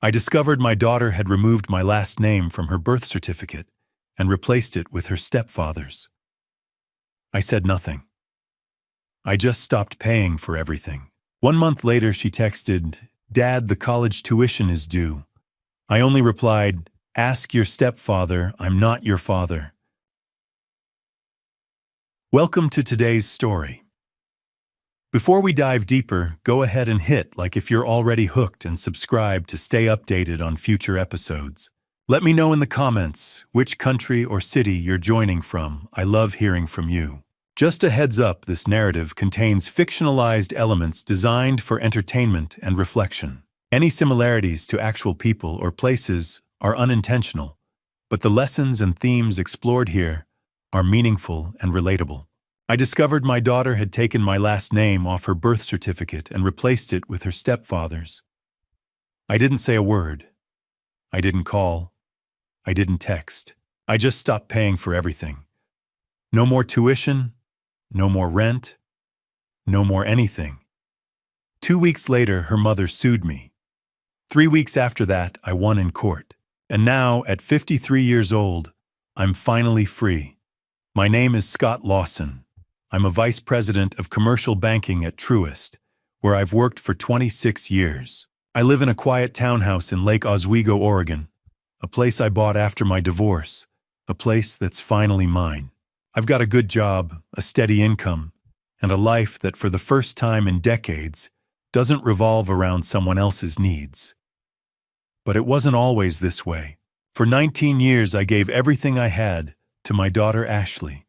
I discovered my daughter had removed my last name from her birth certificate and replaced it with her stepfather's. I said nothing. I just stopped paying for everything. 1 month later, she texted, "Dad, the college tuition is due." I only replied, "Ask your stepfather, I'm not your father." Welcome to today's story. Before we dive deeper, go ahead and hit like if you're already hooked and subscribe to stay updated on future episodes. Let me know in the comments which country or city you're joining from. I love hearing from you. Just a heads up, this narrative contains fictionalized elements designed for entertainment and reflection. Any similarities to actual people or places are unintentional, but the lessons and themes explored here are meaningful and relatable. I discovered my daughter had taken my last name off her birth certificate and replaced it with her stepfather's. I didn't say a word. I didn't call. I didn't text. I just stopped paying for everything. No more tuition, no more rent, no more anything. 2 weeks later, her mother sued me. 3 weeks after that, I won in court. And now, at 53 years old, I'm finally free. My name is Scott Lawson. I'm a vice president of commercial banking at Truist, where I've worked for 26 years. I live in a quiet townhouse in Lake Oswego, Oregon, a place I bought after my divorce, a place that's finally mine. I've got a good job, a steady income, and a life that for the first time in decades doesn't revolve around someone else's needs. But it wasn't always this way. For 19 years, I gave everything I had to my daughter Ashley.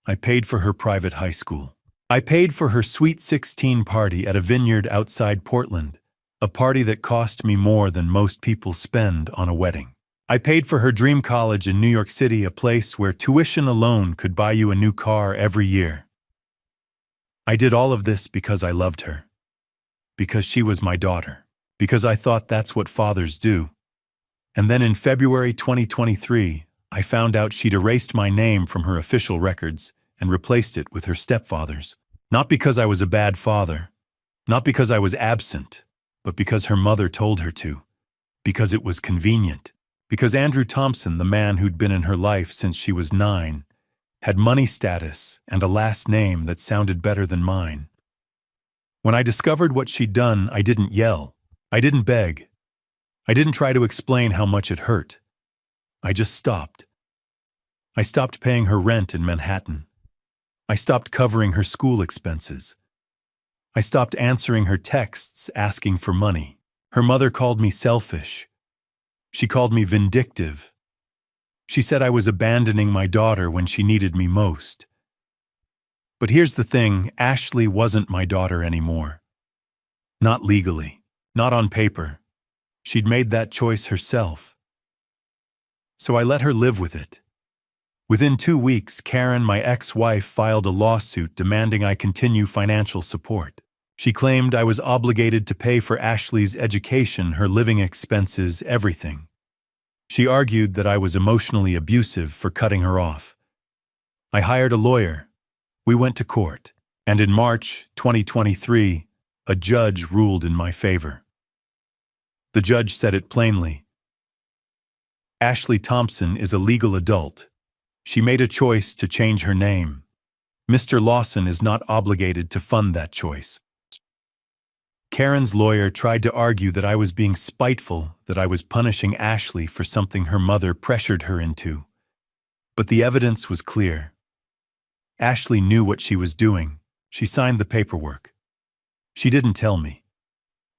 I paid for her private high school. I paid for her Sweet 16 party at a vineyard outside Portland, a party that cost me more than most people spend on a wedding. I paid for her dream college in New York City, a place where tuition alone could buy you a new car every year. I did all of this because I loved her, because she was my daughter, because I thought that's what fathers do. And then in February 2023, I found out she'd erased my name from her official records and replaced it with her stepfather's. Not because I was a bad father, not because I was absent, but because her mother told her to, because it was convenient, because Andrew Thompson, the man who'd been in her life since she was 9, had money status and a last name that sounded better than mine. When I discovered what she'd done, I didn't yell. I didn't beg. I didn't try to explain how much it hurt. I just stopped. I stopped paying her rent in Manhattan. I stopped covering her school expenses. I stopped answering her texts asking for money. Her mother called me selfish. She called me vindictive. She said I was abandoning my daughter when she needed me most. But here's the thing, Ashley wasn't my daughter anymore. Not legally, not on paper. She'd made that choice herself. So I let her live with it. Within 2 weeks, Karen, my ex-wife, filed a lawsuit demanding I continue financial support. She claimed I was obligated to pay for Ashley's education, her living expenses, everything. She argued that I was emotionally abusive for cutting her off. I hired a lawyer. We went to court. And in March 2023, a judge ruled in my favor. The judge said it plainly. Ashley Thompson is a legal adult. She made a choice to change her name. Mr. Lawson is not obligated to fund that choice. Karen's lawyer tried to argue that I was being spiteful, that I was punishing Ashley for something her mother pressured her into. But the evidence was clear. Ashley knew what she was doing. She signed the paperwork. She didn't tell me.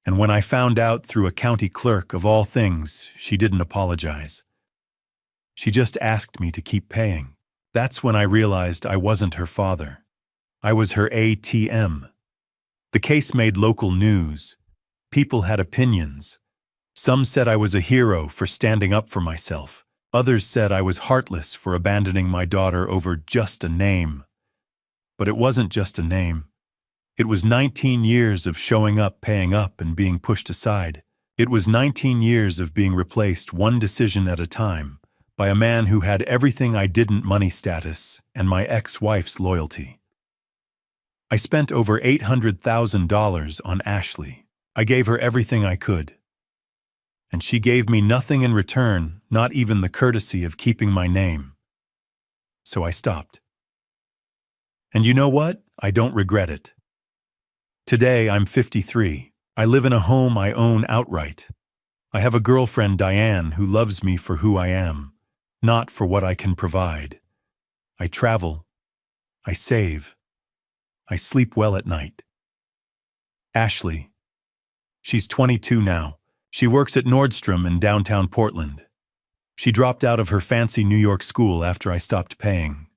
And when I found out through a county clerk, of all things, she didn't apologize. She just asked me to keep paying. That's when I realized I wasn't her father. I was her ATM. The case made local news. People had opinions. Some said I was a hero for standing up for myself. Others said I was heartless for abandoning my daughter over just a name. But it wasn't just a name. It was 19 years of showing up, paying up, and being pushed aside. It was 19 years of being replaced one decision at a time by a man who had everything I didn't, money status, and my ex-wife's loyalty. I spent over $800,000 on Ashley. I gave her everything I could. and she gave me nothing in return, not even the courtesy of keeping my name. So I stopped. And you know what? I don't regret it. Today, I'm 53. I live in a home I own outright. I have a girlfriend, Diane, who loves me for who I am, not for what I can provide. I travel. I save. I sleep well at night. Ashley. She's 22 now. She works at Nordstrom in downtown Portland. She dropped out of her fancy New York school after I stopped paying.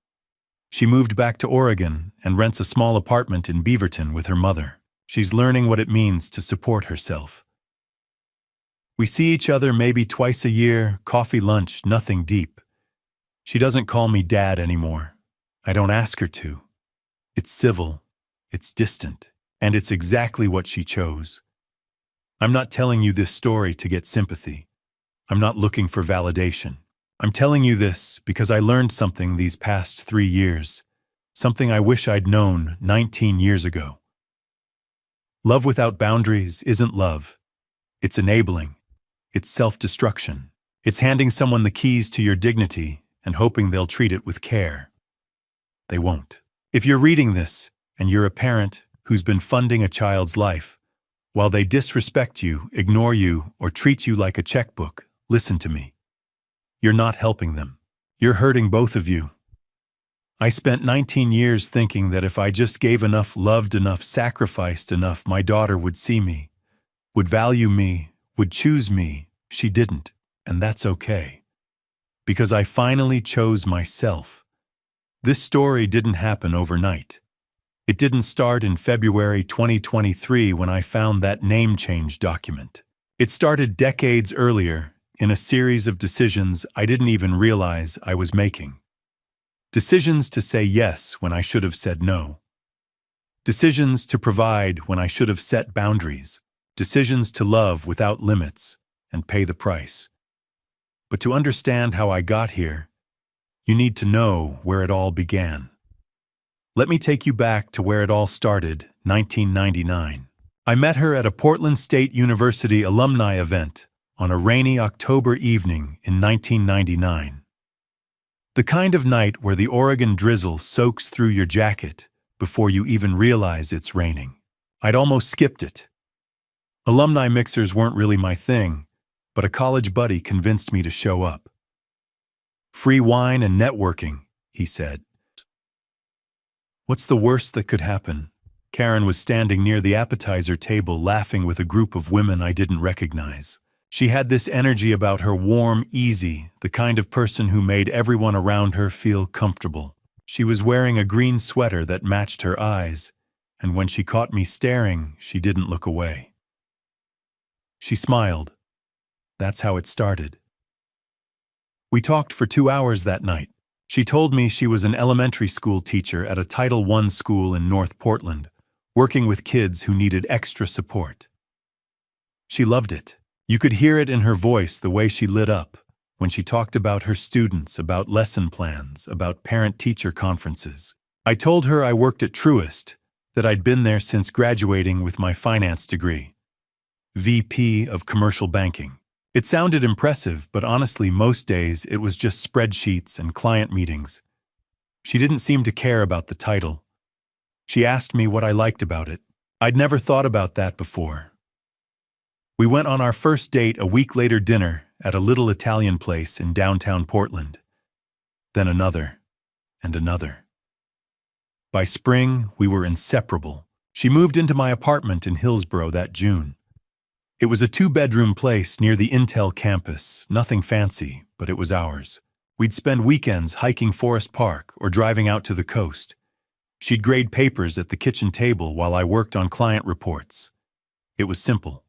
She moved back to Oregon and rents a small apartment in Beaverton with her mother. She's learning what it means to support herself. We see each other maybe twice a year, coffee, lunch, nothing deep. She doesn't call me dad anymore. I don't ask her to. It's civil, it's distant, and it's exactly what she chose. I'm not telling you this story to get sympathy. I'm not looking for validation. I'm telling you this because I learned something these past 3 years, something I wish I'd known 19 years ago. Love without boundaries isn't love. It's enabling. It's self-destruction. It's handing someone the keys to your dignity and hoping they'll treat it with care. They won't. If you're reading this and you're a parent who's been funding a child's life, while they disrespect you, ignore you, or treat you like a checkbook, listen to me. You're not helping them. You're hurting both of you. I spent 19 years thinking that if I just gave enough, loved enough, sacrificed enough, my daughter would see me, would value me, would choose me. She didn't, and that's okay. Because I finally chose myself. This story didn't happen overnight. It didn't start in February 2023 when I found that name change document. It started decades earlier in a series of decisions I didn't even realize I was making. Decisions to say yes when I should have said no. Decisions to provide when I should have set boundaries. Decisions to love without limits and pay the price. But to understand how I got here, you need to know where it all began. Let me take you back to where it all started, 1999. I met her at a Portland State University alumni event on a rainy October evening in 1999. The kind of night where the Oregon drizzle soaks through your jacket before you even realize it's raining. I'd almost skipped it. Alumni mixers weren't really my thing, but a college buddy convinced me to show up. Free wine and networking, he said. What's the worst that could happen? Karen was standing near the appetizer table laughing with a group of women I didn't recognize. She had this energy about her, warm, easy, the kind of person who made everyone around her feel comfortable. She was wearing a green sweater that matched her eyes, and when she caught me staring, she didn't look away. She smiled. That's how it started. We talked for 2 hours that night. She told me she was an elementary school teacher at a Title I school in North Portland, working with kids who needed extra support. She loved it. You could hear it in her voice, the way she lit up when she talked about her students, about lesson plans, about parent-teacher conferences. I told her I worked at Truist, that I'd been there since graduating with my finance degree, VP of Commercial Banking. It sounded impressive, but honestly, most days it was just spreadsheets and client meetings. She didn't seem to care about the title. She asked me what I liked about it. I'd never thought about that before. We went on our first date a week later, dinner at a little Italian place in downtown Portland. Then another, and another. By spring, we were inseparable. She moved into my apartment in Hillsborough that June. It was a 2-bedroom place near the Intel campus, nothing fancy, but it was ours. We'd spend weekends hiking Forest Park or driving out to the coast. She'd grade papers at the kitchen table while I worked on client reports. It was simple.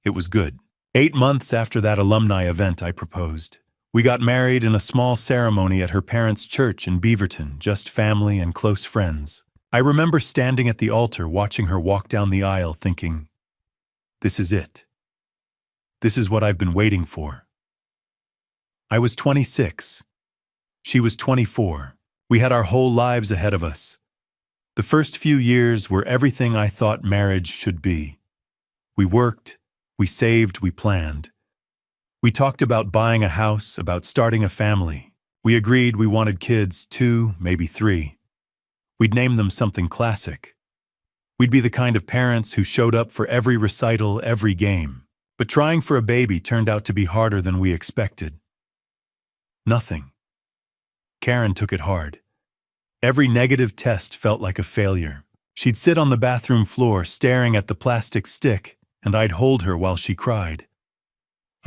It was good. 8 months after that alumni event, I proposed. We got married in a small ceremony at her parents' church in Beaverton, just family and close friends. I remember standing at the altar watching her walk down the aisle thinking, this is it. This is what I've been waiting for. I was 26. She was 24. We had our whole lives ahead of us. The first few years were everything I thought marriage should be. We worked, we saved, we planned. We talked about buying a house, about starting a family. We agreed we wanted kids, 2, maybe 3. We'd name them something classic. We'd be the kind of parents who showed up for every recital, every game. But trying for a baby turned out to be harder than we expected. Nothing. Karen took it hard. Every negative test felt like a failure. She'd sit on the bathroom floor staring at the plastic stick, and I'd hold her while she cried.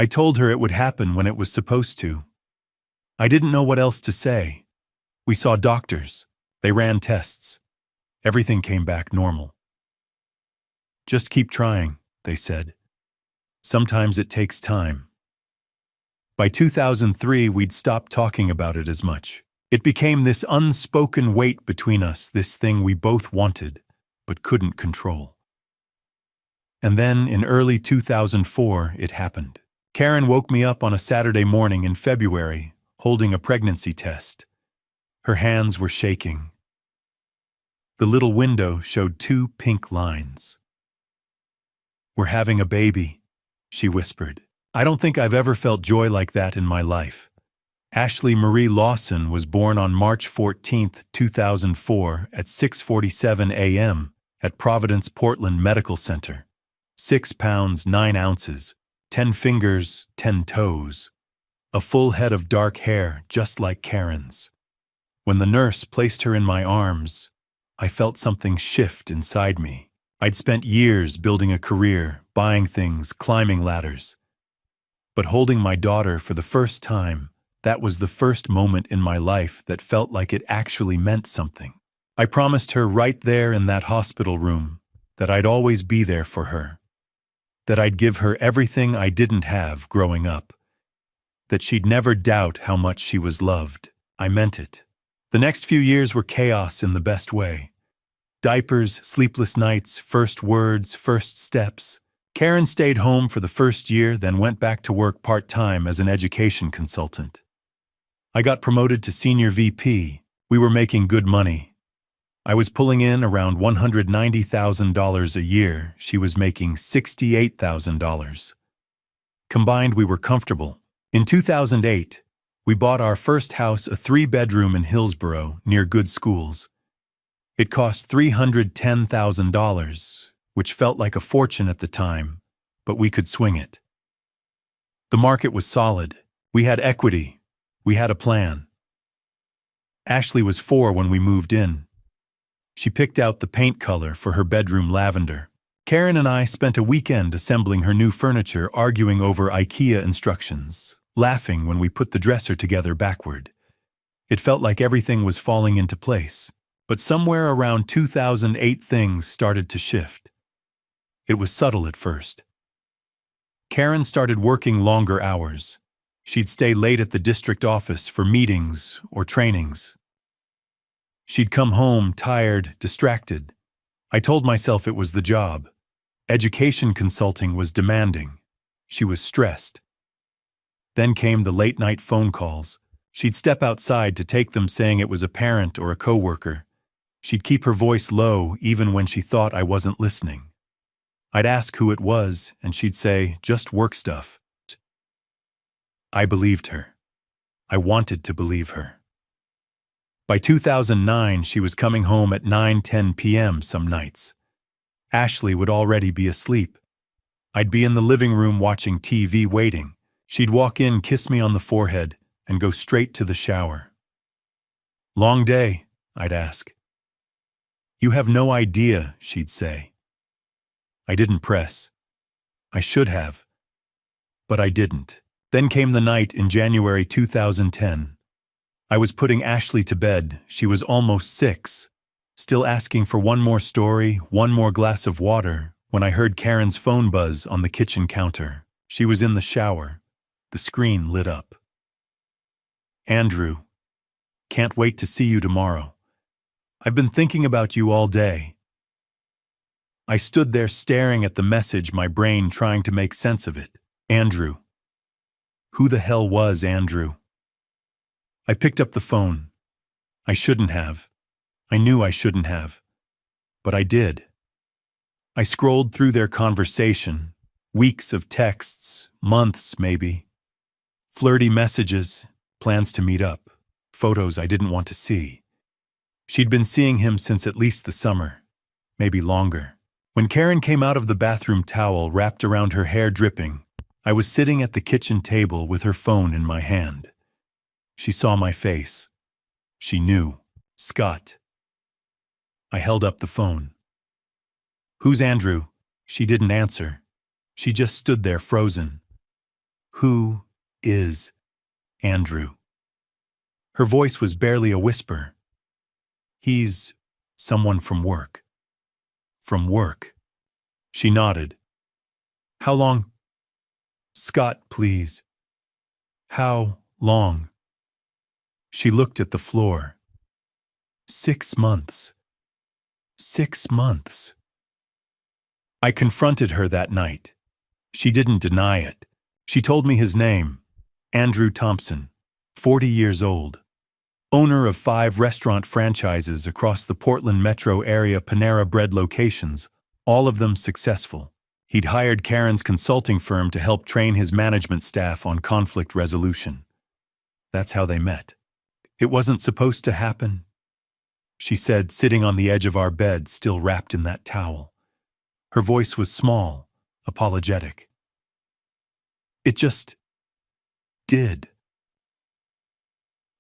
I told her it would happen when it was supposed to. I didn't know what else to say. We saw doctors. They ran tests. Everything came back normal. Just keep trying, they said. Sometimes it takes time. By 2003, we'd stopped talking about it as much. It became this unspoken weight between us, this thing we both wanted, but couldn't control. And then, in early 2004, it happened. Karen woke me up on a Saturday morning in February, holding a pregnancy test. Her hands were shaking. The little window showed 2 pink lines. "We're having a baby," she whispered. I don't think I've ever felt joy like that in my life. Ashley Marie Lawson was born on March 14, 2004 at 6:47 a.m. at Providence Portland Medical Center. 6 pounds, 9 ounces, 10 fingers, 10 toes. A full head of dark hair, just like Karen's. When the nurse placed her in my arms, I felt something shift inside me. I'd spent years building a career, buying things, climbing ladders. But holding my daughter for the first time, that was the first moment in my life that felt like it actually meant something. I promised her right there in that hospital room that I'd always be there for her, that I'd give her everything I didn't have growing up, that she'd never doubt how much she was loved. I meant it. The next few years were chaos in the best way. Diapers, sleepless nights, first words, first steps. Karen stayed home for the first year, then went back to work part-time as an education consultant. I got promoted to senior VP. We were making good money. I was pulling in around $190,000 a year. She was making $68,000. Combined, we were comfortable. In 2008, we bought our first house, a 3-bedroom in Hillsborough, near good schools. It cost $310,000, which felt like a fortune at the time, but we could swing it. The market was solid. We had equity. We had a plan. Ashley was 4 when we moved in. She picked out the paint color for her bedroom, lavender. Karen and I spent a weekend assembling her new furniture, arguing over IKEA instructions, laughing when we put the dresser together backward. It felt like everything was falling into place. But somewhere around 2008, things started to shift. It was subtle at first. Karen started working longer hours. She'd stay late at the district office for meetings or trainings. She'd come home tired, distracted. I told myself it was the job. Education consulting was demanding. She was stressed. Then came the late-night phone calls. She'd step outside to take them, saying it was a parent or a coworker. She'd keep her voice low even when she thought I wasn't listening. I'd ask who it was, and she'd say, "Just work stuff." I believed her. I wanted to believe her. By 2009, she was coming home at 9:10 p.m. some nights. Ashley would already be asleep. I'd be in the living room watching TV waiting. She'd walk in, kiss me on the forehead, and go straight to the shower. "Long day?" I'd ask. "You have no idea," she'd say. I didn't press. I should have. But I didn't. Then came the night in January 2010. I was putting Ashley to bed. She was almost 6, still asking for one more story, one more glass of water, when I heard Karen's phone buzz on the kitchen counter. She was in the shower. The screen lit up. "Andrew, can't wait to see you tomorrow. I've been thinking about you all day." I stood there staring at the message, my brain trying to make sense of it. Andrew. Who the hell was Andrew? I picked up the phone. I shouldn't have. I knew I shouldn't have. But I did. I scrolled through their conversation, weeks of texts, months maybe. Flirty messages, plans to meet up, photos I didn't want to see. She'd been seeing him since at least the summer, maybe longer. When Karen came out of the bathroom, towel wrapped around her hair dripping, I was sitting at the kitchen table with her phone in my hand. She saw my face. She knew. Scott. I held up the phone. "Who's Andrew?" She didn't answer. She just stood there frozen. "Who is Andrew?" Her voice was barely a whisper. "He's someone from work." "From work?" She nodded. "How long?" "Scott, please." "How long?" She looked at the floor. 6 months. 6 months. I confronted her that night. She didn't deny it. She told me his name, Andrew Thompson, 40 years old, owner of 5 restaurant franchises across the Portland metro area, Panera Bread locations, all of them successful. He'd hired Karen's consulting firm to help train his management staff on conflict resolution. That's how they met. "It wasn't supposed to happen," she said, sitting on the edge of our bed, still wrapped in that towel. Her voice was small, apologetic. "It just did."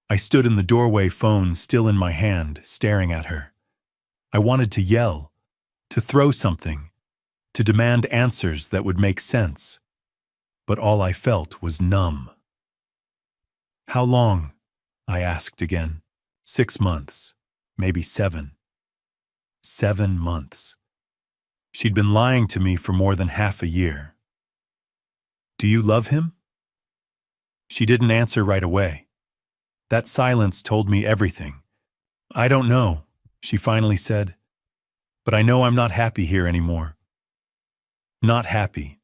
I stood in the doorway, phone still in my hand, staring at her. I wanted to yell, to throw something, to demand answers that would make sense. But all I felt was numb. "How long?" I asked again. 6 months, maybe 7. 7 months. She'd been lying to me for more than half a year. "Do you love him?" She didn't answer right away. That silence told me everything. "I don't know," she finally said. "But I know I'm not happy here anymore." Not happy.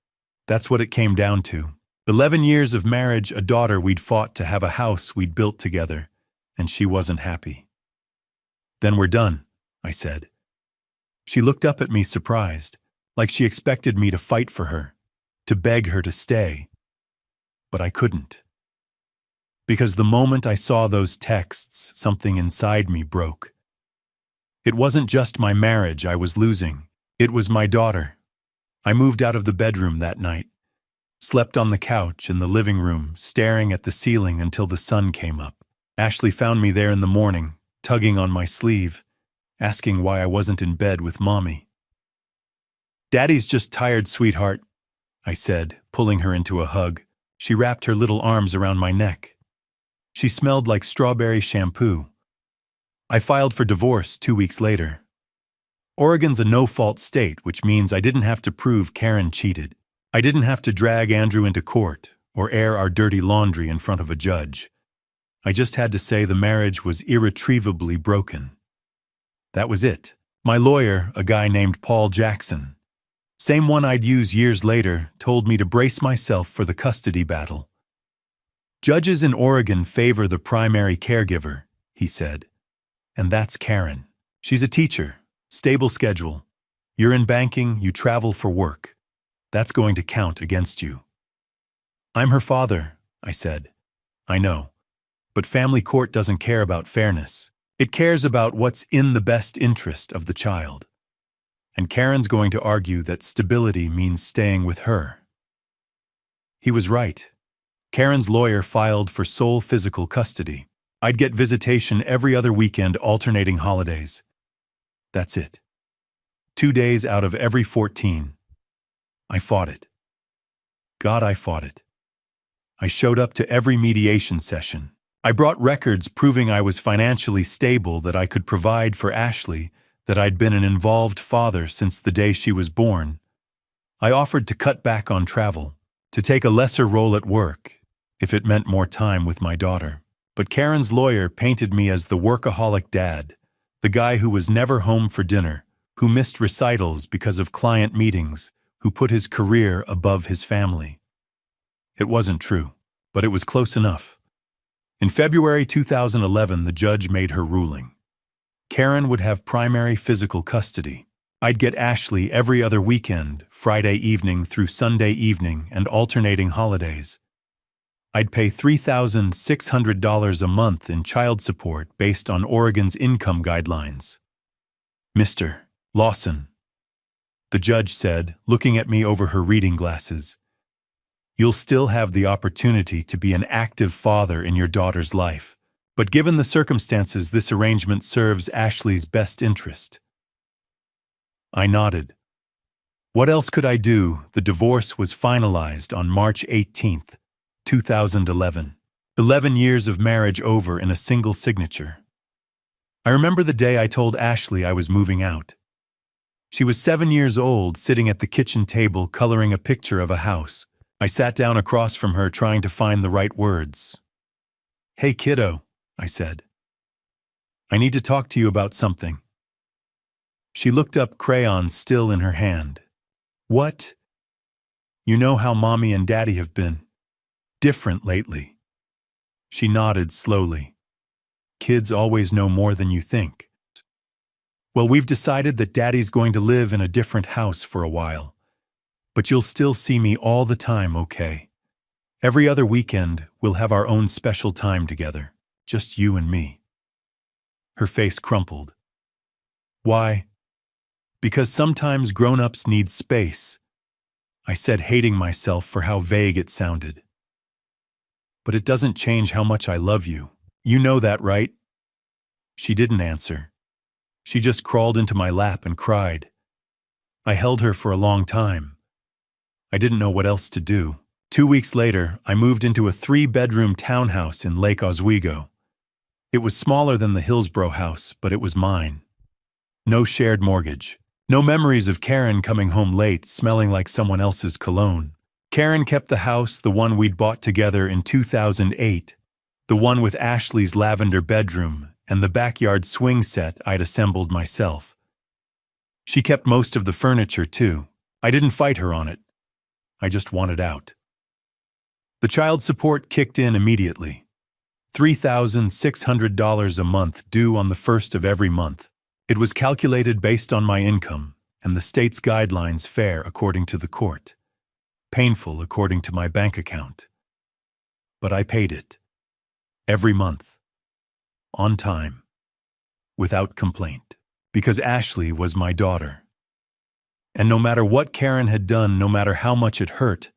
That's what it came down to. 11 years of marriage, a daughter we'd fought to have, a house we'd built together, and she wasn't happy. "Then we're done," I said. She looked up at me surprised, like she expected me to fight for her, to beg her to stay. But I couldn't. Because the moment I saw those texts, something inside me broke. It wasn't just my marriage I was losing. It was my daughter. I moved out of the bedroom that night, slept on the couch in the living room, staring at the ceiling until the sun came up. Ashley found me there in the morning, tugging on my sleeve, asking why I wasn't in bed with Mommy. "Daddy's just tired, sweetheart," I said, pulling her into a hug. She wrapped her little arms around my neck. She smelled like strawberry shampoo. I filed for divorce 2 weeks later. Oregon's a no-fault state, which means I didn't have to prove Karen cheated. I didn't have to drag Andrew into court or air our dirty laundry in front of a judge. I just had to say the marriage was irretrievably broken. That was it. My lawyer, a guy named Paul Jackson, same one I'd use years later, told me to brace myself for the custody battle. "Judges in Oregon favor the primary caregiver," he said. "And that's Karen. She's a teacher, stable schedule. You're in banking, you travel for work. That's going to count against you." "I'm her father," I said. "I know. But family court doesn't care about fairness. It cares about what's in the best interest of the child. And Karen's going to argue that stability means staying with her." He was right. Karen's lawyer filed for sole physical custody. I'd get visitation every other weekend, alternating holidays. That's it. 2 days out of every 14. I fought it. God, I fought it. I showed up to every mediation session. I brought records proving I was financially stable, that I could provide for Ashley, that I'd been an involved father since the day she was born. I offered to cut back on travel, to take a lesser role at work, if it meant more time with my daughter. But Karen's lawyer painted me as the workaholic dad, the guy who was never home for dinner, who missed recitals because of client meetings, who put his career above his family. It wasn't true, but it was close enough. In February 2011, the judge made her ruling. Karen would have primary physical custody. I'd get Ashley every other weekend, Friday evening through Sunday evening, and alternating holidays. I'd pay $3,600 a month in child support based on Oregon's income guidelines. Mr. Lawson, the judge said, looking at me over her reading glasses, you'll still have the opportunity to be an active father in your daughter's life, but given the circumstances, this arrangement serves Ashley's best interest. I nodded. What else could I do? The divorce was finalized on March 18th, 2011. 11 years of marriage over in a single signature. I remember the day I told Ashley I was moving out. She was 7 years old, sitting at the kitchen table coloring a picture of a house. I sat down across from her, trying to find the right words. "Hey, kiddo," I said. "I need to talk to you about something." She looked up, crayon still in her hand. "What?" "You know how Mommy and Daddy have been different lately." She nodded slowly. "Kids always know more than you think." "Well, we've decided that Daddy's going to live in a different house for a while. But you'll still see me all the time, okay? Every other weekend, we'll have our own special time together, just you and me." Her face crumpled. "Why?" "Because sometimes grown-ups need space," I said, hating myself for how vague it sounded. "But it doesn't change how much I love you. You know that, right?" She didn't answer. She just crawled into my lap and cried. I held her for a long time. I didn't know what else to do. 2 weeks later, I moved into a 3-bedroom townhouse in Lake Oswego. It was smaller than the Hillsborough house, but it was mine. No shared mortgage. No memories of Karen coming home late, smelling like someone else's cologne. Karen kept the house, the one we'd bought together in 2008, the one with Ashley's lavender bedroom and the backyard swing set I'd assembled myself. She kept most of the furniture, too. I didn't fight her on it. I just wanted out. The child support kicked in immediately. $3,600 a month due on the first of every month. It was calculated based on my income and the state's guidelines, fair according to the court, painful according to my bank account. But I paid it. Every month. On time. Without complaint. Because Ashley was my daughter. And no matter what Karen had done, no matter how much it hurt,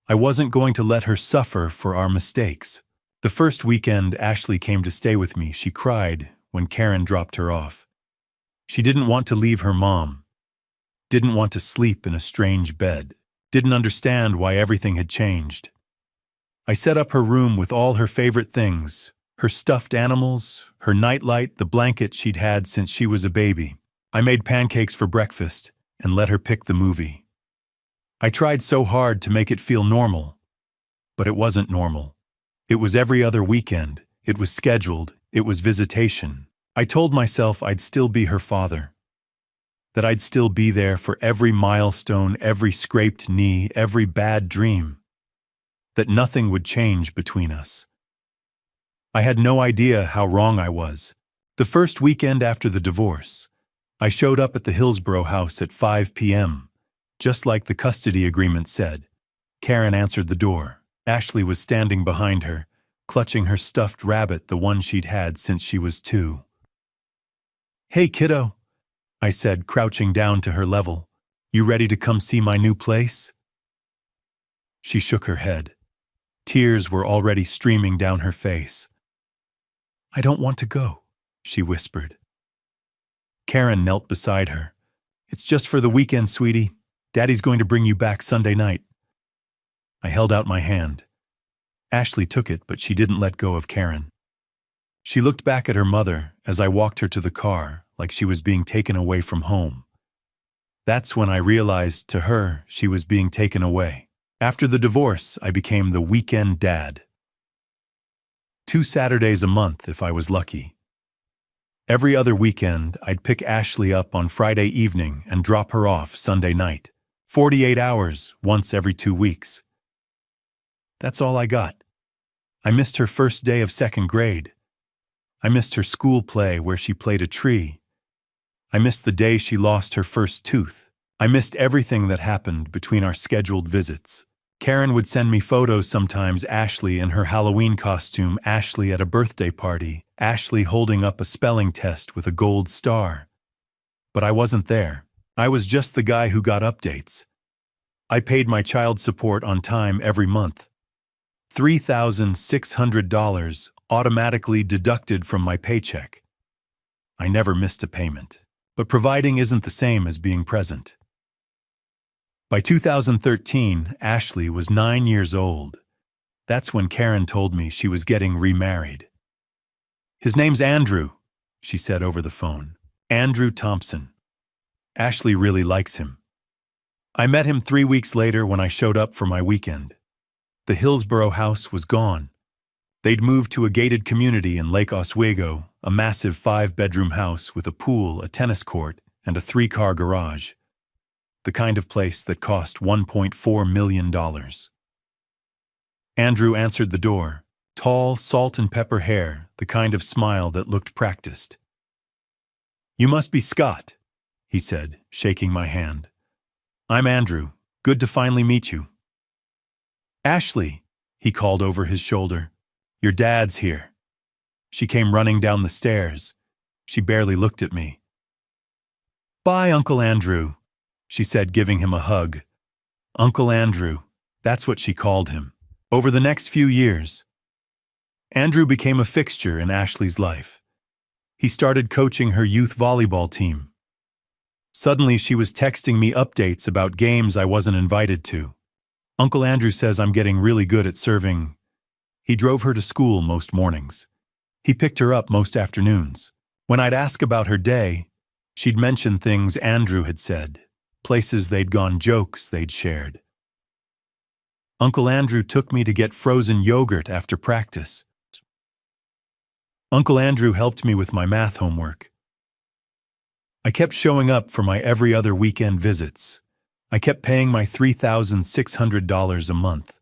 I wasn't going to let her suffer for our mistakes. The first weekend Ashley came to stay with me, she cried when Karen dropped her off. She didn't want to leave her mom, didn't want to sleep in a strange bed, didn't understand why everything had changed. I set up her room with all her favorite things, her stuffed animals, her nightlight, the blanket she'd had since she was a baby. I made pancakes for breakfast and let her pick the movie. I tried so hard to make it feel normal, but it wasn't normal. It was every other weekend, it was scheduled, it was visitation. I told myself I'd still be her father, that I'd still be there for every milestone, every scraped knee, every bad dream, that nothing would change between us. I had no idea how wrong I was. The first weekend after the divorce, I showed up at the Hillsborough house at 5 p.m., just like the custody agreement said. Karen answered the door. Ashley was standing behind her, clutching her stuffed rabbit, the one she'd had since she was 2. "Hey, kiddo," I said, crouching down to her level. "You ready to come see my new place?" She shook her head. Tears were already streaming down her face. "I don't want to go," she whispered. Karen knelt beside her. "It's just for the weekend, sweetie. Daddy's going to bring you back Sunday night." I held out my hand. Ashley took it, but she didn't let go of Karen. She looked back at her mother as I walked her to the car, like she was being taken away from home. That's when I realized to her she was being taken away. After the divorce, I became the weekend dad. 2 Saturdays a month if I was lucky. Every other weekend, I'd pick Ashley up on Friday evening and drop her off Sunday night. 48 hours, once every 2 weeks. That's all I got. I missed her first day of 2nd grade. I missed her school play where she played a tree. I missed the day she lost her first tooth. I missed everything that happened between our scheduled visits. Karen would send me photos sometimes, Ashley in her Halloween costume, Ashley at a birthday party, Ashley holding up a spelling test with a gold star. But I wasn't there. I was just the guy who got updates. I paid my child support on time every month. $3,600 automatically deducted from my paycheck. I never missed a payment. But providing isn't the same as being present. By 2013, Ashley was 9 years old. That's when Karen told me she was getting remarried. "His name's Andrew," she said over the phone. "Andrew Thompson. Ashley really likes him." I met him 3 weeks later when I showed up for my weekend. The Hillsborough house was gone. They'd moved to a gated community in Lake Oswego, a massive 5-bedroom house with a pool, a tennis court, and a 3-car garage. The kind of place that cost $1.4 million. Andrew answered the door, tall, salt and pepper hair, the kind of smile that looked practiced. "You must be Scott," he said, shaking my hand. "I'm Andrew. Good to finally meet you." "Ashley," he called over his shoulder, "your dad's here." She came running down the stairs. She barely looked at me. "Bye, Uncle Andrew," she said, giving him a hug. Uncle Andrew, that's what she called him. Over the next few years, Andrew became a fixture in Ashley's life. He started coaching her youth volleyball team. Suddenly, she was texting me updates about games I wasn't invited to. "Uncle Andrew says I'm getting really good at serving." He drove her to school most mornings. He picked her up most afternoons. When I'd ask about her day, she'd mention things Andrew had said, places they'd gone, jokes they'd shared. Uncle Andrew took me to get frozen yogurt after practice. Uncle Andrew helped me with my math homework. I kept showing up for my every other weekend visits. I kept paying my $3,600 a month.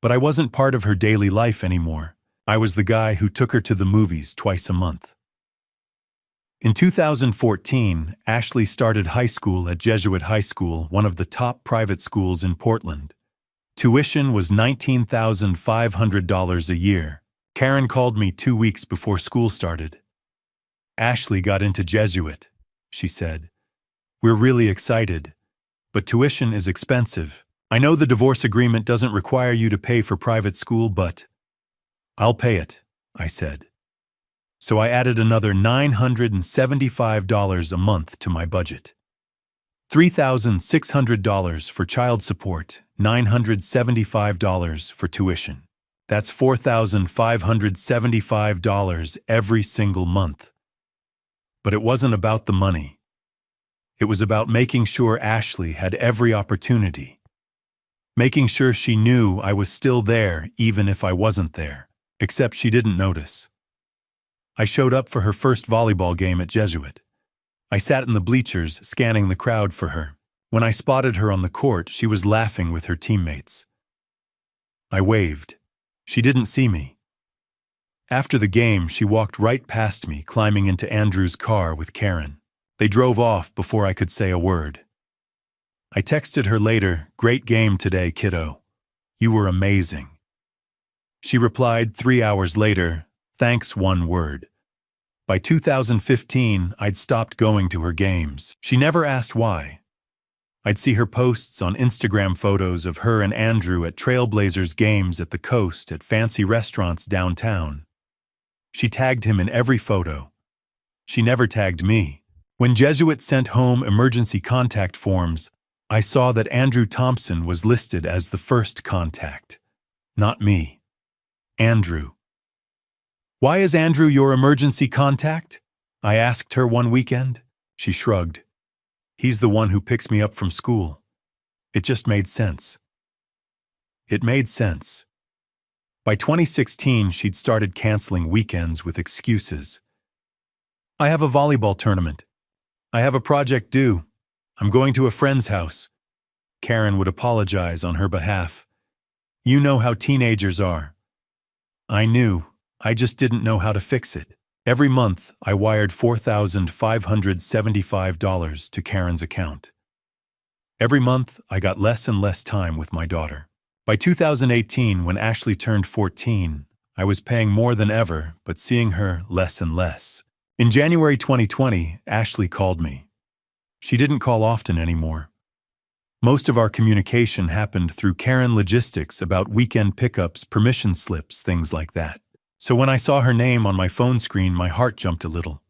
But I wasn't part of her daily life anymore. I was the guy who took her to the movies twice a month. In 2014, Ashley started high school at Jesuit High School, one of the top private schools in Portland. Tuition was $19,500 a year. Karen called me 2 weeks before school started. "Ashley got into Jesuit," she said. "We're really excited, but tuition is expensive. I know the divorce agreement doesn't require you to pay for private school, but..." "I'll pay it," I said. So I added another $975 a month to my budget. $3,600 for child support, $975 for tuition. That's $4,575 every single month. But it wasn't about the money. It was about making sure Ashley had every opportunity. Making sure she knew I was still there even if I wasn't there, except she didn't notice. I showed up for her first volleyball game at Jesuit. I sat in the bleachers, scanning the crowd for her. When I spotted her on the court, she was laughing with her teammates. I waved. She didn't see me. After the game, she walked right past me, climbing into Andrew's car with Karen. They drove off before I could say a word. I texted her later, "Great game today, kiddo. You were amazing." She replied 3 hours later, "Thanks, one word." By 2015, I'd stopped going to her games. She never asked why. I'd see her posts on Instagram, photos of her and Andrew at Trailblazers games at the coast, at fancy restaurants downtown. She tagged him in every photo. She never tagged me. When Jesuit sent home emergency contact forms, I saw that Andrew Thompson was listed as the first contact. Not me. Andrew. "Why is Andrew your emergency contact?" I asked her one weekend. She shrugged. "He's the one who picks me up from school." It just made sense. It made sense. By 2016, she'd started canceling weekends with excuses. "I have a volleyball tournament. I have a project due. I'm going to a friend's house." Karen would apologize on her behalf. "You know how teenagers are." I knew. I just didn't know how to fix it. Every month, I wired $4,575 to Karen's account. Every month, I got less and less time with my daughter. By 2018, when Ashley turned 14, I was paying more than ever, but seeing her less and less. In January 2020, Ashley called me. She didn't call often anymore. Most of our communication happened through Karen Logistics about weekend pickups, permission slips, things like that. So when I saw her name on my phone screen, my heart jumped a little.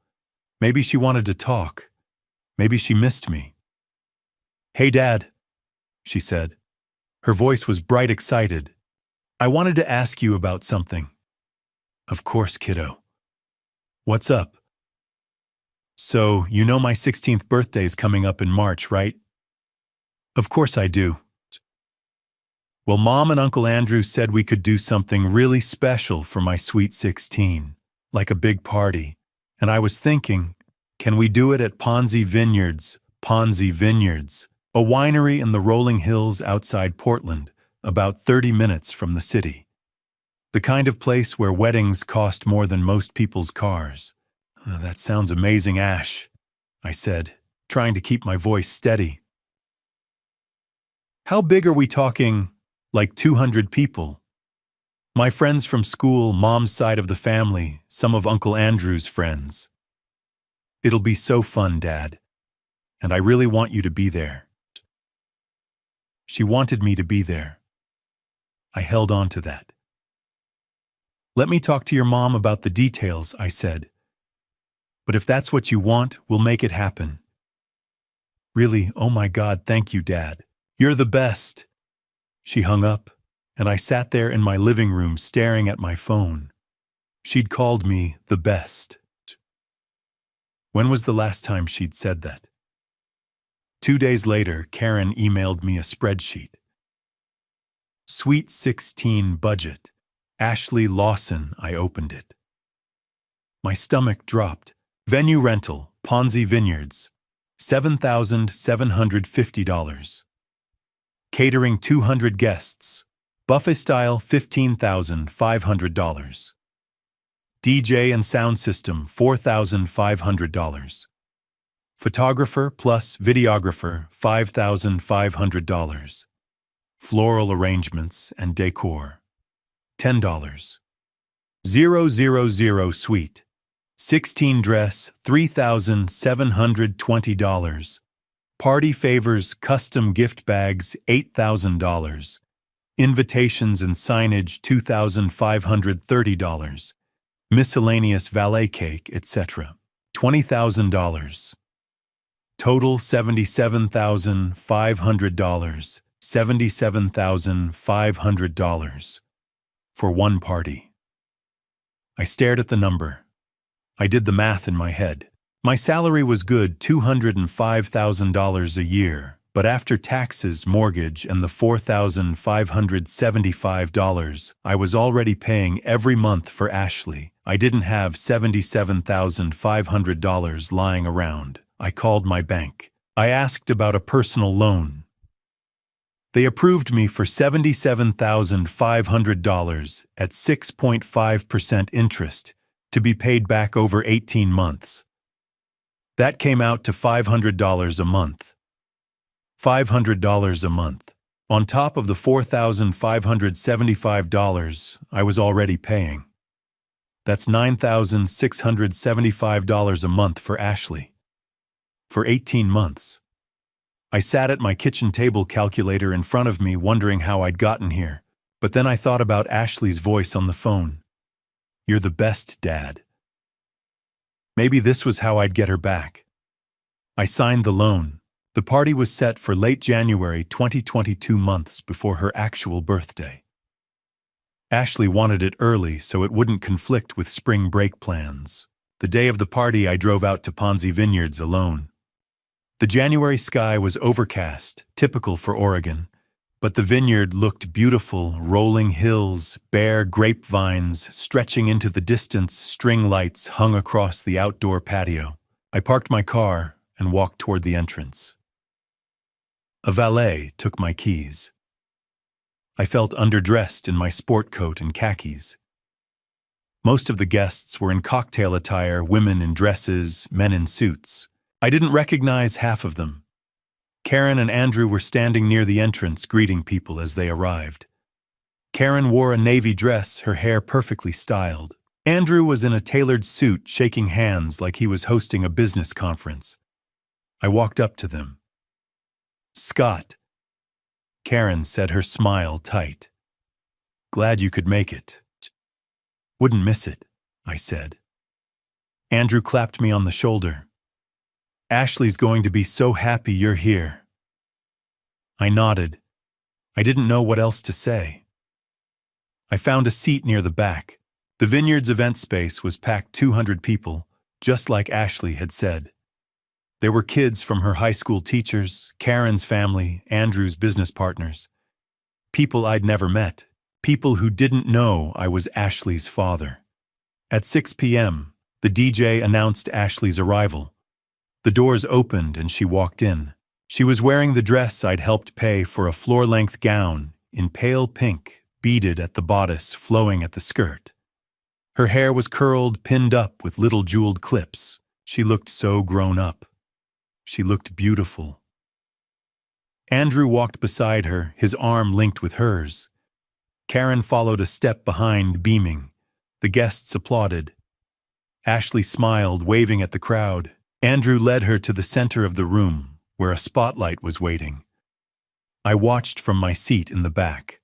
Maybe she wanted to talk. Maybe she missed me. "Hey, Dad," she said. Her voice was bright, excited. "I wanted to ask you about something." "Of course, kiddo. What's up?" "So, you know my 16th birthday's coming up in March, right?" "Of course I do." "Well, Mom and Uncle Andrew said we could do something really special for my sweet 16, like a big party. And I was thinking, can we do it at Ponzi Vineyards, a winery in the rolling hills outside Portland, about 30 minutes from the city. The kind of place where weddings cost more than most people's cars." "That sounds amazing, Ash," I said, trying to keep my voice steady. "How big are we talking? Like 200 people? My friends from school, Mom's side of the family, some of Uncle Andrew's friends." "It'll be so fun, Dad. And I really want you to be there." She wanted me to be there. I held on to that. "Let me talk to your mom about the details," I said. "But if that's what you want, we'll make it happen." "Really, oh my God, thank you, Dad. You're the best." She hung up, and I sat there in my living room staring at my phone. She'd called me the best. When was the last time she'd said that? 2 days later, Karen emailed me a spreadsheet. Sweet 16 budget. Ashley Lawson. I opened it. My stomach dropped. Venue rental, Ponzi Vineyards, $7,750. Catering 200 guests. Buffet style, $15,500. DJ and sound system, $4,500. Photographer plus videographer, $5,500. Floral arrangements and decor, $10. 000 suite, 16 dress, $3,720. Party favors, custom gift bags, $8,000. Invitations and signage, $2,530. Miscellaneous valet cake, etc., $20,000. Total $77,500. $77,500 for one party. I stared at the number. I did the math in my head. My salary was good $205,000 a year, but after taxes, mortgage, and the $4,575 I was already paying every month for Ashley, I didn't have $77,500 lying around. I called my bank. I asked about a personal loan. They approved me for $77,500 at 6.5% interest to be paid back over 18 months. That came out to $500 a month. $500 a month, on top of the $4,575 I was already paying. That's $9,675 a month for Ashley. For 18 months. I sat at my kitchen table calculator in front of me wondering how I'd gotten here, but then I thought about Ashley's voice on the phone. "You're the best, Dad." Maybe this was how I'd get her back. I signed the loan. The party was set for late January 2022, months before her actual birthday. Ashley wanted it early so it wouldn't conflict with spring break plans. The day of the party, I drove out to Ponzi Vineyards alone. The January sky was overcast, typical for Oregon, but the vineyard looked beautiful, rolling hills, bare grapevines stretching into the distance, string lights hung across the outdoor patio. I parked my car and walked toward the entrance. A valet took my keys. I felt underdressed in my sport coat and khakis. Most of the guests were in cocktail attire, women in dresses, men in suits. I didn't recognize half of them. Karen and Andrew were standing near the entrance greeting people as they arrived. Karen wore a navy dress, her hair perfectly styled. Andrew was in a tailored suit, shaking hands like he was hosting a business conference. I walked up to them. "Scott," Karen said, her smile tight. "Glad you could make it." "Wouldn't miss it," I said. Andrew clapped me on the shoulder. "Ashley's going to be so happy you're here." I nodded. I didn't know what else to say. I found a seat near the back. The Vineyards event space was packed 200 people, just like Ashley had said. There were kids from her high school teachers, Karen's family, Andrew's business partners. People I'd never met. People who didn't know I was Ashley's father. At 6 p.m., the DJ announced Ashley's arrival. The doors opened and she walked in. She was wearing the dress I'd helped pay for, a floor-length gown in pale pink, beaded at the bodice, flowing at the skirt. Her hair was curled, pinned up with little jeweled clips. She looked so grown up. She looked beautiful. Andrew walked beside her, his arm linked with hers. Karen followed a step behind, beaming. The guests applauded. Ashley smiled, waving at the crowd. Andrew led her to the center of the room, where a spotlight was waiting. I watched from my seat in the back.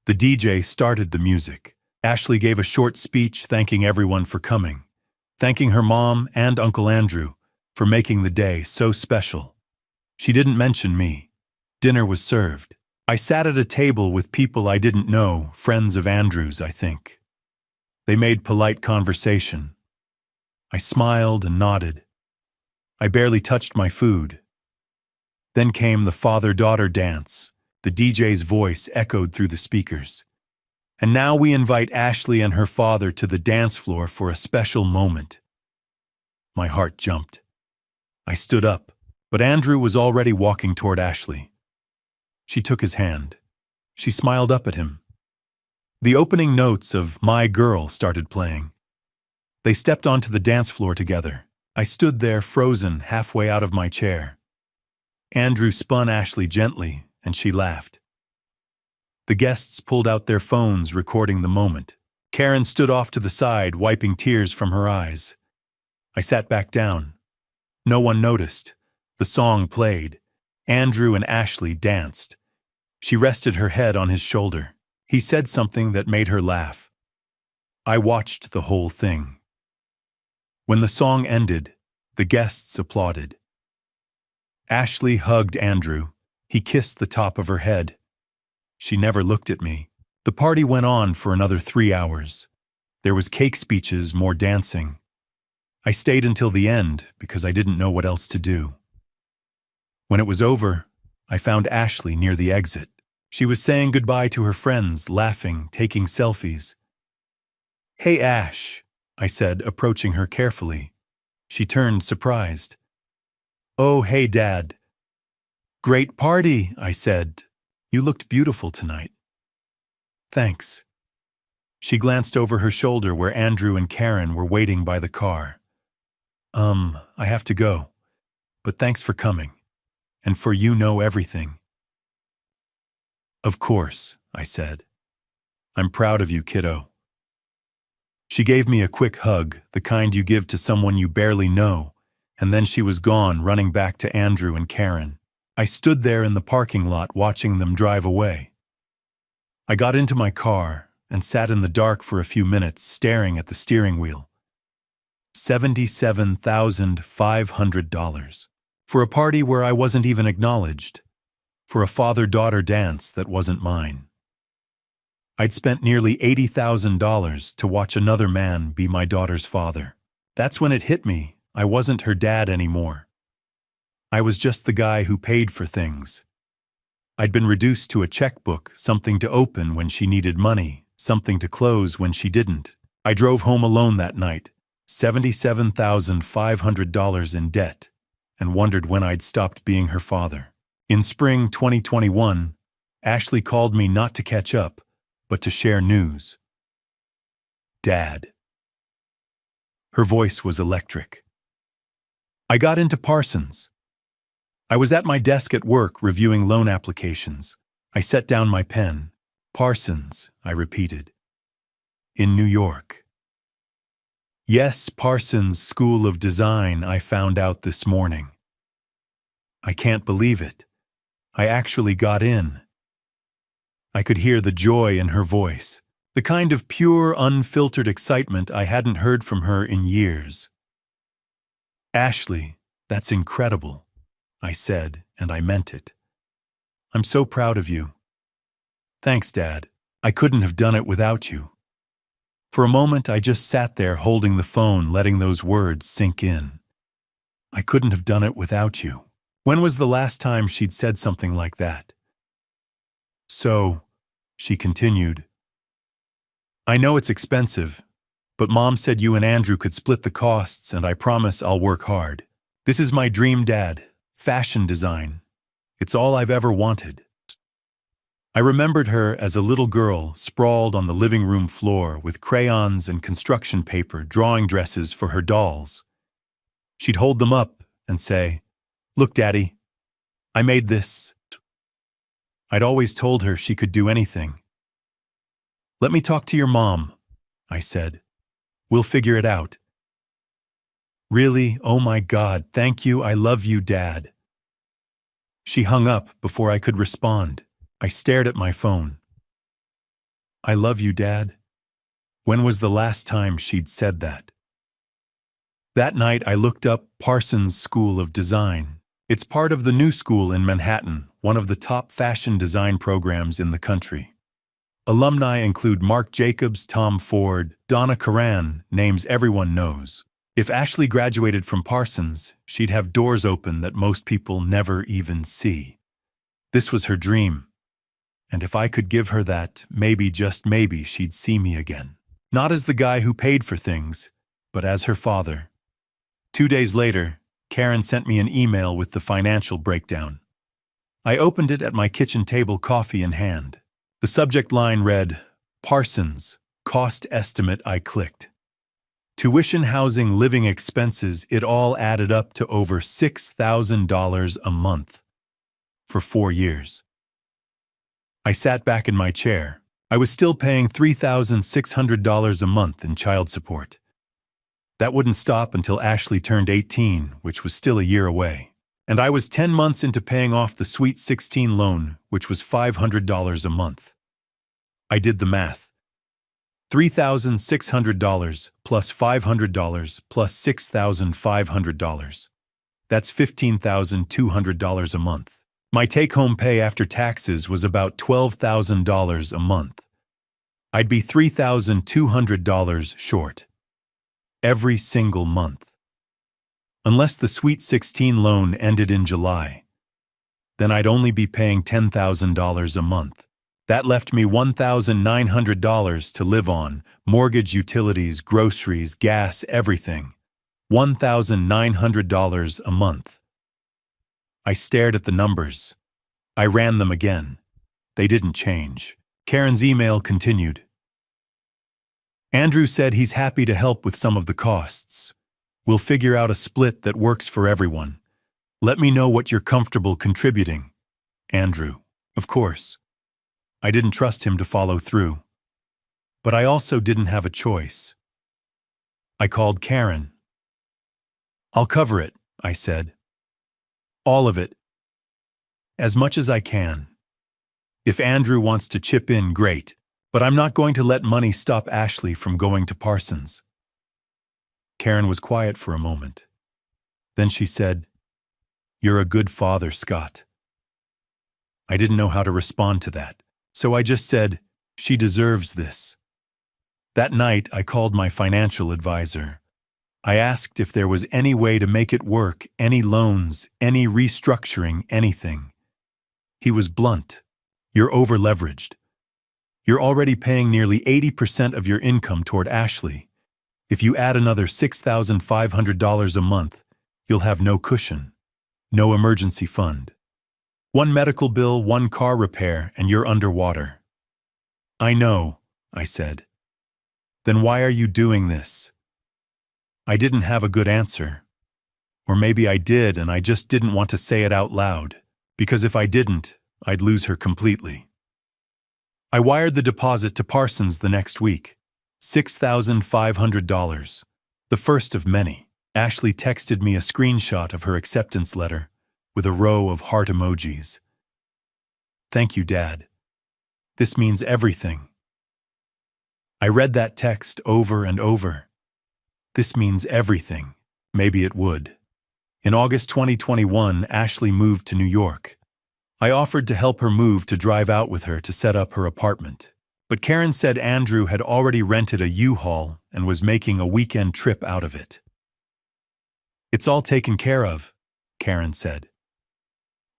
The DJ started the music. Ashley gave a short speech thanking everyone for coming, thanking her mom and Uncle Andrew for making the day so special. She didn't mention me. Dinner was served. I sat at a table with people I didn't know, friends of Andrew's, I think. They made polite conversation. I smiled and nodded. I barely touched my food. Then came the father-daughter dance. The DJ's voice echoed through the speakers. "And now we invite Ashley and her father to the dance floor for a special moment." My heart jumped. I stood up, but Andrew was already walking toward Ashley. She took his hand. She smiled up at him. The opening notes of "My Girl" started playing. They stepped onto the dance floor together. I stood there, frozen, halfway out of my chair. Andrew spun Ashley gently, and she laughed. The guests pulled out their phones, recording the moment. Karen stood off to the side, wiping tears from her eyes. I sat back down. No one noticed. The song played. Andrew and Ashley danced. She rested her head on his shoulder. He said something that made her laugh. I watched the whole thing. When the song ended, the guests applauded. Ashley hugged Andrew. He kissed the top of her head. She never looked at me. The party went on for another 3 hours. There was cake speeches, more dancing. I stayed until the end because I didn't know what else to do. When it was over, I found Ashley near the exit. She was saying goodbye to her friends, laughing, taking selfies. "Hey, Ash," I said, approaching her carefully. She turned, surprised. "Oh, hey, Dad." "Great party," I said. "You looked beautiful tonight." "Thanks." She glanced over her shoulder where Andrew and Karen were waiting by the car. I have to go. But thanks for coming. And for you know everything." "Of course," I said. "I'm proud of you, kiddo." She gave me a quick hug, the kind you give to someone you barely know, and then she was gone, running back to Andrew and Karen. I stood there in the parking lot watching them drive away. I got into my car and sat in the dark for a few minutes, staring at the steering wheel. $77,500. For a party where I wasn't even acknowledged. For a father-daughter dance that wasn't mine. I'd spent nearly $80,000 to watch another man be my daughter's father. That's when it hit me. I wasn't her dad anymore. I was just the guy who paid for things. I'd been reduced to a checkbook, something to open when she needed money, something to close when she didn't. I drove home alone that night, $77,500 in debt, and wondered when I'd stopped being her father. In spring 2021, Ashley called me not to catch up, but to share news. "Dad." Her voice was electric. I got into Parsons. I was at my desk at work reviewing loan applications. I set down my pen. Parsons, I repeated. In New York. Yes, Parsons School of Design, I found out this morning. I can't believe it. I actually got in. I could hear the joy in her voice, the kind of pure, unfiltered excitement I hadn't heard from her in years. Ashley, that's incredible, I said, and I meant it. I'm so proud of you. Thanks, Dad. I couldn't have done it without you. For a moment, I just sat there holding the phone, letting those words sink in. I couldn't have done it without you. When was the last time she'd said something like that? So, she continued, I know it's expensive, but Mom said you and Andrew could split the costs, and I promise I'll work hard. This is my dream, Dad. Fashion design. It's all I've ever wanted. I remembered her as a little girl sprawled on the living room floor with crayons and construction paper drawing dresses for her dolls. She'd hold them up and say, Look, Daddy, I made this. I'd always told her she could do anything. Let me talk to your mom, I said. We'll figure it out. Really? Oh my God, thank you, I love you, Dad. She hung up before I could respond. I stared at my phone. I love you, Dad. When was the last time she'd said that? That night I looked up Parsons School of Design. It's part of the New School in Manhattan, one of the top fashion design programs in the country. Alumni include Marc Jacobs, Tom Ford, Donna Karan, names everyone knows. If Ashley graduated from Parsons, she'd have doors open that most people never even see. This was her dream. And if I could give her that, maybe, just maybe, she'd see me again. Not as the guy who paid for things, but as her father. 2 days later, Karen sent me an email with the financial breakdown. I opened it at my kitchen table, coffee in hand. The subject line read, Parsons, cost estimate. I clicked. Tuition, housing, living expenses, it all added up to over $6,000 a month. For 4 years. I sat back in my chair. I was still paying $3,600 a month in child support. That wouldn't stop until Ashley turned 18, which was still a year away. And I was 10 months into paying off the Sweet 16 loan, which was $500 a month. I did the math. $3,600 plus $500 plus $6,500. That's $15,200 a month. My take-home pay after taxes was about $12,000 a month. I'd be $3,200 short. Every single month. Unless the Sweet 16 loan ended in July. Then I'd only be paying $10,000 a month. That left me $1,900 to live on, mortgage, utilities, groceries, gas, everything. $1,900 a month. I stared at the numbers. I ran them again. They didn't change. Karen's email continued. Andrew said he's happy to help with some of the costs. We'll figure out a split that works for everyone. Let me know what you're comfortable contributing. Andrew. Of course. I didn't trust him to follow through. But I also didn't have a choice. I called Karen. I'll cover it, I said. All of it. As much as I can. If Andrew wants to chip in, great. But I'm not going to let money stop Ashley from going to Parsons. Karen was quiet for a moment. Then she said, You're a good father, Scott. I didn't know how to respond to that, so I just said, She deserves this. That night, I called my financial advisor. I asked if there was any way to make it work, any loans, any restructuring, anything. He was blunt. You're over-leveraged. You're already paying nearly 80% of your income toward Ashley. If you add another $6,500 a month, you'll have no cushion, no emergency fund. One medical bill, one car repair, and you're underwater. I know, I said. Then why are you doing this? I didn't have a good answer. Or maybe I did and I just didn't want to say it out loud, because if I didn't, I'd lose her completely. I wired the deposit to Parsons the next week. $6,500. The first of many. Ashley texted me a screenshot of her acceptance letter with a row of heart emojis. Thank you, Dad. This means everything. I read that text over and over. This means everything. Maybe it would. In August 2021, Ashley moved to New York. I offered to help her move to drive out with her to set up her apartment. But Karen said Andrew had already rented a U-Haul and was making a weekend trip out of it. It's all taken care of, Karen said.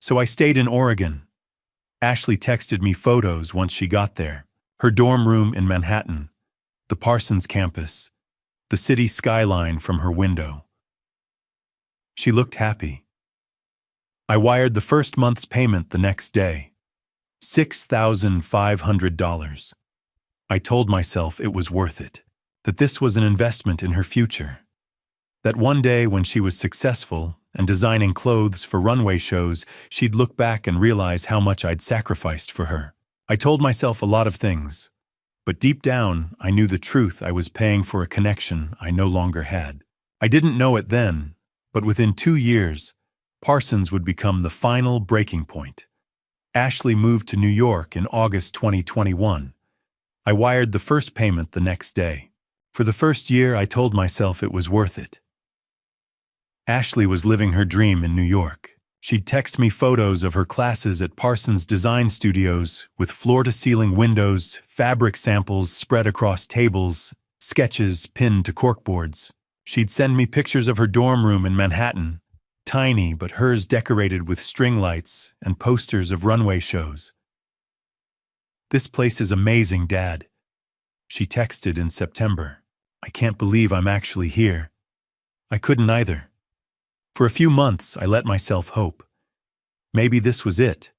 So I stayed in Oregon. Ashley texted me photos once she got there. Her dorm room in Manhattan, the Parsons campus, the city skyline from her window. She looked happy. I wired the first month's payment the next day. $6,500. I told myself it was worth it, that this was an investment in her future. That one day when she was successful and designing clothes for runway shows, she'd look back and realize how much I'd sacrificed for her. I told myself a lot of things, but deep down, I knew the truth. I was paying for a connection I no longer had. I didn't know it then, but within 2 years, Parsons would become the final breaking point. Ashley moved to New York in August 2021. I wired the first payment the next day. For the first year, I told myself it was worth it. Ashley was living her dream in New York. She'd text me photos of her classes at Parsons Design Studios with floor-to-ceiling windows, fabric samples spread across tables, sketches pinned to corkboards. She'd send me pictures of her dorm room in Manhattan, tiny but hers decorated with string lights and posters of runway shows. This place is amazing, Dad. She texted in September. I can't believe I'm actually here. I couldn't either. For a few months, I let myself hope. Maybe this was it.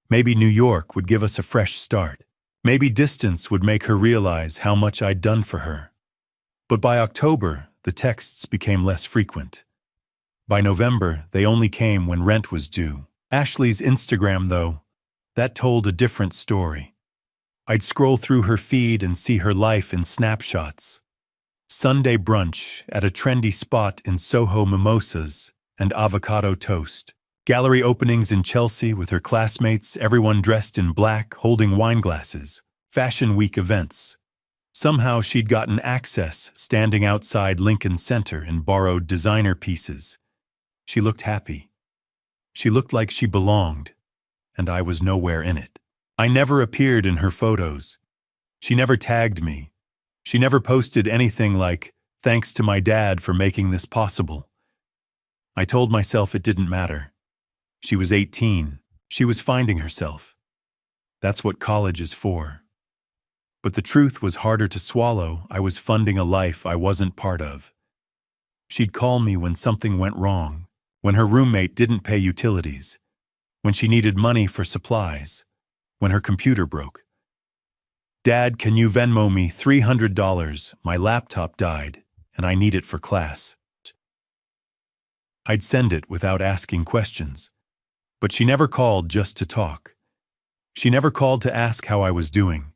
Maybe New York would give us a fresh start. Maybe distance would make her realize how much I'd done for her. But by October, the texts became less frequent. By November, they only came when rent was due. Ashley's Instagram, though, that told a different story. I'd scroll through her feed and see her life in snapshots. Sunday brunch at a trendy spot in Soho, mimosas and avocado toast. Gallery openings in Chelsea with her classmates, everyone dressed in black, holding wine glasses. Fashion Week events. Somehow she'd gotten access, standing outside Lincoln Center in borrowed designer pieces. She looked happy. She looked like she belonged, and I was nowhere in it. I never appeared in her photos. She never tagged me. She never posted anything like, "Thanks to my dad for making this possible." I told myself it didn't matter. She was 18. She was finding herself. That's what college is for. But the truth was harder to swallow. I was funding a life I wasn't part of. She'd call me when something went wrong, when her roommate didn't pay utilities, when she needed money for supplies, when her computer broke. "Dad, can you Venmo me $300? My laptop died, and I need it for class." I'd send it without asking questions. But she never called just to talk. She never called to ask how I was doing.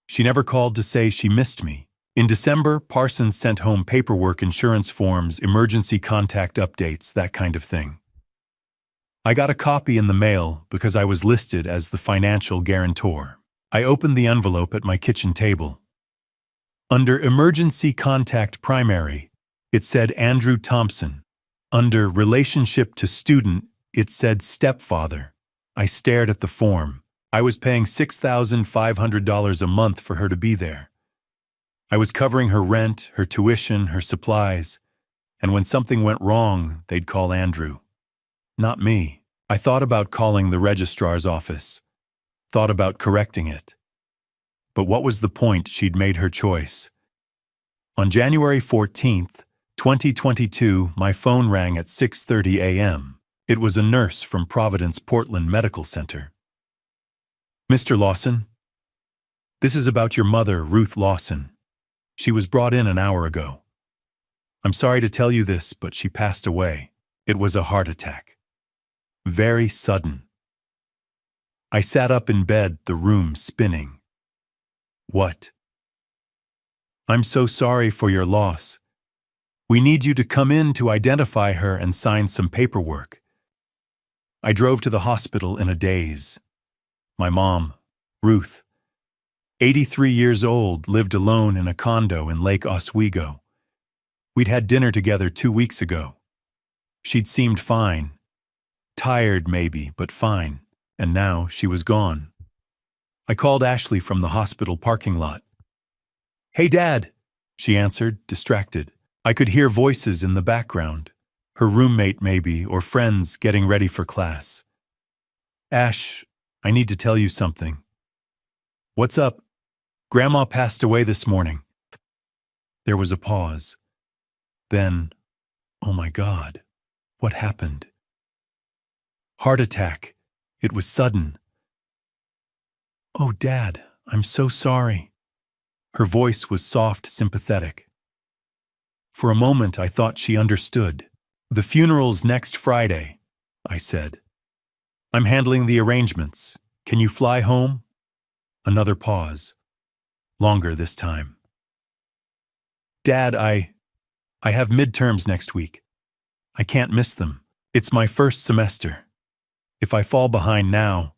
She never called to say she missed me. In December, Parsons sent home paperwork, insurance forms, emergency contact updates, that kind of thing. I got a copy in the mail because I was listed as the financial guarantor. I opened the envelope at my kitchen table. Under Emergency Contact Primary, it said Andrew Thompson. Under Relationship to Student, it said Stepfather. I stared at the form. I was paying $6,500 a month for her to be there. I was covering her rent, her tuition, her supplies, and when something went wrong, they'd call Andrew. Not me. I thought about calling the registrar's office. Thought about correcting it. But what was the point? She'd made her choice. On January 14th, 2022, my phone rang at 6:30 a.m. It was a nurse from Providence Portland Medical Center. "Mr. Lawson, this is about your mother, Ruth Lawson. She was brought in an hour ago. I'm sorry to tell you this, but she passed away. It was a heart attack. Very sudden." I sat up in bed, the room spinning. What? I'm so sorry for your loss. We need you to come in to identify her and sign some paperwork. I drove to the hospital in a daze. My mom, Ruth, 83 years old, lived alone in a condo in Lake Oswego. We'd had dinner together 2 weeks ago. She'd seemed fine. Tired maybe, but fine. And now she was gone. I called Ashley from the hospital parking lot. "Hey, Dad," she answered, distracted. I could hear voices in the background. Her roommate maybe, or friends getting ready for class. "Ash, I need to tell you something." "What's up?" "Grandma passed away this morning." There was a pause. Then, oh my God, what happened? Heart attack. It was sudden. "Oh, Dad, I'm so sorry." Her voice was soft, sympathetic. For a moment, I thought she understood. "The funeral's next Friday," I said. "I'm handling the arrangements. Can you fly home?" Another pause. Longer this time. "Dad, I have midterms next week. I can't miss them. It's my first semester. If I fall behind now..."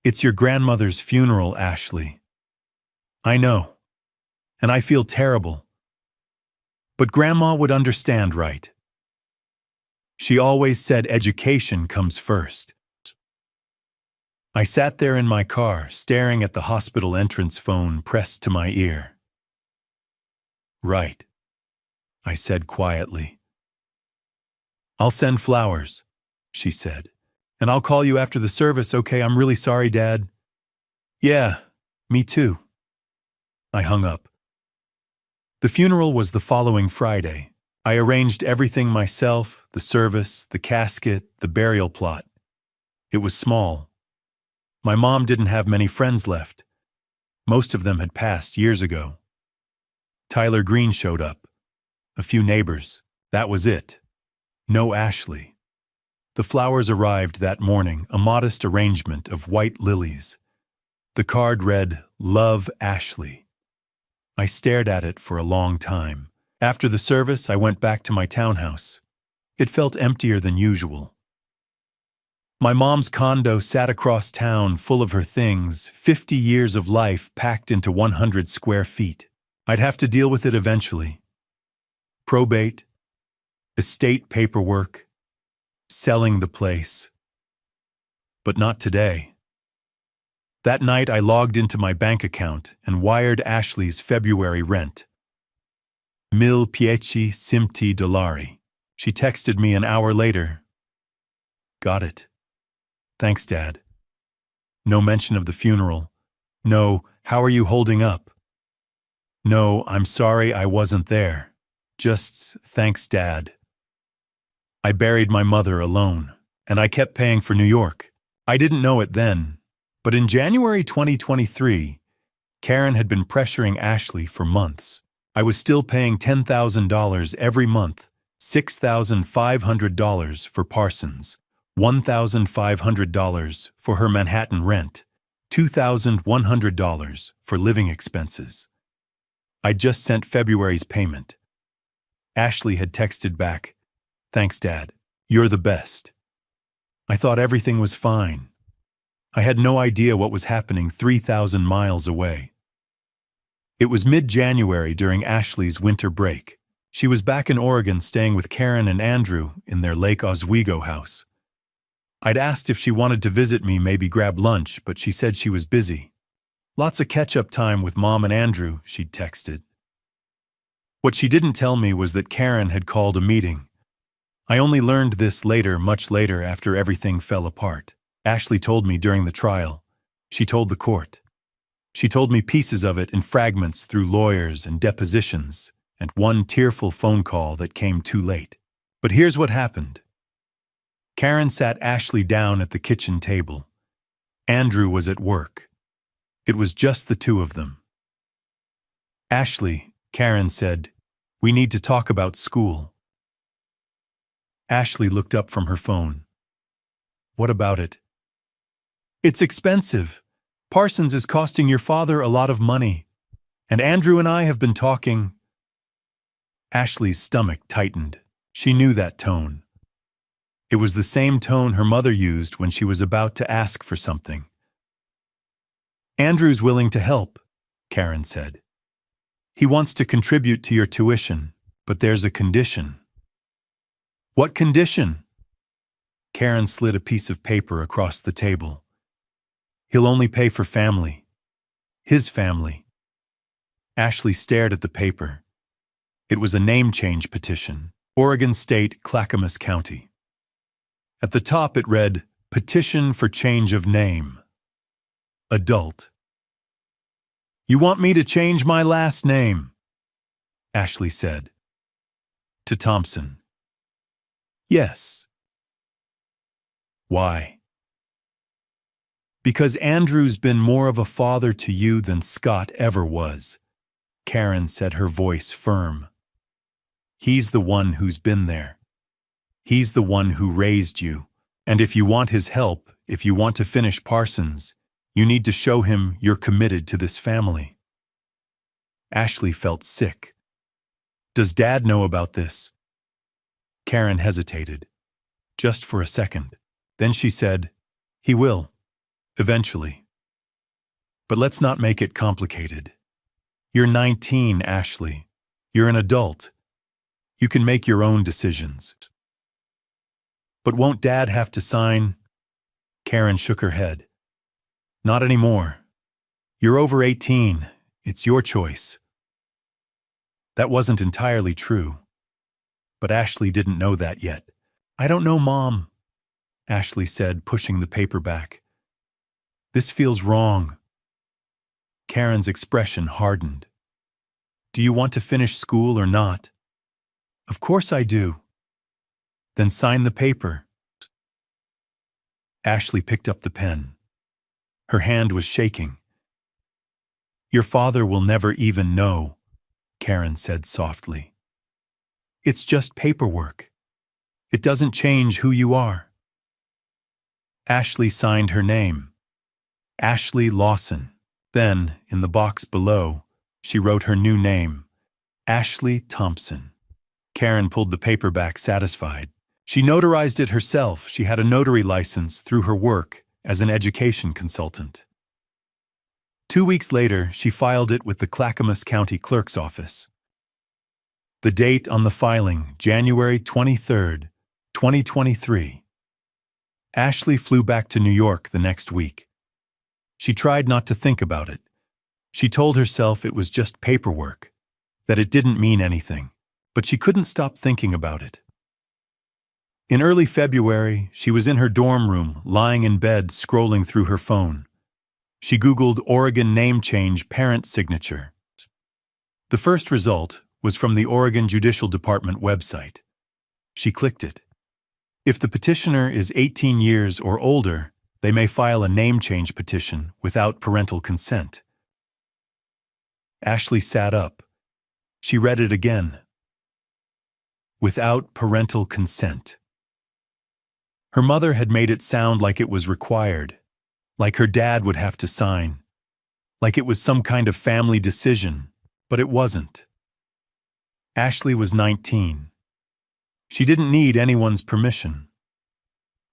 "It's your grandmother's funeral, Ashley." "I know. And I feel terrible. But Grandma would understand, right? She always said education comes first." I sat there in my car, staring at the hospital entrance phone pressed to my ear. "Right," I said quietly. "I'll send flowers," she said. "And I'll call you after the service, okay? I'm really sorry, Dad." "Yeah, me too." I hung up. The funeral was the following Friday. I arranged everything myself, the service, the casket, the burial plot. It was small. My mom didn't have many friends left. Most of them had passed years ago. Tyler Green showed up. A few neighbors. That was it. No Ashley. The flowers arrived that morning, a modest arrangement of white lilies. The card read, "Love, Ashley." I stared at it for a long time. After the service, I went back to my townhouse. It felt emptier than usual. My mom's condo sat across town, full of her things, 50 years of life packed into 100 square feet. I'd have to deal with it eventually. Probate, estate paperwork, selling the place. But not today. That night I logged into my bank account and wired Ashley's February rent. $1,010. She texted me an hour later. "Got it. Thanks, Dad." No mention of the funeral. No, "How are you holding up?" No, "I'm sorry I wasn't there." Just, "Thanks, Dad." I buried my mother alone, and I kept paying for New York. I didn't know it then, but in January 2023, Karen had been pressuring Ashley for months. I was still paying $10,000 every month, $6,500 for Parsons, $1,500 for her Manhattan rent, $2,100 for living expenses. I'd just sent February's payment. Ashley had texted back, "Thanks, Dad. You're the best." I thought everything was fine. I had no idea what was happening 3,000 miles away. It was mid-January during Ashley's winter break. She was back in Oregon staying with Karen and Andrew in their Lake Oswego house. I'd asked if she wanted to visit me, maybe grab lunch, but she said she was busy. "Lots of catch-up time with Mom and Andrew," she'd texted. What she didn't tell me was that Karen had called a meeting. I only learned this later, much later, after everything fell apart. Ashley told me during the trial. She told the court. She told me pieces of it in fragments through lawyers and depositions, and one tearful phone call that came too late. But here's what happened. Karen sat Ashley down at the kitchen table. Andrew was at work. It was just the two of them. "Ashley," Karen said, "we need to talk about school." Ashley looked up from her phone. "What about it?" "It's expensive. Parsons is costing your father a lot of money, and Andrew and I have been talking. Ashley's stomach tightened. She knew that tone. It was the same tone her mother used when she was about to ask for something. Andrew's willing to help, Karen said. He wants to contribute to your tuition, but there's a condition. What condition? Karen slid a piece of paper across the table. He'll only pay for family. His family. Ashley stared at the paper. It was a name change petition, Oregon State, Clackamas County. At the top it read, Petition for Change of Name. Adult. You want me to change my last name? Ashley said. To Thompson. Yes. Why? Because Andrew's been more of a father to you than Scott ever was, Karen said, her voice firm. He's the one who's been there. He's the one who raised you, and if you want his help, if you want to finish Parsons, you need to show him you're committed to this family. Ashley felt sick. Does Dad know about this? Karen hesitated, just for a second. Then she said, He will, eventually. But let's not make it complicated. You're 19, Ashley. You're an adult. You can make your own decisions. But won't Dad have to sign? Karen shook her head. Not anymore. You're over 18. It's your choice. That wasn't entirely true. But Ashley didn't know that yet. I don't know, Mom, Ashley said, pushing the paper back. This feels wrong. Karen's expression hardened. Do you want to finish school or not? Of course I do. Then sign the paper. Ashley picked up the pen. Her hand was shaking. Your father will never even know, Karen said softly. It's just paperwork. It doesn't change who you are. Ashley signed her name. Ashley Lawson. Then, in the box below, she wrote her new name, Ashley Thompson. Karen pulled the paper back satisfied. She notarized it herself. She had a notary license through her work as an education consultant. 2 weeks later, she filed it with the Clackamas County Clerk's office. The date on the filing, January 23, 2023. Ashley flew back to New York the next week. She tried not to think about it. She told herself it was just paperwork, that it didn't mean anything, but she couldn't stop thinking about it. In early February, she was in her dorm room, lying in bed, scrolling through her phone. She Googled Oregon name change parent signature. The first result was from the Oregon Judicial Department website. She clicked it. If the petitioner is 18 years or older, they may file a name change petition without parental consent. Ashley sat up. She read it again. Without parental consent. Her mother had made it sound like it was required, like her dad would have to sign, like it was some kind of family decision, but it wasn't. Ashley was 19. She didn't need anyone's permission.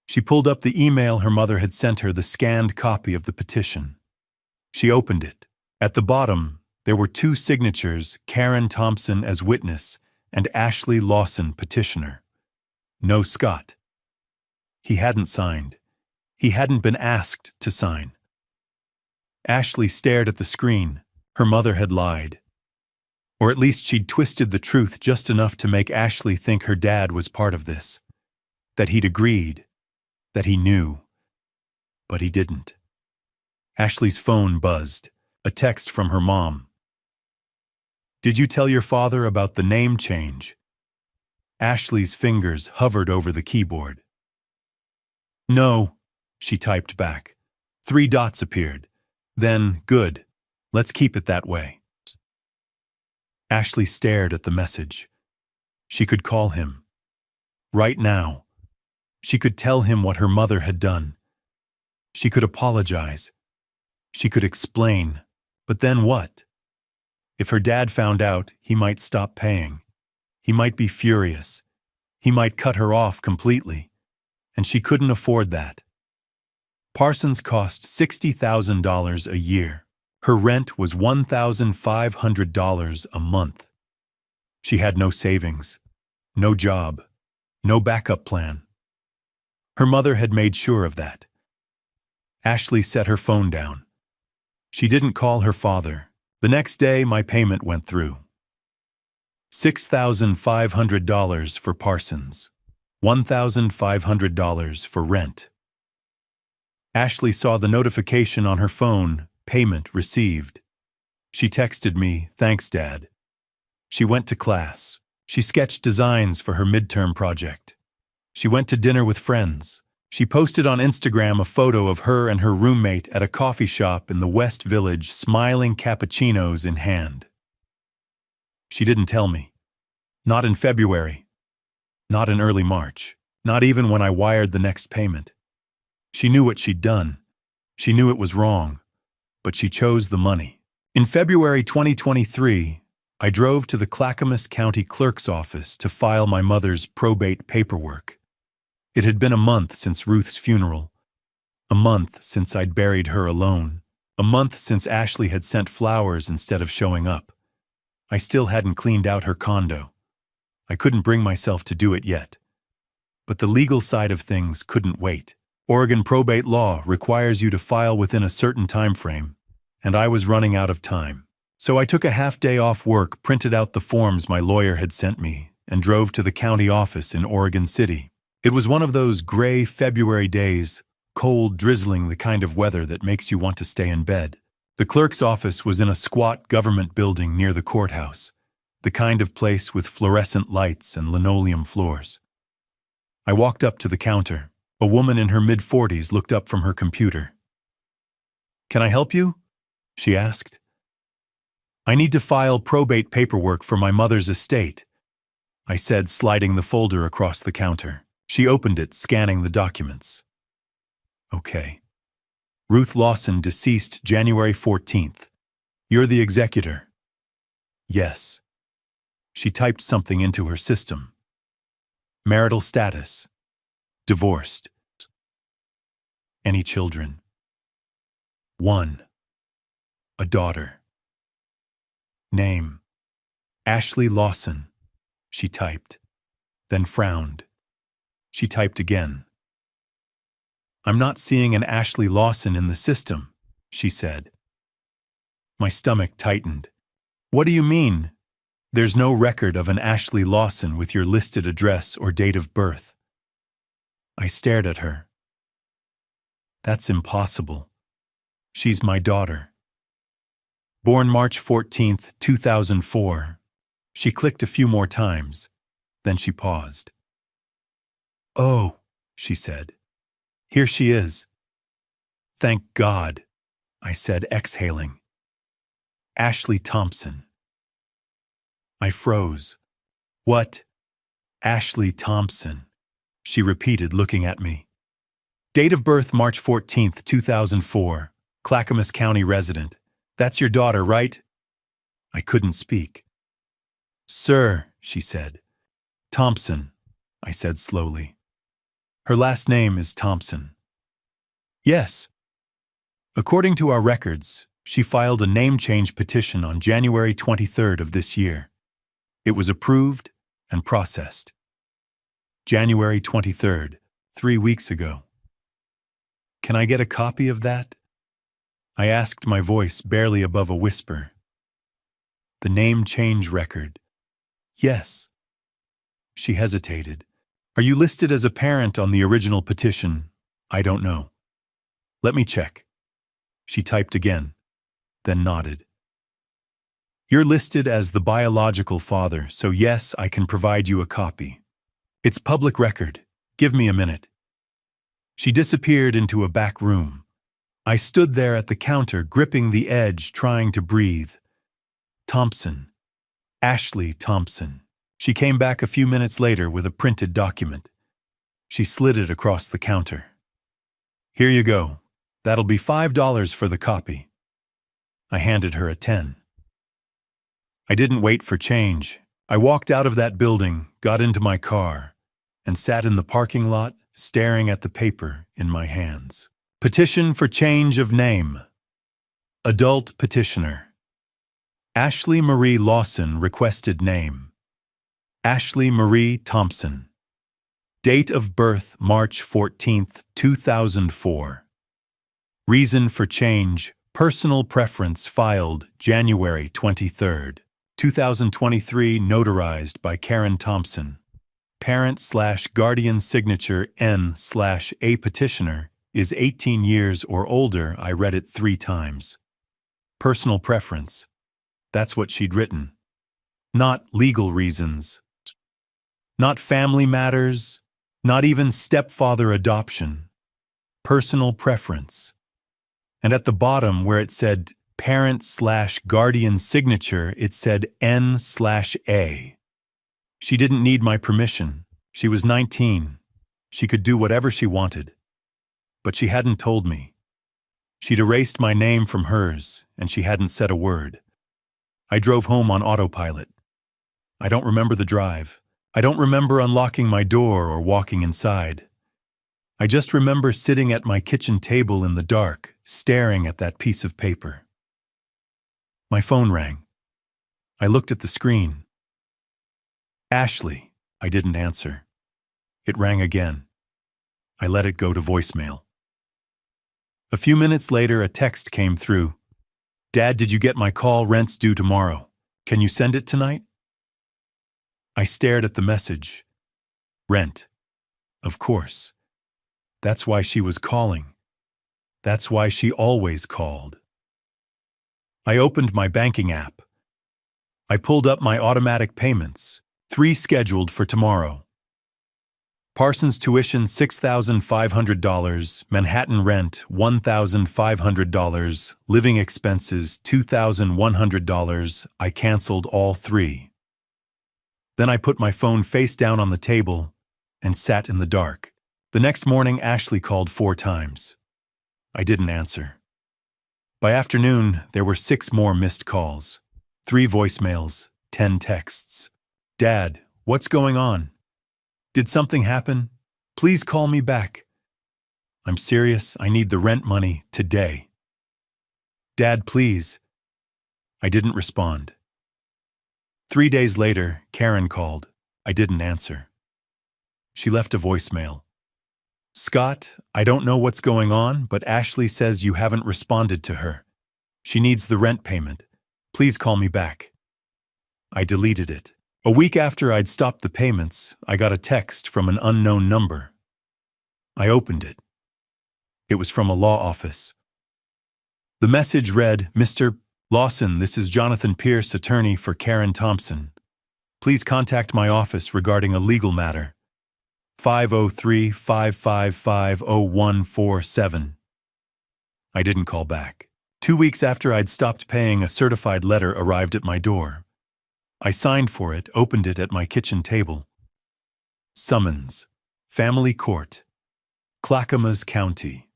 She pulled up the email her mother had sent her, the scanned copy of the petition. She opened it. At the bottom, there were 2 signatures, Karen Thompson as witness and Ashley Lawson petitioner. No Scott. He hadn't signed. He hadn't been asked to sign. Ashley stared at the screen. Her mother had lied. Or at least she'd twisted the truth just enough to make Ashley think her dad was part of this. That he'd agreed. That he knew. But he didn't. Ashley's phone buzzed. A text from her mom. Did you tell your father about the name change? Ashley's fingers hovered over the keyboard. No, she typed back. 3 dots appeared. Then, good. Let's keep it that way. Ashley stared at the message. She could call him. Right now. She could tell him what her mother had done. She could apologize. She could explain, but then what? If her dad found out, he might stop paying. He might be furious. He might cut her off completely. And she couldn't afford that. Parsons cost $60,000 a year. Her rent was $1,500 a month. She had no savings, no job, no backup plan. Her mother had made sure of that. Ashley set her phone down. She didn't call her father. The next day, my payment went through. $6,500 for Parsons, $1,500 for rent. Ashley saw the notification on her phone, payment received. She texted me, "Thanks, Dad." She went to class. She sketched designs for her midterm project. She went to dinner with friends. She posted on Instagram a photo of her and her roommate at a coffee shop in the West Village, smiling, cappuccinos in hand. She didn't tell me. Not in February. Not in early March. Not even when I wired the next payment. She knew what she'd done. She knew it was wrong. But she chose the money. In February 2023, I drove to the Clackamas County Clerk's office to file my mother's probate paperwork. It had been a month since Ruth's funeral. A month since I'd buried her alone. A month since Ashley had sent flowers instead of showing up. I still hadn't cleaned out her condo. I couldn't bring myself to do it yet. But the legal side of things couldn't wait. Oregon probate law requires you to file within a certain time frame, and I was running out of time. So I took a half-day off work, printed out the forms my lawyer had sent me, and drove to the county office in Oregon City. It was one of those gray February days, cold, drizzling, the kind of weather that makes you want to stay in bed. The clerk's office was in a squat government building near the courthouse, the kind of place with fluorescent lights and linoleum floors. I walked up to the counter. A woman in her mid-40s looked up from her computer. "Can I help you?" she asked. "I need to file probate paperwork for my mother's estate," I said, sliding the folder across the counter. She opened it, scanning the documents. "Okay. Ruth Lawson, deceased January 14th. You're the executor." "Yes." She typed something into her system. "Marital status. Divorced. Any children?" "One. A daughter." "Name. Ashley Lawson," she typed, then frowned. She typed again. "I'm not seeing an Ashley Lawson in the system," she said. My stomach tightened. "What do you mean? There's no record of an Ashley Lawson with your listed address or date of birth." I stared at her. "That's impossible. She's my daughter. Born March 14th, 2004. She clicked a few more times. Then she paused. "Oh," she said. "Here she is." "Thank God," I said, exhaling. "Ashley Thompson." I froze. "What? Ashley Thompson?" she repeated, looking at me. "Date of birth March 14th, 2004. Clackamas County resident. That's your daughter, right?" I couldn't speak. "Sir," she said. "Thompson," I said slowly. "Her last name is Thompson." "Yes." According to our records, she filed a name change petition on January 23rd of this year. It was approved and processed. January 23rd, 3 weeks ago. "Can I get a copy of that?" I asked, my voice barely above a whisper. "The name change record." "Yes." She hesitated. "Are you listed as a parent on the original petition?" "I don't know." "Let me check." She typed again, then nodded. "You're listed as the biological father, so yes, I can provide you a copy. It's public record. Give me a minute." She disappeared into a back room. I stood there at the counter, gripping the edge, trying to breathe. Thompson. Ashley Thompson. She came back a few minutes later with a printed document. She slid it across the counter. "Here you go. That'll be $5 for the copy. I handed her a 10. I didn't wait for change. I walked out of that building, got into my car, and sat in the parking lot, staring at the paper in my hands. Petition for change of name. Adult petitioner. Ashley Marie Lawson requested name. Ashley Marie Thompson. Date of birth March 14th, 2004. Reason for change, personal preference filed January 23rd, 2023, notarized by Karen Thompson. Parent/guardian signature N/a petitioner is 18 years or older. I read it 3 times. Personal preference. That's what she'd written. Not legal reasons. Not family matters. Not even stepfather adoption. Personal preference. And at the bottom where it said parent/guardian signature, it said N/a. She didn't need my permission. She was 19. She could do whatever she wanted. But she hadn't told me. She'd erased my name from hers, and she hadn't said a word. I drove home on autopilot. I don't remember the drive. I don't remember unlocking my door or walking inside. I just remember sitting at my kitchen table in the dark, staring at that piece of paper. My phone rang. I looked at the screen. Ashley. I didn't answer. It rang again. I let it go to voicemail. A few minutes later, a text came through. Dad, did you get my call? Rent's due tomorrow. Can you send it tonight? I stared at the message. Rent. Of course. That's why she was calling. That's why she always called. I opened my banking app. I pulled up my automatic payments, 3 scheduled for tomorrow. Parsons tuition $6,500, Manhattan rent $1,500, living expenses $2,100. I canceled all 3. Then I put my phone face down on the table and sat in the dark. The next morning, Ashley called 4 times. I didn't answer. By afternoon, there were 6 more missed calls, 3 voicemails, 10 texts. Dad, what's going on? Did something happen? Please call me back. I'm serious. I need the rent money today. Dad, please. I didn't respond. 3 days later, Karen called. I didn't answer. She left a voicemail. Scott, I don't know what's going on, but Ashley says you haven't responded to her. She needs the rent payment. Please call me back. I deleted it. A week after I'd stopped the payments, I got a text from an unknown number. I opened it. It was from a law office. The message read, Mr. Lawson, this is Jonathan Pierce, attorney for Karen Thompson. Please contact my office regarding a legal matter. 503-555-0147. I didn't call back. 2 weeks after I'd stopped paying, a certified letter arrived at my door. I signed for it, opened it at my kitchen table. Summons. Family Court. Clackamas County.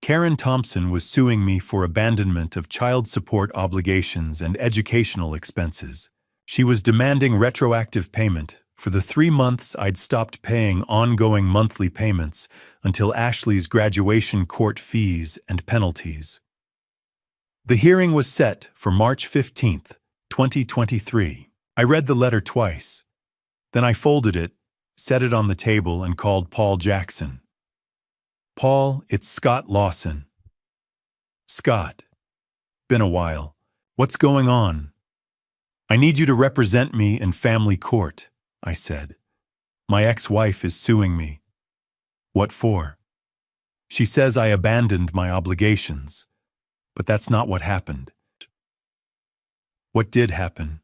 Karen Thompson was suing me for abandonment of child support obligations and educational expenses. She was demanding retroactive payment for the 3 months I'd stopped paying ongoing monthly payments until Ashley's graduation court fees and penalties. The hearing was set for March 15th, 2023. I read the letter twice. Then I folded it, set it on the table, and called Paul Jackson. Paul, it's Scott Lawson. Scott. Been a while. What's going on? I need you to represent me in family court, I said. My ex-wife is suing me. What for? She says I abandoned my obligations, but that's not what happened. What did happen?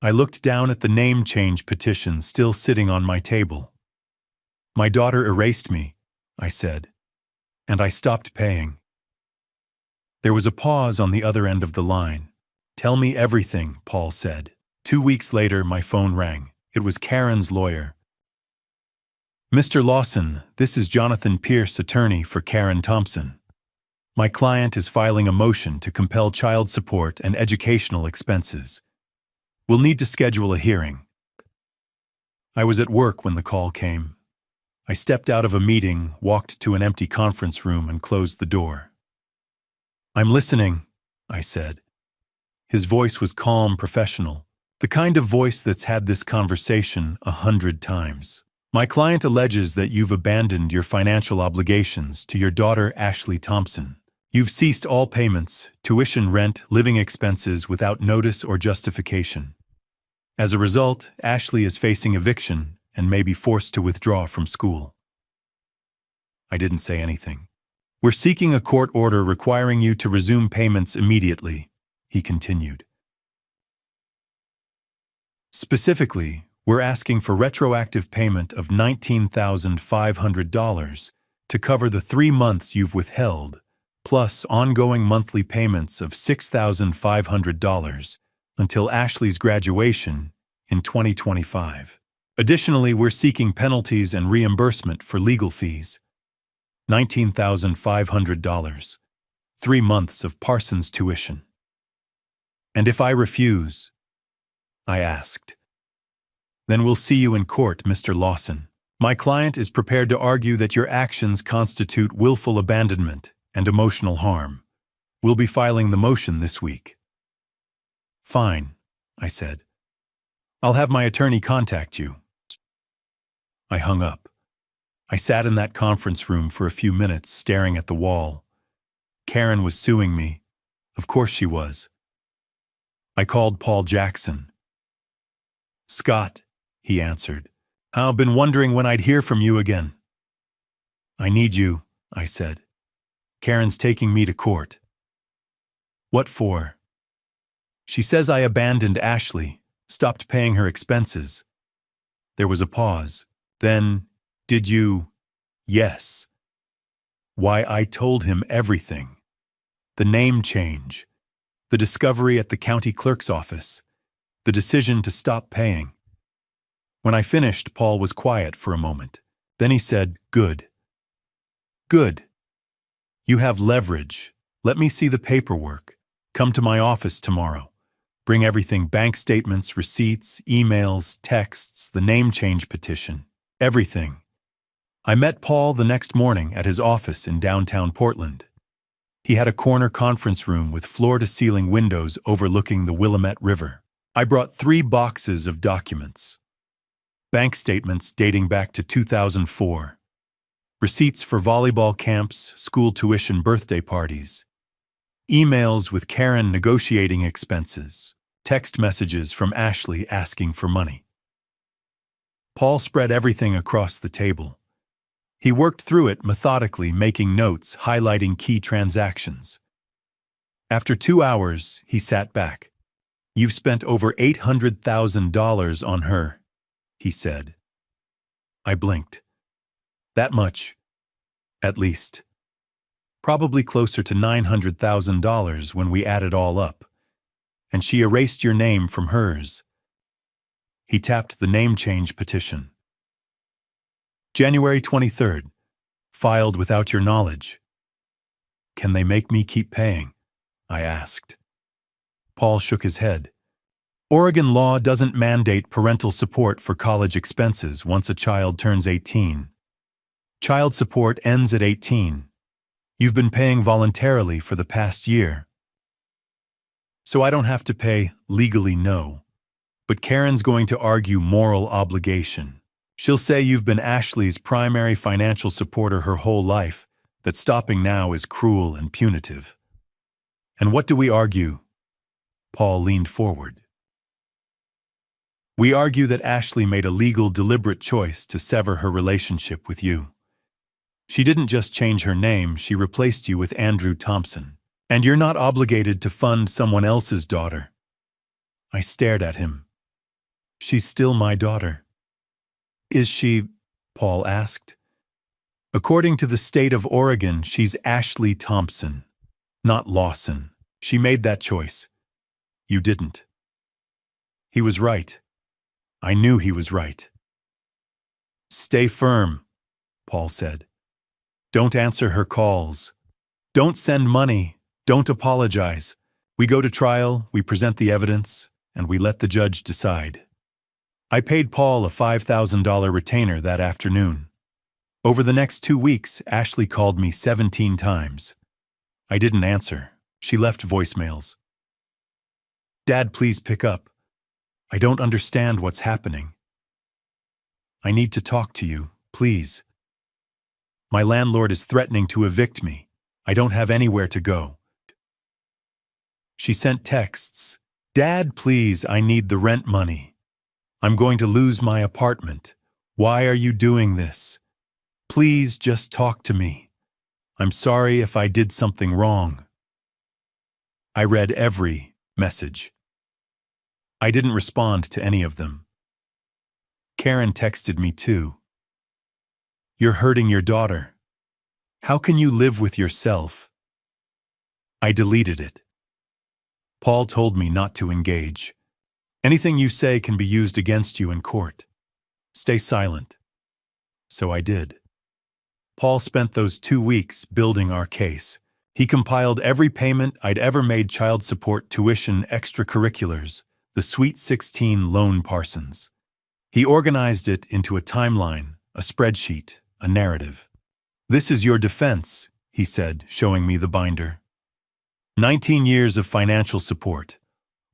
I looked down at the name change petition still sitting on my table. My daughter erased me, I said, and I stopped paying. There was a pause on the other end of the line. Tell me everything, Paul said. 2 weeks later, my phone rang. It was Karen's lawyer. Mr. Lawson, this is Jonathan Pierce, attorney for Karen Thompson. My client is filing a motion to compel child support and educational expenses. We'll need to schedule a hearing. I was at work when the call came. I stepped out of a meeting, walked to an empty conference room, and closed the door. I'm listening, I said. His voice was calm, professional, the kind of voice that's had this conversation 100 times. My client alleges that you've abandoned your financial obligations to your daughter, Ashley Thompson. You've ceased all payments, tuition, rent, living expenses without notice or justification. As a result, Ashley is facing eviction and may be forced to withdraw from school. I didn't say anything. We're seeking a court order requiring you to resume payments immediately, he continued. Specifically, we're asking for retroactive payment of $19,500 to cover the 3 months you've withheld, plus ongoing monthly payments of $6,500 until Ashley's graduation in 2025. Additionally, we're seeking penalties and reimbursement for legal fees. $19,500, 3 months of Parsons tuition. And if I refuse? I asked. Then we'll see you in court, Mr. Lawson. My client is prepared to argue that your actions constitute willful abandonment and emotional harm. We'll be filing the motion this week. Fine, I said. I'll have my attorney contact you. I hung up. I sat in that conference room for a few minutes, staring at the wall. Karen was suing me. Of course she was. I called Paul Jackson. Scott, he answered. I've been wondering when I'd hear from you again. I need you, I said. Karen's taking me to court. What for? She says I abandoned Ashley, stopped paying her expenses. There was a pause. Then, did you? Yes. Why, I told him everything. The name change, the discovery at the county clerk's office, the decision to stop paying. When I finished, Paul was quiet for a moment. Then he said, Good. Good. You have leverage. Let me see the paperwork. Come to my office tomorrow. Bring everything: bank statements, receipts, emails, texts, the name change petition. Everything. I met Paul the next morning at his office in downtown Portland. He had a corner conference room with floor-to-ceiling windows overlooking the Willamette River. I brought 3 boxes of documents. Bank statements dating back to 2004. Receipts for volleyball camps, school tuition, birthday parties. Emails with Karen negotiating expenses. Text messages from Ashley asking for money. Paul spread everything across the table. He worked through it methodically, making notes, highlighting key transactions. After 2 hours, he sat back. You've spent over $800,000 on her, he said. I blinked. That much, at least. Probably closer to $900,000 when we add it all up. And she erased your name from hers. He tapped the name change petition. January 23rd. Filed without your knowledge. Can they make me keep paying? I asked. Paul shook his head. Oregon law doesn't mandate parental support for college expenses once a child turns 18. Child support ends at 18. You've been paying voluntarily for the past year. So I don't have to pay. Legally, no. But Karen's going to argue moral obligation. She'll say you've been Ashley's primary financial supporter her whole life, that stopping now is cruel and punitive. And what do we argue? Paul leaned forward. We argue that Ashley made a legal, deliberate choice to sever her relationship with you. She didn't just change her name, she replaced you with Andrew Thompson. And you're not obligated to fund someone else's daughter. I stared at him. She's still my daughter. Is she? Paul asked. According to the state of Oregon, she's Ashley Thompson, not Lawson. She made that choice. You didn't. He was right. I knew he was right. Stay firm, Paul said. Don't answer her calls. Don't send money. Don't apologize. We go to trial, we present the evidence, and we let the judge decide. I paid Paul a $5,000 retainer that afternoon. Over the next 2 weeks, Ashley called me 17 times. I didn't answer. She left voicemails. Dad, please pick up. I don't understand what's happening. I need to talk to you, please. My landlord is threatening to evict me. I don't have anywhere to go. She sent texts. Dad, please, I need the rent money. I'm going to lose my apartment. Why are you doing this? Please just talk to me. I'm sorry if I did something wrong. I read every message. I didn't respond to any of them. Karen texted me too. You're hurting your daughter. How can you live with yourself? I deleted it. Paul told me not to engage. Anything you say can be used against you in court. Stay silent. So I did. Paul spent those 2 weeks building our case. He compiled every payment I'd ever made: child support, tuition, extracurriculars, the Sweet 16 loan Parsons. He organized it into a timeline, a spreadsheet, a narrative. This is your defense, he said, showing me the binder. 19 years of financial support,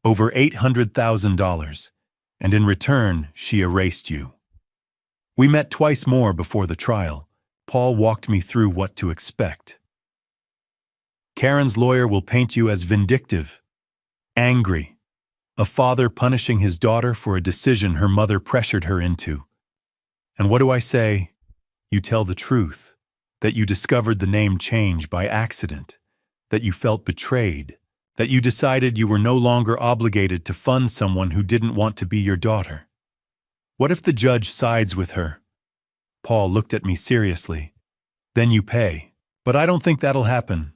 over $800,000, and in return, she erased you. We met twice more before the trial. Paul walked me through what to expect. Karen's lawyer will paint you as vindictive, angry, a father punishing his daughter for a decision her mother pressured her into. And what do I say? You tell the truth, that you discovered the name change by accident, that you felt betrayed, that you decided you were no longer obligated to fund someone who didn't want to be your daughter. What if the judge sides with her? Paul looked at me seriously. Then you pay. But I don't think that'll happen.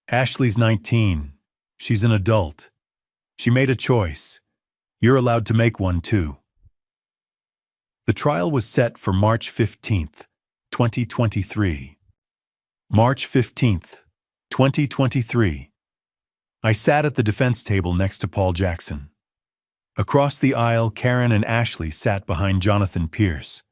Ashley's 19. She's an adult. She made a choice. You're allowed to make one too. The trial was set for March 15th, 2023. March 15th, 2023. I sat at the defense table next to Paul Jackson. Across the aisle, Karen and Ashley sat behind Jonathan Pierce.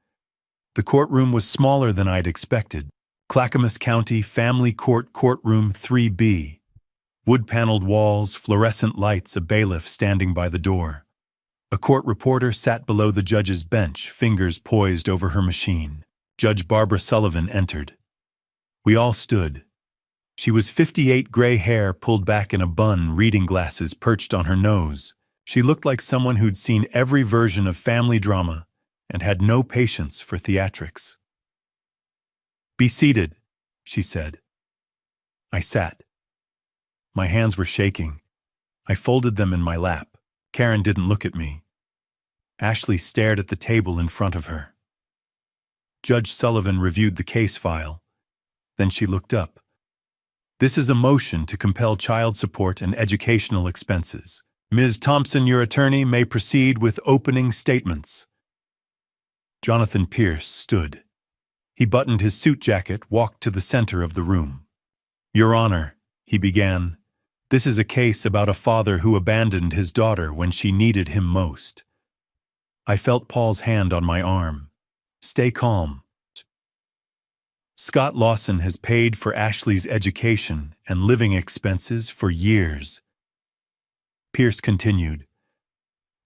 The courtroom was smaller than I'd expected. Clackamas County Family Court Courtroom 3B. Wood-paneled walls, fluorescent lights, a bailiff standing by the door. A court reporter sat below the judge's bench, fingers poised over her machine. Judge Barbara Sullivan entered. We all stood. She was 58, gray hair pulled back in a bun, reading glasses perched on her nose. She looked like someone who'd seen every version of family drama and had no patience for theatrics. Be seated, she said. I sat. My hands were shaking. I folded them in my lap. Karen didn't look at me. Ashley stared at the table in front of her. Judge Sullivan reviewed the case file. Then she looked up. This is a motion to compel child support and educational expenses. Ms. Thompson, your attorney, may proceed with opening statements. Jonathan Pierce stood. He buttoned his suit jacket, walked to the center of the room. Your Honor, he began, this is a case about a father who abandoned his daughter when she needed him most. I felt Paul's hand on my arm. Stay calm. Scott Lawson has paid for Ashley's education and living expenses for years. Pierce continued.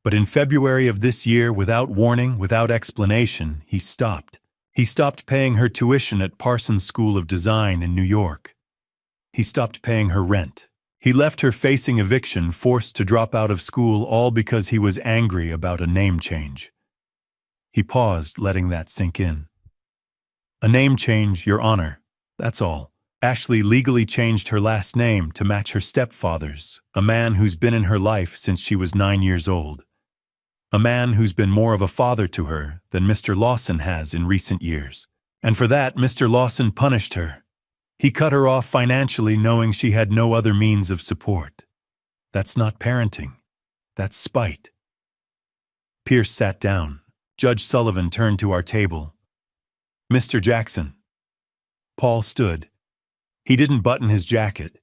But in February of this year, without warning, without explanation, he stopped. He stopped paying her tuition at Parsons School of Design in New York. He stopped paying her rent. He left her facing eviction, forced to drop out of school, all because he was angry about a name change. He paused, letting that sink in. A name change, Your Honor. That's all. Ashley legally changed her last name to match her stepfather's, a man who's been in her life since she was 9 years old. A man who's been more of a father to her than Mr. Lawson has in recent years. And for that, Mr. Lawson punished her. He cut her off financially, knowing she had no other means of support. That's not parenting. That's spite. Pierce sat down. Judge Sullivan turned to our table. Mr. Jackson. Paul stood. He didn't button his jacket.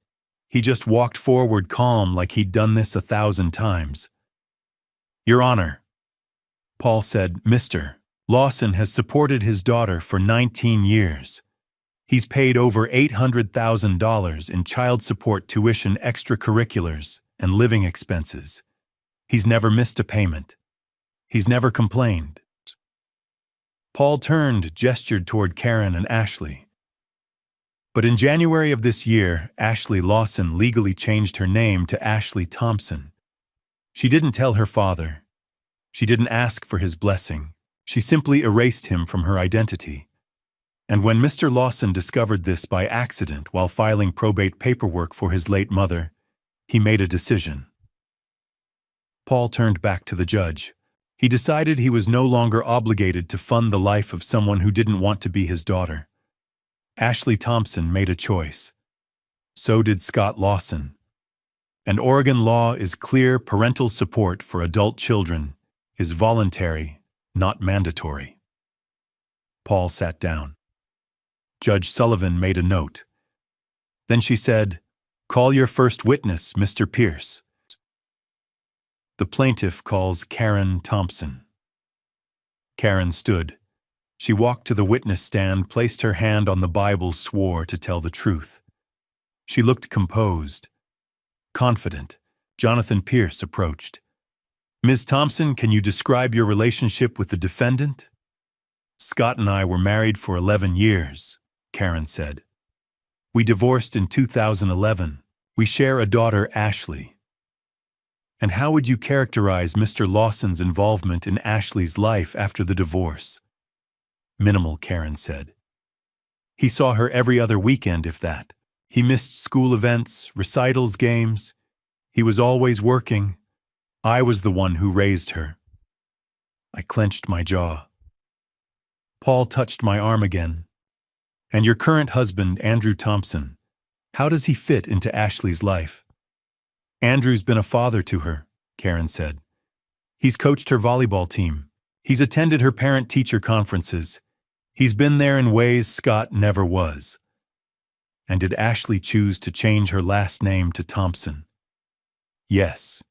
He just walked forward calm like he'd done this 1,000 times. Your Honor, Paul said, Mr. Lawson has supported his daughter for 19 years. He's paid over $800,000 in child support, tuition, extracurriculars, and living expenses. He's never missed a payment. He's never complained. Paul turned, gestured toward Karen and Ashley. But in January of this year, Ashley Lawson legally changed her name to Ashley Thompson. She didn't tell her father. She didn't ask for his blessing. She simply erased him from her identity. And when Mr. Lawson discovered this by accident while filing probate paperwork for his late mother, he made a decision. Paul turned back to the judge. He decided he was no longer obligated to fund the life of someone who didn't want to be his daughter. Ashley Thompson made a choice. So did Scott Lawson. And Oregon law is clear: parental support for adult children is voluntary, not mandatory. Paul sat down. Judge Sullivan made a note. Then she said, "Call your first witness, Mr. Pierce." The plaintiff calls Karen Thompson. Karen stood. She walked to the witness stand, placed her hand on the Bible, swore to tell the truth. She looked composed, confident. Jonathan Pierce approached. Ms. Thompson, can you describe your relationship with the defendant? Scott and I were married for 11 years, Karen said. We divorced in 2011. We share a daughter, Ashley. And how would you characterize Mr. Lawson's involvement in Ashley's life after the divorce? Minimal, Karen said. He saw her every other weekend, if that. He missed school events, recitals, games. He was always working. I was the one who raised her. I clenched my jaw. Paul touched my arm again. And your current husband, Andrew Thompson, how does he fit into Ashley's life? Andrew's been a father to her, Karen said. He's coached her volleyball team. He's attended her parent-teacher conferences. He's been there in ways Scott never was. And did Ashley choose to change her last name to Thompson? Yes.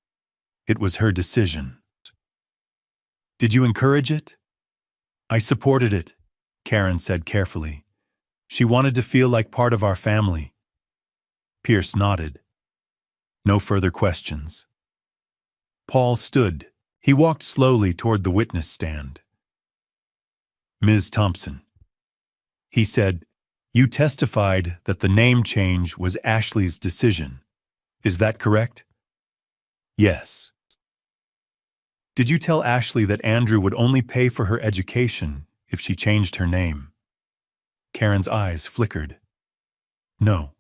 It was her decision. Did you encourage it? I supported it, Karen said carefully. She wanted to feel like part of our family. Pierce nodded. No further questions. Paul stood. He walked slowly toward the witness stand. Ms. Thompson, he said, you testified that the name change was Ashley's decision. Is that correct? Yes. Did you tell Ashley that Andrew would only pay for her education if she changed her name? Karen's eyes flickered. No.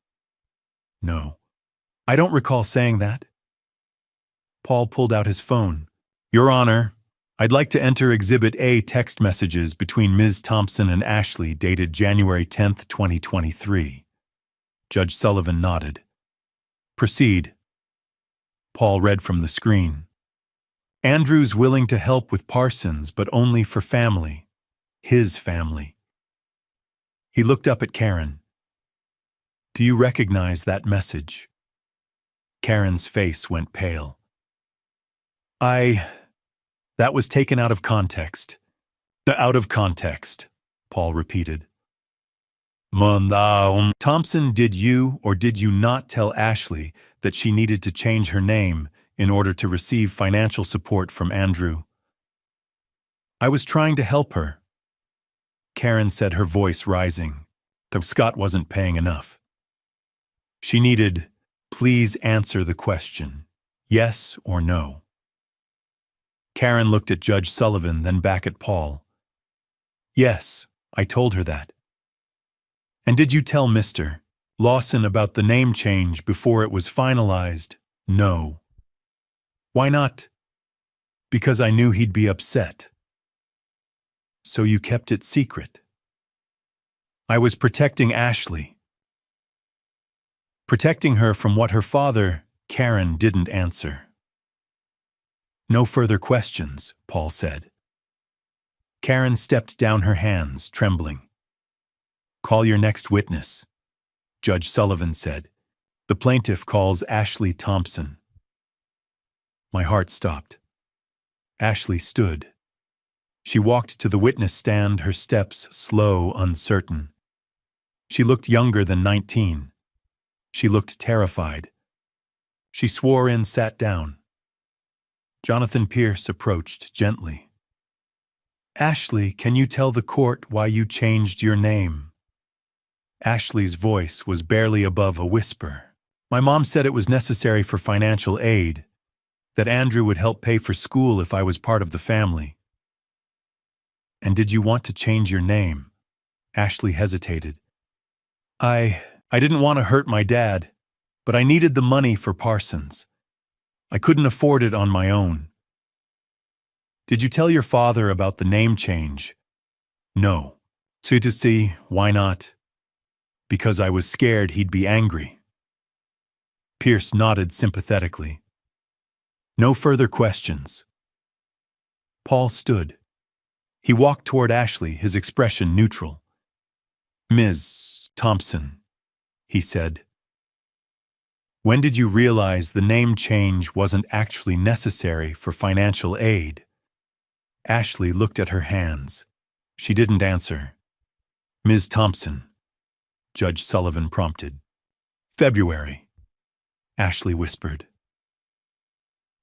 No. I don't recall saying that. Paul pulled out his phone. Your Honor, I'd like to enter Exhibit A, text messages between Ms. Thompson and Ashley dated January 10, 2023. Judge Sullivan nodded. Proceed. Paul read from the screen. Andrew's willing to help with Parsons, but only for family. His family. He looked up at Karen. Do you recognize that message? Karen's face went pale. That was taken out of context. Out of context, Paul repeated. Thompson, did you or did you not tell Ashley that she needed to change her name in order to receive financial support from Andrew? I was trying to help her, Karen said, her voice rising, though Scott wasn't paying enough. She needed, please answer the question, yes or no. Karen looked at Judge Sullivan, then back at Paul. Yes, I told her that. And did you tell Mr. Lawson about the name change before it was finalized? No. Why not? Because I knew he'd be upset. So you kept it secret. I was protecting Ashley. Protecting her from what her father, Karen, didn't answer. No further questions, Paul said. Karen stepped down her hands, trembling. Call your next witness, Judge Sullivan said. The plaintiff calls Ashley Thompson. My heart stopped. Ashley stood. She walked to the witness stand, her steps slow, uncertain. She looked younger than 19. She looked terrified. She swore and sat down. Jonathan Pierce approached gently. Ashley, can you tell the court why you changed your name? Ashley's voice was barely above a whisper. My mom said it was necessary for financial aid, that Andrew would help pay for school if I was part of the family. And did you want to change your name? Ashley hesitated. I didn't want to hurt my dad, but I needed the money for Parsons. I couldn't afford it on my own. Did you tell your father about the name change? No. So to see, why not? Because I was scared he'd be angry. Pierce nodded sympathetically. No further questions. Paul stood. He walked toward Ashley, his expression neutral. Ms. Thompson, he said. When did you realize the name change wasn't actually necessary for financial aid? Ashley looked at her hands. She didn't answer. Ms. Thompson, Judge Sullivan prompted. February, Ashley whispered.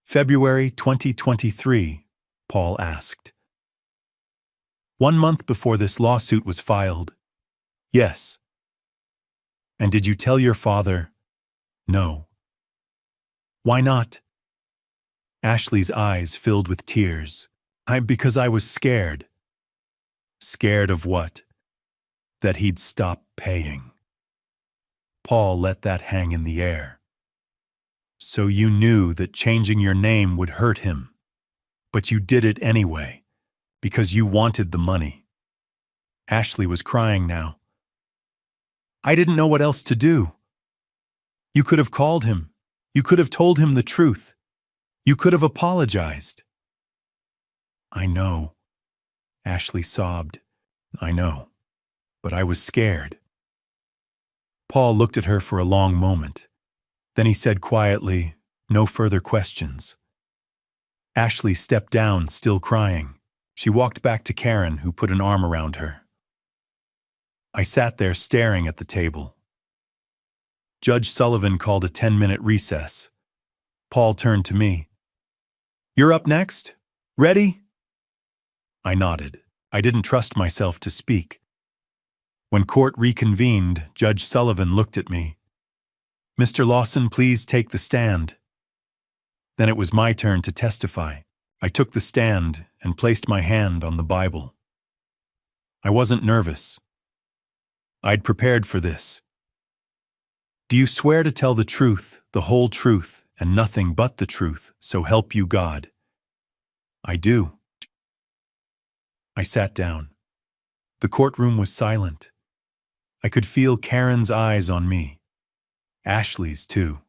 February 2023, Paul asked. 1 month before this lawsuit was filed. Yes. And did you tell your father? No. Why not? Ashley's eyes filled with tears. Because I was scared. Scared of what? That he'd stop paying. Paul let that hang in the air. So you knew that changing your name would hurt him, but you did it anyway, because you wanted the money. Ashley was crying now. I didn't know what else to do. You could have called him. You could have told him the truth. You could have apologized. I know. Ashley sobbed. I know. But I was scared. Paul looked at her for a long moment. Then he said quietly, no further questions. Ashley stepped down, still crying. She walked back to Karen, who put an arm around her. I sat there staring at the table. Judge Sullivan called a 10-minute recess. Paul turned to me. You're up next? Ready? I nodded. I didn't trust myself to speak. When court reconvened, Judge Sullivan looked at me. Mr. Lawson, please take the stand. Then it was my turn to testify. I took the stand and placed my hand on the Bible. I wasn't nervous. I'd prepared for this. Do you swear to tell the truth, the whole truth, and nothing but the truth, so help you God? I do. I sat down. The courtroom was silent. I could feel Karen's eyes on me. Ashley's too.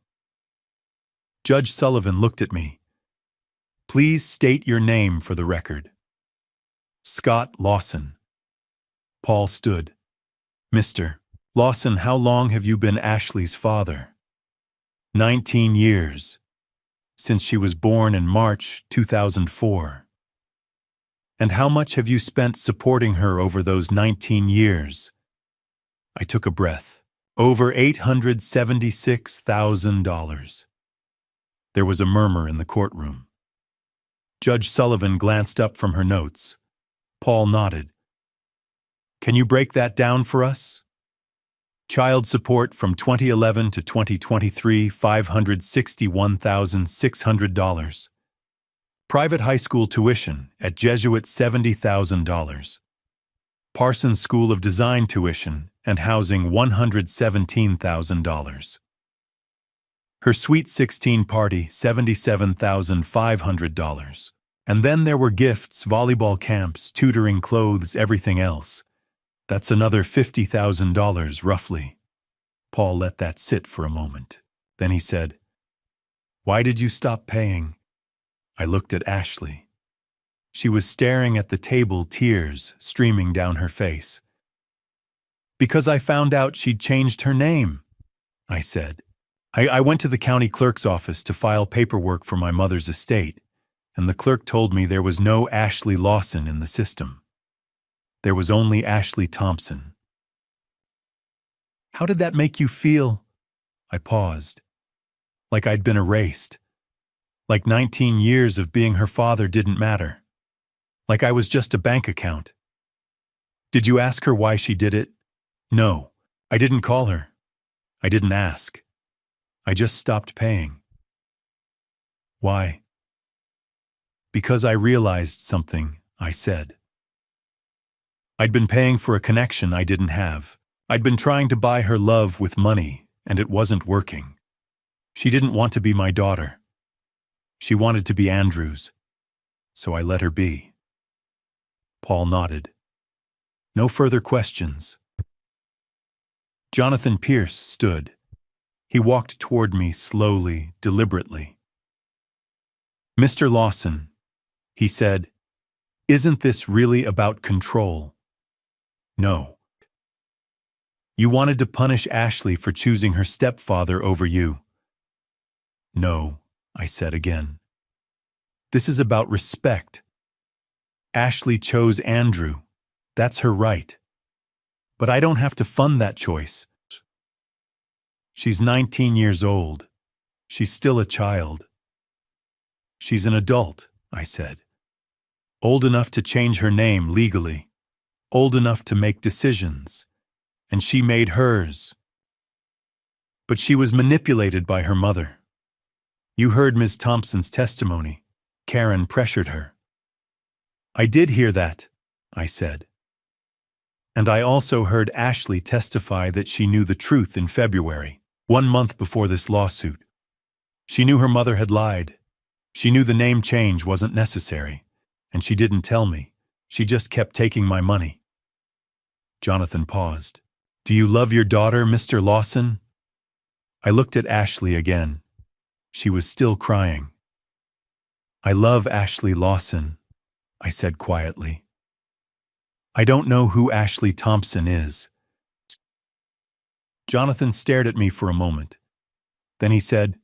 Judge Sullivan looked at me. Please state your name for the record. Scott Lawson. Paul stood. Mr. Lawson, how long have you been Ashley's father? 19 years. Since she was born in March 2004. And how much have you spent supporting her over those 19 years? I took a breath. Over $876,000. There was a murmur in the courtroom. Judge Sullivan glanced up from her notes. Paul nodded. Can you break that down for us? Child support from 2011 to 2023, $561,600. Private high school tuition at Jesuit, $70,000. Parsons School of Design tuition and housing, $117,000. Her Sweet 16 party, $77,500. And then there were gifts, volleyball camps, tutoring, clothes, everything else. That's another $50,000 roughly. Paul let that sit for a moment. Then he said, Why did you stop paying? I looked at Ashley. She was staring at the table, tears streaming down her face. Because I found out she'd changed her name, I said. I went to the county clerk's office to file paperwork for my mother's estate, and the clerk told me there was no Ashley Lawson in the system. There was only Ashley Thompson. How did that make you feel? I paused. Like I'd been erased. Like 19 years of being her father didn't matter. Like I was just a bank account. Did you ask her why she did it? No, I didn't call her. I didn't ask. I just stopped paying. Why? Because I realized something, I said. I'd been paying for a connection I didn't have. I'd been trying to buy her love with money, and it wasn't working. She didn't want to be my daughter. She wanted to be Andrew's, so I let her be. Paul nodded. No further questions. Jonathan Pierce stood. He walked toward me slowly, deliberately. Mr. Lawson, he said, isn't this really about control? No. You wanted to punish Ashley for choosing her stepfather over you. No, I said again. This is about respect. Ashley chose Andrew. That's her right. But I don't have to fund that choice. She's 19 years old. She's still a child. She's an adult, I said. Old enough to change her name legally. Old enough to make decisions. And she made hers. But she was manipulated by her mother. You heard Ms. Thompson's testimony. Karen pressured her. I did hear that, I said. And I also heard Ashley testify that she knew the truth in February, 1 month before this lawsuit. She knew her mother had lied. She knew the name change wasn't necessary, and she didn't tell me. She just kept taking my money. Jonathan paused. Do you love your daughter, Mr. Lawson? I looked at Ashley again. She was still crying. I love Ashley Lawson, I said quietly. I don't know who Ashley Thompson is. Jonathan stared at me for a moment. Then he said,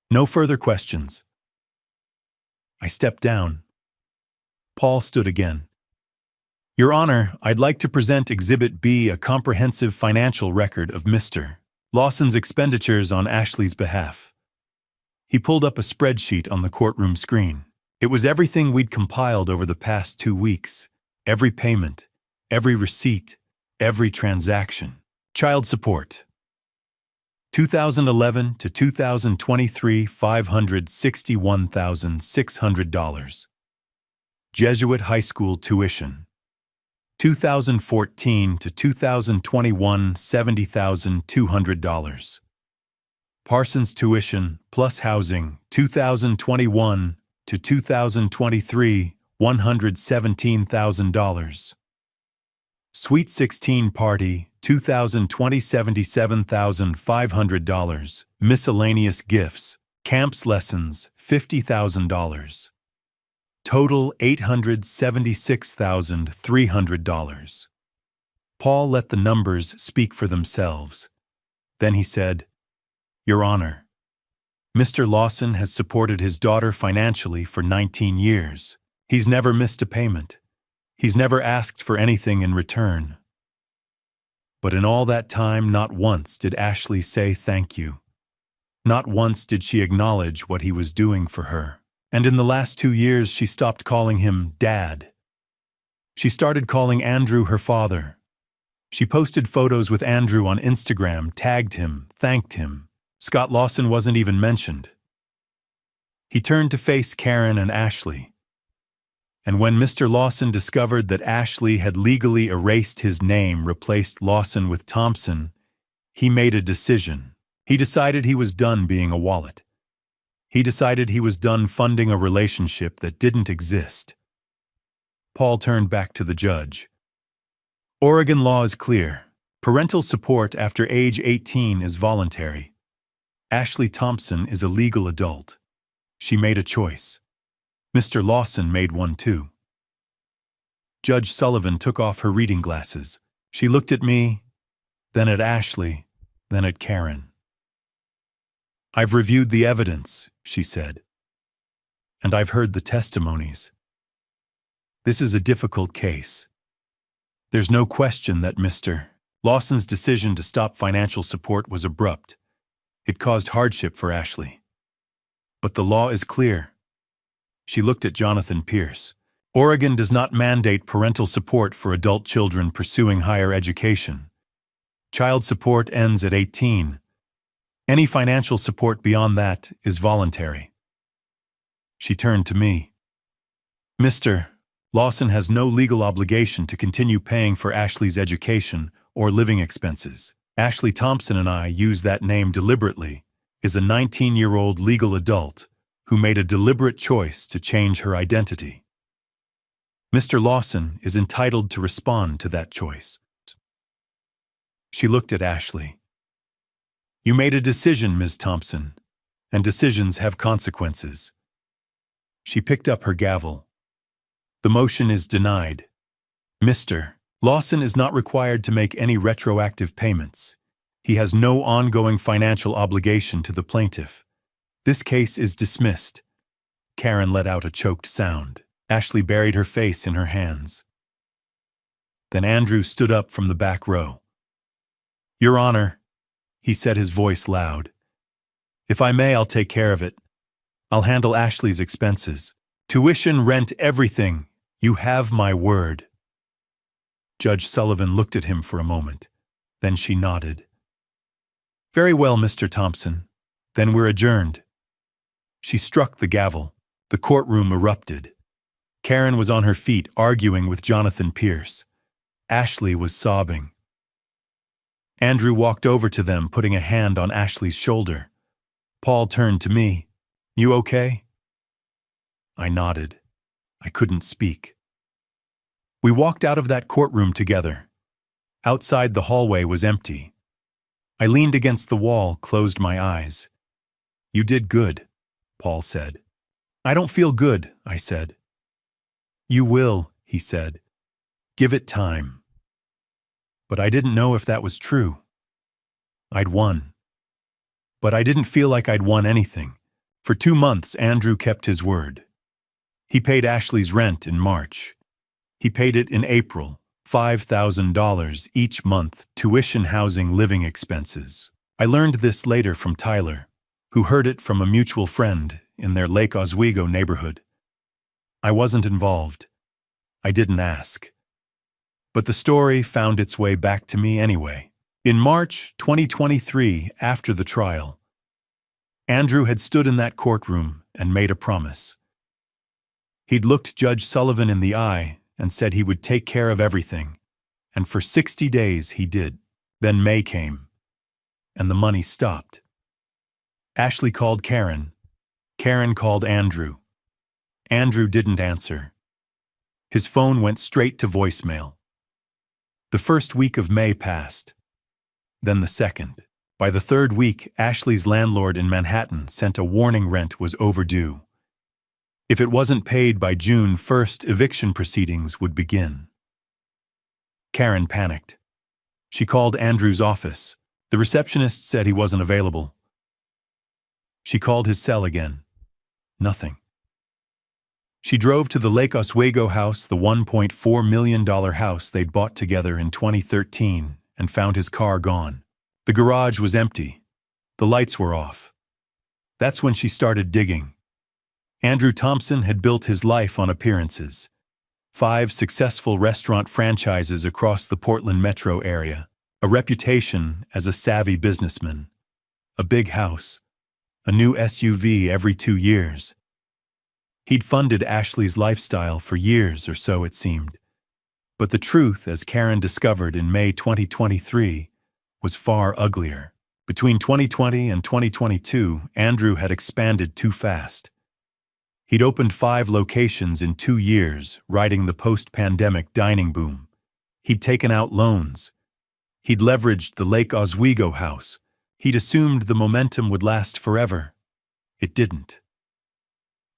no further questions. I stepped down. Paul stood again. Your Honor, I'd like to present Exhibit B, a comprehensive financial record of Mr. Lawson's expenditures on Ashley's behalf. He pulled up a spreadsheet on the courtroom screen. It was everything we'd compiled over the past 2 weeks. Every payment, every receipt, every transaction. Child support. 2011 to 2023, $561,600. Jesuit high school tuition. 2014 to 2021, $70,200. Parsons tuition plus housing, 2021 to 2023, $117,000. Sweet 16 party, 2020, $77,500. Miscellaneous gifts, camps lessons, $50,000. Total $876,300. Paul let the numbers speak for themselves. Then he said, Your Honor, Mr. Lawson has supported his daughter financially for 19 years. He's never missed a payment. He's never asked for anything in return. But in all that time, not once did Ashley say thank you. Not once did she acknowledge what he was doing for her. And in the last 2 years, she stopped calling him Dad. She started calling Andrew her father. She posted photos with Andrew on Instagram, tagged him, thanked him. Scott Lawson wasn't even mentioned. He turned to face Karen and Ashley. And when Mr. Lawson discovered that Ashley had legally erased his name, replaced Lawson with Thompson, he made a decision. He decided he was done being a wallet. He decided he was done funding a relationship that didn't exist. Paul turned back to the judge. Oregon law is clear. Parental support after age 18 is voluntary. Ashley Thompson is a legal adult. She made a choice. Mr. Lawson made one too. Judge Sullivan took off her reading glasses. She looked at me, then at Ashley, then at Karen. "I've reviewed the evidence," she said, "and I've heard the testimonies. This is a difficult case. There's no question that Mr. Lawson's decision to stop financial support was abrupt. It caused hardship for Ashley. But the law is clear." She looked at Jonathan Pierce. "Oregon does not mandate parental support for adult children pursuing higher education. Child support ends at 18. Any financial support beyond that is voluntary." She turned to me. "Mr. Lawson has no legal obligation to continue paying for Ashley's education or living expenses. Ashley Thompson, and I use that name deliberately, is a 19-year-old legal adult who made a deliberate choice to change her identity. Mr. Lawson is entitled to respond to that choice." She looked at Ashley. "You made a decision, Ms. Thompson, and decisions have consequences." She picked up her gavel. "The motion is denied. Mr. Lawson is not required to make any retroactive payments. He has no ongoing financial obligation to the plaintiff. This case is dismissed." Karen let out a choked sound. Ashley buried her face in her hands. Then Andrew stood up from the back row. "Your Honor," he said, his voice loud, "if I may, I'll take care of it. I'll handle Ashley's expenses. Tuition, rent, everything. You have my word." Judge Sullivan looked at him for a moment. Then she nodded. "Very well, Mr. Thompson. Then we're adjourned." She struck the gavel. The courtroom erupted. Karen was on her feet, arguing with Jonathan Pierce. Ashley was sobbing. Andrew walked over to them, putting a hand on Ashley's shoulder. Paul turned to me. "You okay?" I nodded. I couldn't speak. We walked out of that courtroom together. Outside, the hallway was empty. I leaned against the wall, closed my eyes. "You did good," Paul said. "I don't feel good," I said. "You will," he said. "Give it time." But I didn't know if that was true. I'd won. But I didn't feel like I'd won anything. For 2 months, Andrew kept his word. He paid Ashley's rent in March. He paid it in April, $5,000 each month, tuition, housing, living expenses. I learned this later from Tyler, who heard it from a mutual friend in their Lake Oswego neighborhood. I wasn't involved. I didn't ask. But the story found its way back to me anyway. In March 2023, after the trial, Andrew had stood in that courtroom and made a promise. He'd looked Judge Sullivan in the eye and said he would take care of everything, and for 60 days he did. Then May came, and the money stopped. Ashley called Karen. Karen called Andrew. Andrew didn't answer. His phone went straight to voicemail. The first week of May passed, then the second. By the third week, Ashley's landlord in Manhattan sent a warning rent was overdue. If it wasn't paid by June 1st, eviction proceedings would begin. Karen panicked. She called Andrew's office. The receptionist said he wasn't available. She called his cell again. Nothing. She drove to the Lake Oswego house, the $1.4 million house they'd bought together in 2013, and found his car gone. The garage was empty. The lights were off. That's when she started digging. Andrew Thompson had built his life on appearances. 5 successful restaurant franchises across the Portland metro area, a reputation as a savvy businessman, a big house, a new SUV every 2 years. He'd funded Ashley's lifestyle for years or so, it seemed. But the truth, as Karen discovered in May 2023, was far uglier. Between 2020 and 2022, Andrew had expanded too fast. He'd opened 5 locations in 2 years, riding the post-pandemic dining boom. He'd taken out loans. He'd leveraged the Lake Oswego house. He'd assumed the momentum would last forever. It didn't.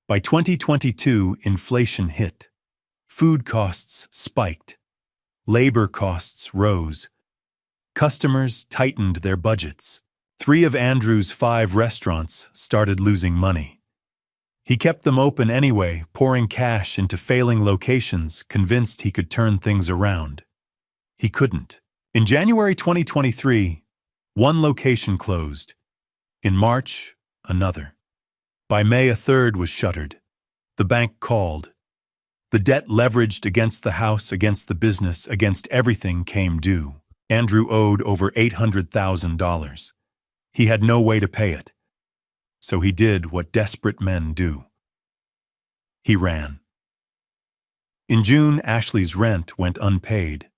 By 2022, inflation hit. Food costs spiked. Labor costs rose. Customers tightened their budgets. 3 of Andrew's 5 restaurants started losing money. He kept them open anyway, pouring cash into failing locations, convinced he could turn things around. He couldn't. In January 2023, 1 location closed. In March, another. By May, a 3rd was shuttered. The bank called. The debt leveraged against the house, against the business, against everything came due. Andrew owed over $800,000. He had no way to pay it. So he did what desperate men do. He ran. In June, Ashley's rent went unpaid.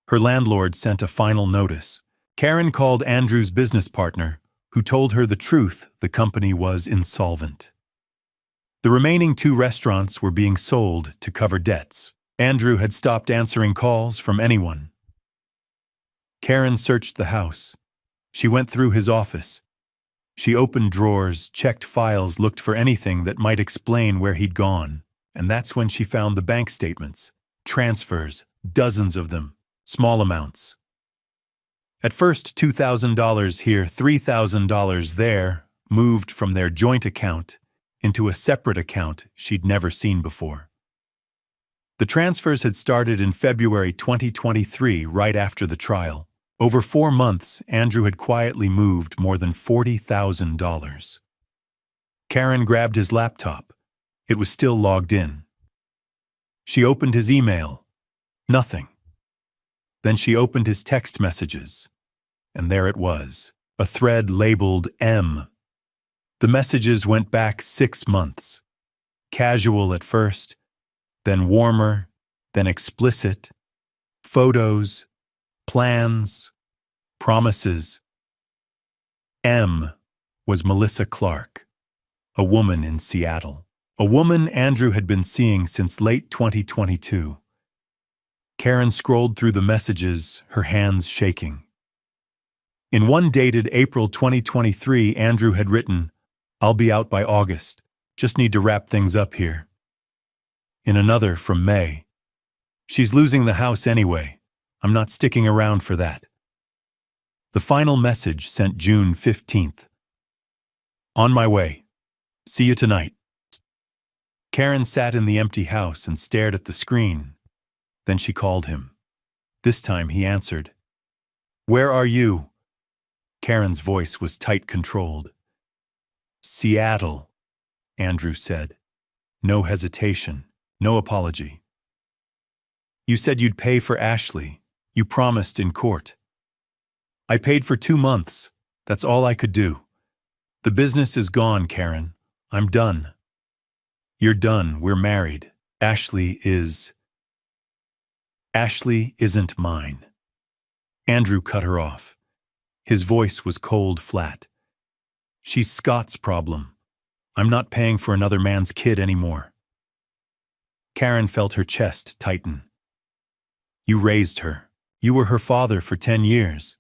Her landlord sent a final notice. Karen called Andrew's business partner, who told her the truth: the company was insolvent. The remaining 2 restaurants were being sold to cover debts. Andrew had stopped answering calls from anyone. Karen searched the house. She went through his office. She opened drawers, checked files, looked for anything that might explain where he'd gone. And that's when she found the bank statements. Transfers, dozens of them, small amounts. At first, $2,000 here, $3,000 there, moved from their joint account into a separate account she'd never seen before. The transfers had started in February 2023, right after the trial. Over 4 months, Andrew had quietly moved more than $40,000. Karen grabbed his laptop. It was still logged in. She opened his email. Nothing. Then she opened his text messages. And there it was, a thread labeled M. The messages went back 6 months. Casual at first, then warmer, then explicit. Photos, plans, promises. M was Melissa Clark, a woman in Seattle. A woman Andrew had been seeing since late 2022. Karen scrolled through the messages, her hands shaking. In one dated April 2023, Andrew had written, "I'll be out by August. Just need to wrap things up here." In another from May, "She's losing the house anyway. I'm not sticking around for that." The final message sent June 15th. "On my way. See you tonight." Karen sat in the empty house and stared at the screen. Then she called him. This time he answered. "Where are you?" Karen's voice was tight controlled. "Seattle," Andrew said. No hesitation, no apology. "You said you'd pay for Ashley. You promised in court." "I paid for 2 months. That's all I could do. The business is gone, Karen. I'm done." "You're done. We're married. Ashley isn't mine." Andrew cut her off. His voice was cold flat. "She's Scott's problem. I'm not paying for another man's kid anymore." Karen felt her chest tighten. "You raised her. You were her father for 10 years.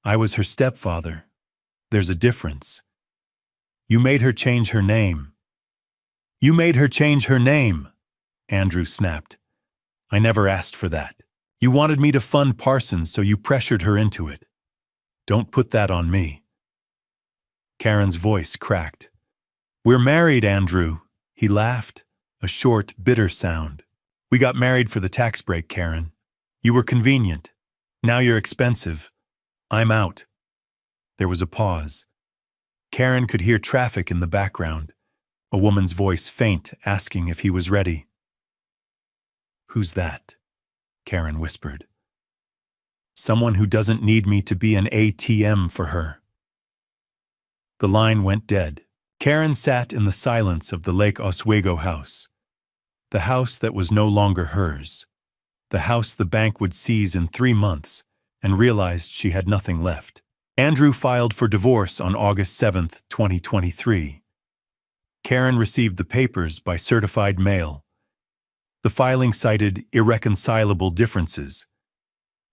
I was her stepfather. There's a difference. You made her change her name." "You made her change her name," Andrew snapped. "I never asked for that. You wanted me to fund Parsons, so you pressured her into it. Don't put that on me." Karen's voice cracked. "We're married, Andrew." He laughed, a short, bitter sound. "We got married for the tax break, Karen. You were convenient. Now you're expensive. I'm out." There was a pause. Karen could hear traffic in the background, a woman's voice faint, asking if he was ready. "Who's that?" Karen whispered. "Someone who doesn't need me to be an ATM for her." The line went dead. Karen sat in the silence of the Lake Oswego house. The house that was no longer hers. The house the bank would seize in 3 months, and realized she had nothing left. Andrew filed for divorce on August 7th, 2023. Karen received the papers by certified mail. The filing cited irreconcilable differences.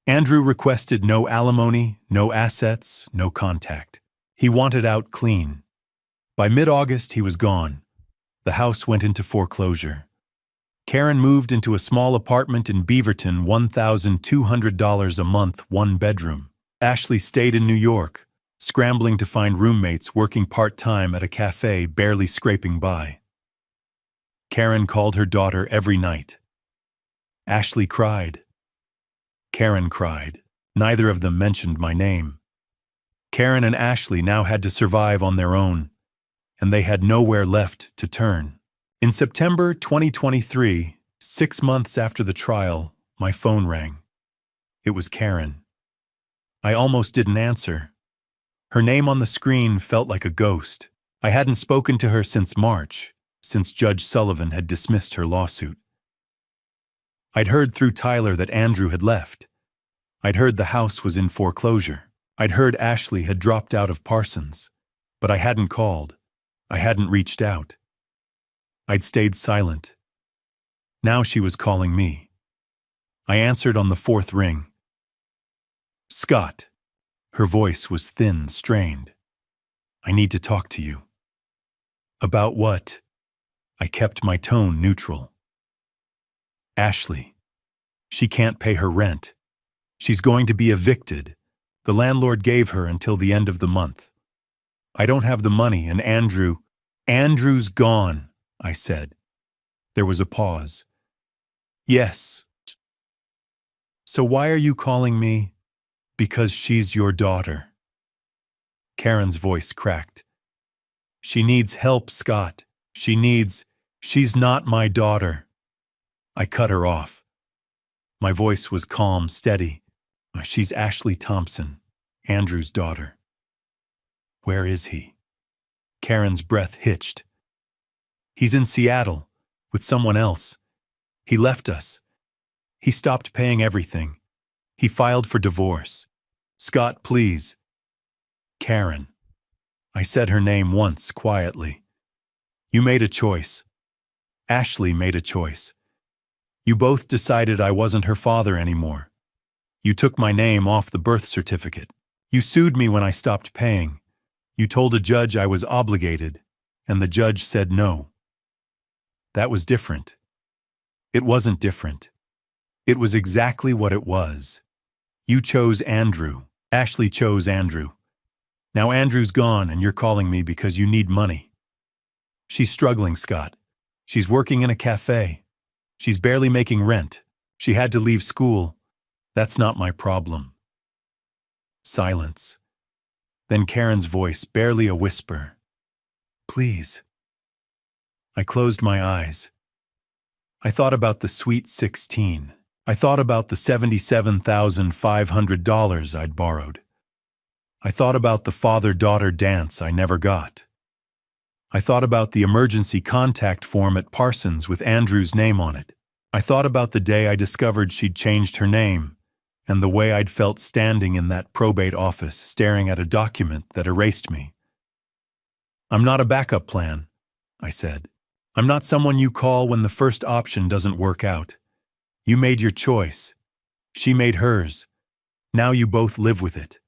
Andrew requested no alimony, no assets, no contact. He wanted out clean. By mid-August, he was gone. The house went into foreclosure. Karen moved into a small apartment in Beaverton, $1,200 a month, one bedroom. Ashley stayed in New York, scrambling to find roommates, working part-time at a cafe, barely scraping by. Karen called her daughter every night. Ashley cried. Karen cried. Neither of them mentioned my name. Karen and Ashley now had to survive on their own, and they had nowhere left to turn. In September 2023, 6 months after the trial, my phone rang. It was Karen. I almost didn't answer. Her name on the screen felt like a ghost. I hadn't spoken to her since March, since Judge Sullivan had dismissed her lawsuit. I'd heard through Tyler that Andrew had left. I'd heard the house was in foreclosure. I'd heard Ashley had dropped out of Parsons. But I hadn't called. I hadn't reached out. I'd stayed silent. Now she was calling me. I answered on the 4th ring. Scott. Her voice was thin, strained. I need to talk to you. About what? I kept my tone neutral. Ashley. She can't pay her rent. She's going to be evicted. The landlord gave her until the end of the month. I don't have the money, and Andrew's gone, I said. There was a pause. Yes. So why are you calling me? Because she's your daughter. Karen's voice cracked. She needs help, Scott. She's not my daughter. I cut her off. My voice was calm, steady. She's Ashley Thompson, Andrew's daughter. Where is he? Karen's breath hitched. He's in Seattle, with someone else. He left us. He stopped paying everything. He filed for divorce. Scott, please. Karen. I said her name once, quietly. You made a choice. Ashley made a choice. You both decided I wasn't her father anymore. You took my name off the birth certificate. You sued me when I stopped paying. You told a judge I was obligated, and the judge said no. That was different. It wasn't different. It was exactly what it was. You chose Andrew. Ashley chose Andrew. Now Andrew's gone and you're calling me because you need money. She's struggling, Scott. She's working in a cafe. She's barely making rent. She had to leave school. That's not my problem. Silence. Then Karen's voice, barely a whisper. Please. I closed my eyes. I thought about the Sweet 16. I thought about the $77,500 I'd borrowed. I thought about the father-daughter dance I never got. I thought about the emergency contact form at Parsons with Andrew's name on it. I thought about the day I discovered she'd changed her name, and the way I'd felt standing in that probate office staring at a document that erased me. I'm not a backup plan, I said. I'm not someone you call when the first option doesn't work out. You made your choice. She made hers. Now you both live with it.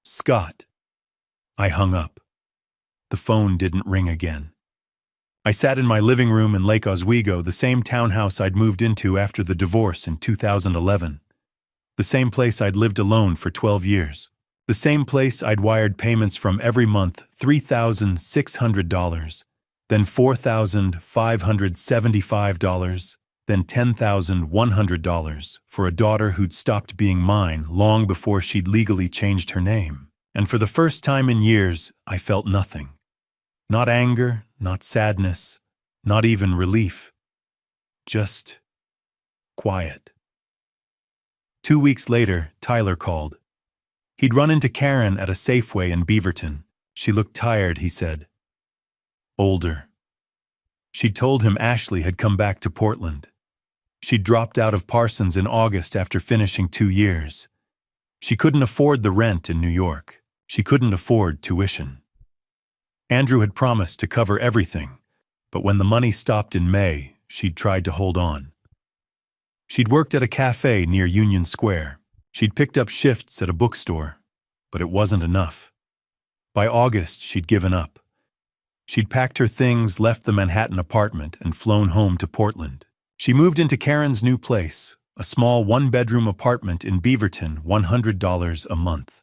Scott. I hung up. The phone didn't ring again. I sat in my living room in Lake Oswego, the same townhouse I'd moved into after the divorce in 2011. The same place I'd lived alone for 12 years. The same place I'd wired payments from every month, $3,600, then $4,575, then $10,100 for a daughter who'd stopped being mine long before she'd legally changed her name. And for the first time in years, I felt nothing. Not anger, not sadness, not even relief. Just quiet. 2 weeks later, Tyler called. He'd run into Karen at a Safeway in Beaverton. She looked tired, he said. Older. She'd told him Ashley had come back to Portland. She'd dropped out of Parsons in August after finishing 2 years. She couldn't afford the rent in New York. She couldn't afford tuition. Andrew had promised to cover everything, but when the money stopped in May, she'd tried to hold on. She'd worked at a cafe near Union Square. She'd picked up shifts at a bookstore, but it wasn't enough. By August, she'd given up. She'd packed her things, left the Manhattan apartment, and flown home to Portland. She moved into Karen's new place, a small one-bedroom apartment in Beaverton, $100 a month.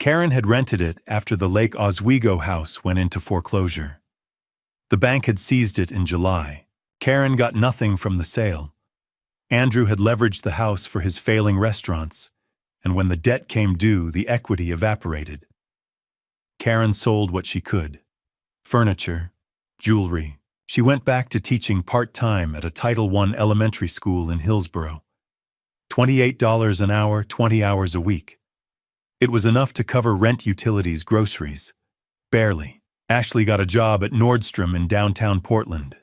Karen had rented it after the Lake Oswego house went into foreclosure. The bank had seized it in July. Karen got nothing from the sale. Andrew had leveraged the house for his failing restaurants, and when the debt came due, the equity evaporated. Karen sold what she could: furniture, jewelry. She went back to teaching part-time at a Title I elementary school in Hillsborough. $28 an hour, 20 hours a week. It was enough to cover rent, utilities, groceries. Barely. Ashley got a job at Nordstrom in downtown Portland.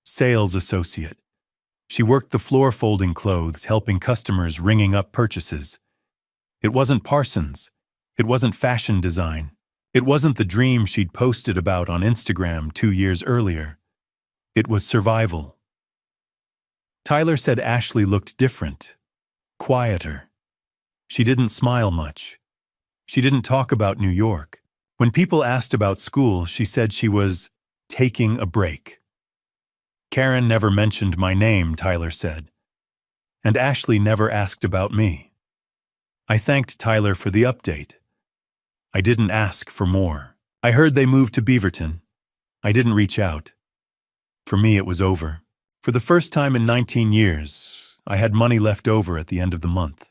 Sales associate. She worked the floor folding clothes, helping customers, ringing up purchases. It wasn't Parsons. It wasn't fashion design. It wasn't the dream she'd posted about on Instagram 2 years earlier. It was survival. Tyler said Ashley looked different, quieter. She didn't smile much. She didn't talk about New York. When people asked about school, she said she was taking a break. Karen never mentioned my name, Tyler said. And Ashley never asked about me. I thanked Tyler for the update. I didn't ask for more. I heard they moved to Beaverton. I didn't reach out. For me, it was over. For the first time in 19 years, I had money left over at the end of the month.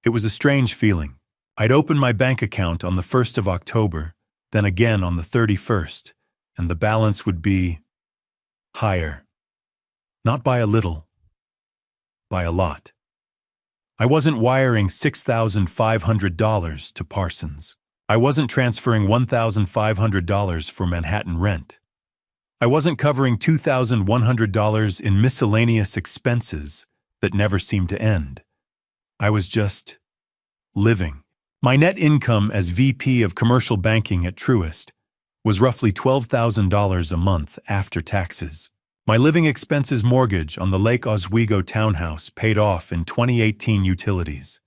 It was a strange feeling. I'd open my bank account on the 1st of October, then again on the 31st, and the balance would be higher. Not by a little, by a lot. I wasn't wiring $6,500 to Parsons. I wasn't transferring $1,500 for Manhattan rent. I wasn't covering $2,100 in miscellaneous expenses that never seemed to end. I was just living. My net income as VP of Commercial Banking at Truist was roughly $12,000 a month after taxes. My living expenses mortgage on the Lake Oswego townhouse paid off in 2018 utilities.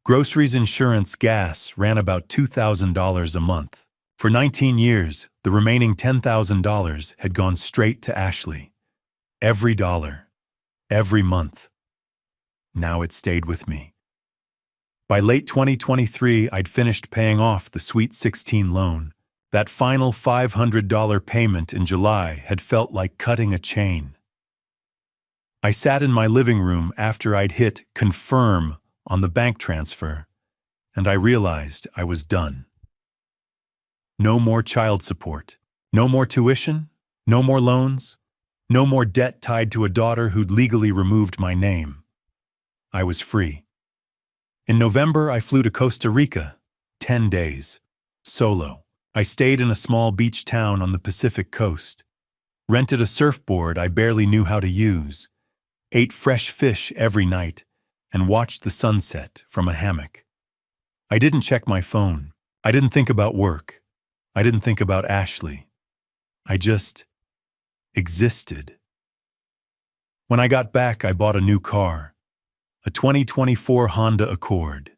Groceries, insurance, gas ran about $2,000 a month. For 19 years, the remaining $10,000 had gone straight to Ashley. Every dollar. Every month. Now it stayed with me. By late 2023, I'd finished paying off the Sweet 16 loan. That final $500 payment in July had felt like cutting a chain. I sat in my living room after I'd hit confirm on the bank transfer, and I realized I was done. No more child support. No more tuition. No more loans. No more debt tied to a daughter who'd legally removed my name. I was free. In November, I flew to Costa Rica, 10 days, solo. I stayed in a small beach town on the Pacific coast, rented a surfboard I barely knew how to use, ate fresh fish every night, and watched the sunset from a hammock. I didn't check my phone. I didn't think about work. I didn't think about Ashley. I just existed. When I got back, I bought a new car. A 2024 Honda Accord.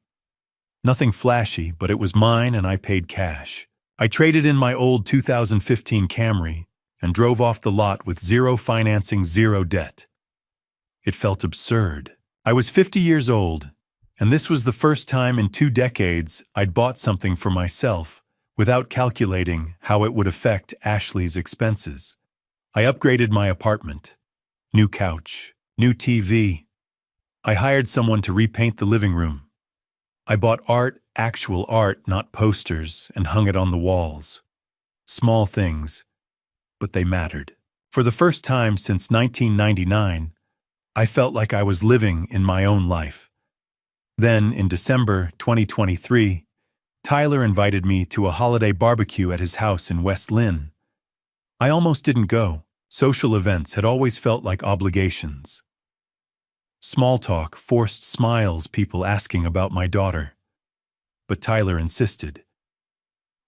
Nothing flashy, but it was mine and I paid cash. I traded in my old 2015 Camry and drove off the lot with zero financing, zero debt. It felt absurd. I was 50 years old, and this was the first time in 2 decades I'd bought something for myself without calculating how it would affect Ashley's expenses. I upgraded my apartment. New couch, new TV. I hired someone to repaint the living room. I bought art, actual art, not posters, and hung it on the walls. Small things, but they mattered. For the first time since 1999, I felt like I was living in my own life. Then, in December 2023, Tyler invited me to a holiday barbecue at his house in West Lynn. I almost didn't go. Social events had always felt like obligations. Small talk, forced smiles, people asking about my daughter. But Tyler insisted.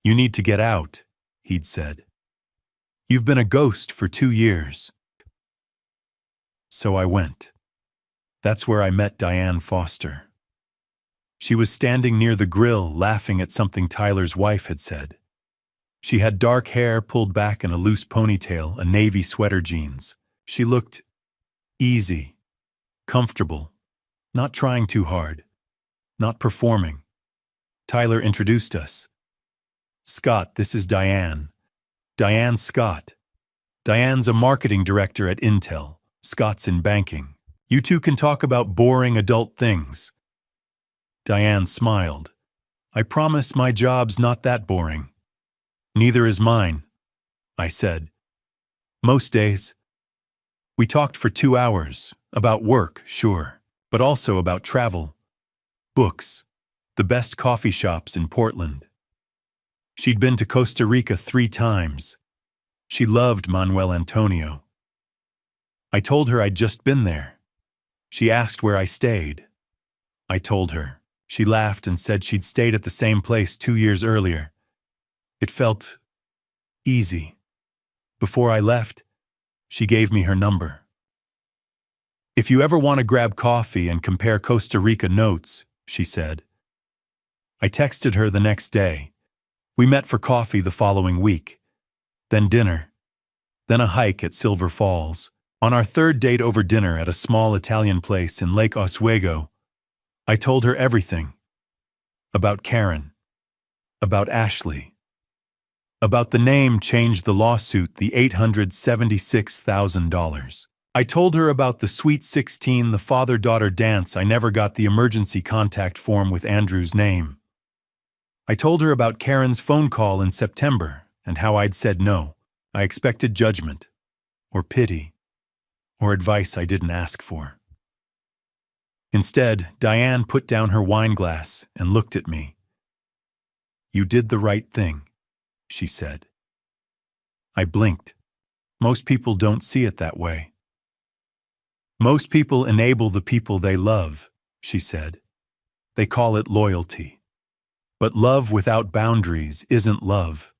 "You need to get out," he'd said. "You've been a ghost for 2 years." So I went. That's where I met Diane Foster. She was standing near the grill laughing at something Tyler's wife had said. She had dark hair pulled back in a loose ponytail, a navy sweater, jeans. She looked easy, comfortable, not trying too hard, not performing. Tyler introduced us. Scott, this is Diane. Diane Scott. Diane's a marketing director at Intel. Scott's in banking. You two can talk about boring adult things. Diane smiled. I promise my job's not that boring. Neither is mine, I said. Most days. We talked for 2 hours, about work, sure, but also about travel, books, the best coffee shops in Portland. She'd been to Costa Rica 3 times. She loved Manuel Antonio. I told her I'd just been there. She asked where I stayed. I told her. She laughed and said she'd stayed at the same place 2 years earlier. It felt easy. Before I left, she gave me her number. If you ever want to grab coffee and compare Costa Rica notes, she said. I texted her the next day. We met for coffee the following week. Then dinner. Then a hike at Silver Falls. On our 3rd date over dinner at a small Italian place in Lake Oswego, I told her everything. About Karen. About Ashley. About the name changed the lawsuit, the $876,000. I told her about the Sweet 16, the father-daughter dance. I never got the emergency contact form with Andrew's name. I told her about Karen's phone call in September and how I'd said no. I expected judgment, or pity, or advice I didn't ask for. Instead, Diane put down her wine glass and looked at me. You did the right thing, she said. I blinked. Most people don't see it that way. Most people enable the people they love, she said. They call it loyalty. But love without boundaries isn't love.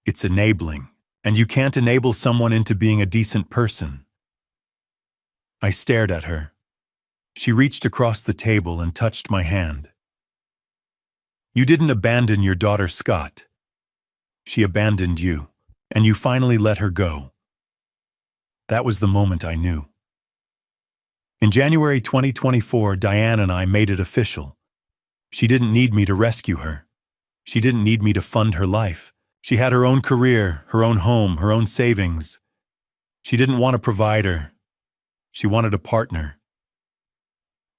It's enabling, and you can't enable someone into being a decent person. I stared at her. She reached across the table and touched my hand. You didn't abandon your daughter, Scott. She abandoned you, and you finally let her go. That was the moment I knew. In January 2024, Diane and I made it official. She didn't need me to rescue her. She didn't need me to fund her life. She had her own career, her own home, her own savings. She didn't want a provider. She wanted a partner.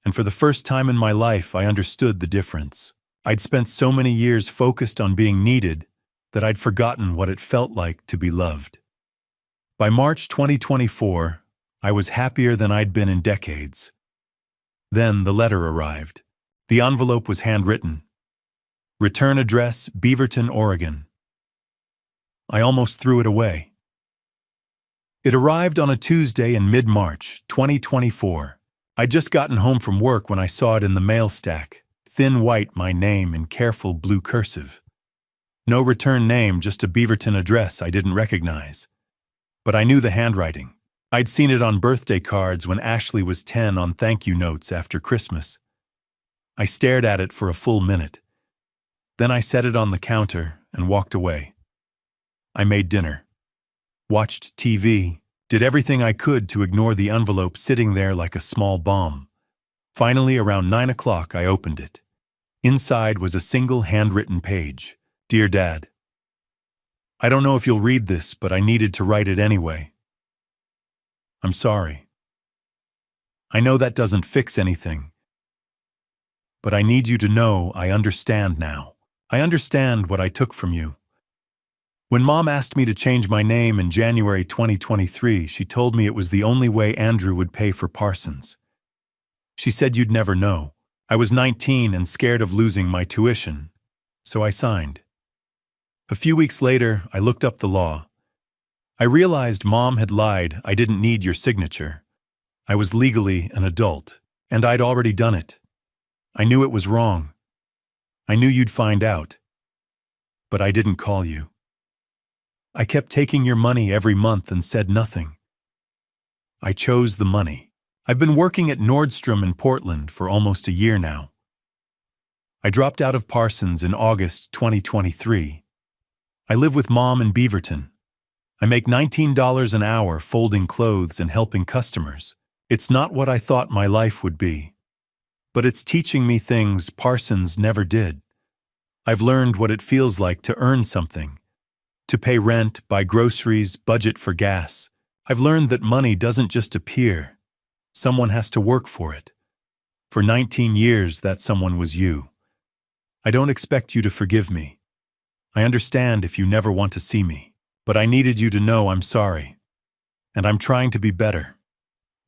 And for the first time in my life, I understood the difference. I'd spent so many years focused on being needed that I'd forgotten what it felt like to be loved. By March 2024, I was happier than I'd been in decades. Then the letter arrived. The envelope was handwritten. Return address, Beaverton, Oregon. I almost threw it away. It arrived on a Tuesday in mid-March 2024. I'd just gotten home from work when I saw it in the mail stack. Thin white, my name in careful blue cursive. No return name, just a Beaverton address I didn't recognize. But I knew the handwriting. I'd seen it on birthday cards when Ashley was 10 on thank you notes after Christmas. I stared at it for a full minute. Then I set it on the counter and walked away. I made dinner, watched TV, did everything I could to ignore the envelope sitting there like a small bomb. Finally, around 9 o'clock, I opened it. Inside was a single handwritten page. Dear Dad, I don't know if you'll read this, but I needed to write it anyway. I'm sorry. I know that doesn't fix anything. But I need you to know I understand now. I understand what I took from you. When Mom asked me to change my name in January 2023, she told me it was the only way Andrew would pay for Parsons. She said you'd never know. I was 19 and scared of losing my tuition, so I signed. A few weeks later, I looked up the law. I realized Mom had lied. I didn't need your signature. I was legally an adult, and I'd already done it. I knew it was wrong. I knew you'd find out. But I didn't call you. I kept taking your money every month and said nothing. I chose the money. I've been working at Nordstrom in Portland for almost a year now. I dropped out of Parsons in August 2023. I live with Mom in Beaverton. I make $19 an hour folding clothes and helping customers. It's not what I thought my life would be. But it's teaching me things Parsons never did. I've learned what it feels like to earn something, to pay rent, buy groceries, budget for gas. I've learned that money doesn't just appear. Someone has to work for it. For 19 years, that someone was you. I don't expect you to forgive me. I understand if you never want to see me, but I needed you to know I'm sorry. And I'm trying to be better.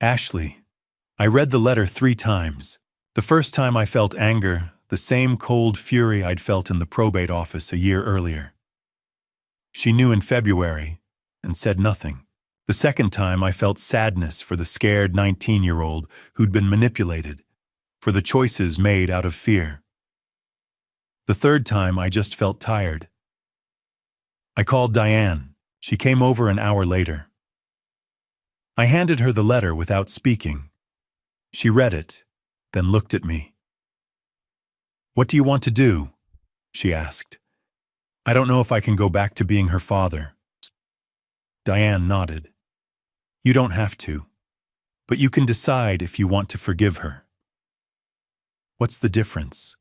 Ashley. I read the letter 3 times. The first time I felt anger, the same cold fury I'd felt in the probate office a year earlier. She knew in February and said nothing. The second time I felt sadness for the scared 19-year-old who'd been manipulated, for the choices made out of fear. The third time I just felt tired. I called Diane. She came over an hour later. I handed her the letter without speaking. She read it, then looked at me. "What do you want to do?" she asked. "I don't know if I can go back to being her father." Diane nodded. "You don't have to, but you can decide if you want to forgive her." "What's the difference?"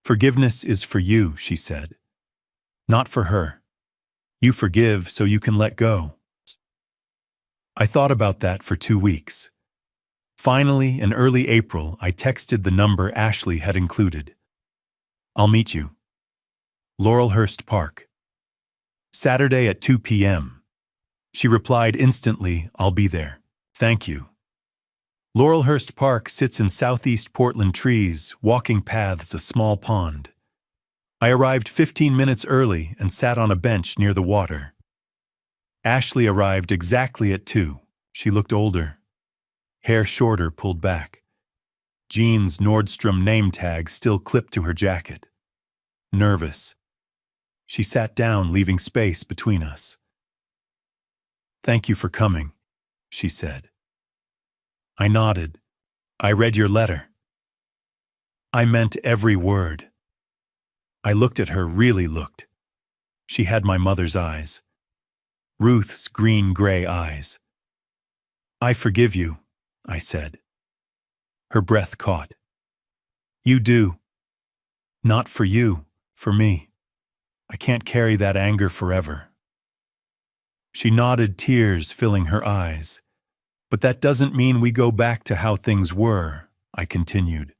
"Forgiveness is for you," she said. "Not for her. You forgive so you can let go." I thought about that for 2 weeks. Finally, in early April, I texted the number Ashley had included. "I'll meet you. Laurelhurst Park. Saturday at 2 p.m. She replied instantly, "I'll be there. Thank you." Laurelhurst Park sits in southeast Portland trees, walking paths, a small pond. I arrived 15 minutes early and sat on a bench near the water. Ashley arrived exactly at 2. She looked older. Hair shorter, pulled back. Jeans Nordstrom name tag still clipped to her jacket. Nervous. She sat down, leaving space between us. "Thank you for coming," she said. I nodded. "I read your letter." I meant every word. I looked at her, really looked. She had my mother's eyes. Ruth's green-gray eyes. "I forgive you," I said. Her breath caught. "You do. Not for you, for me. I can't carry that anger forever." She nodded, tears filling her eyes. "But that doesn't mean we go back to how things were," I continued.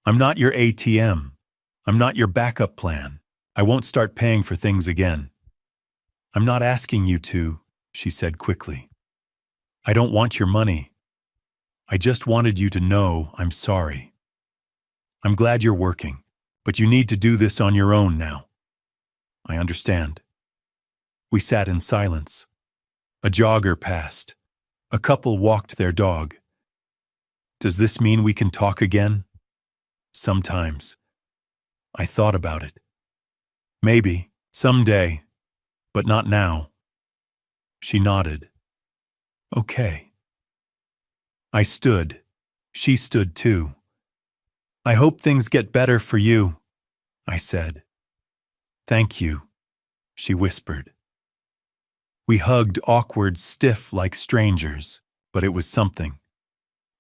"I'm not your ATM. I'm not your backup plan. I won't start paying for things again." "I'm not asking you to," she said quickly. "I don't want your money. I just wanted you to know I'm sorry. I'm glad you're working, but you need to do this on your own now." "I understand." We sat in silence. A jogger passed. A couple walked their dog. "Does this mean we can talk again?" "Sometimes." I thought about it. "Maybe, someday, but not now." She nodded. "Okay." I stood. She stood too. "I hope things get better for you," I said. "Thank you," she whispered. We hugged, awkward, stiff like strangers, but it was something.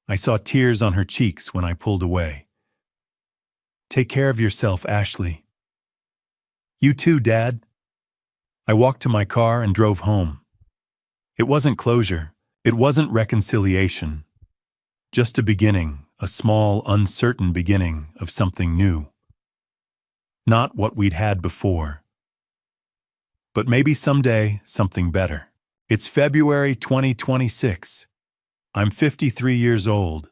I saw tears on her cheeks when I pulled away. "Take care of yourself, Ashley." "You too, Dad." I walked to my car and drove home. It wasn't closure. It wasn't reconciliation. Just a beginning, a small, uncertain beginning of something new. Not what we'd had before. But maybe someday, something better. It's February 2026. I'm 53 years old,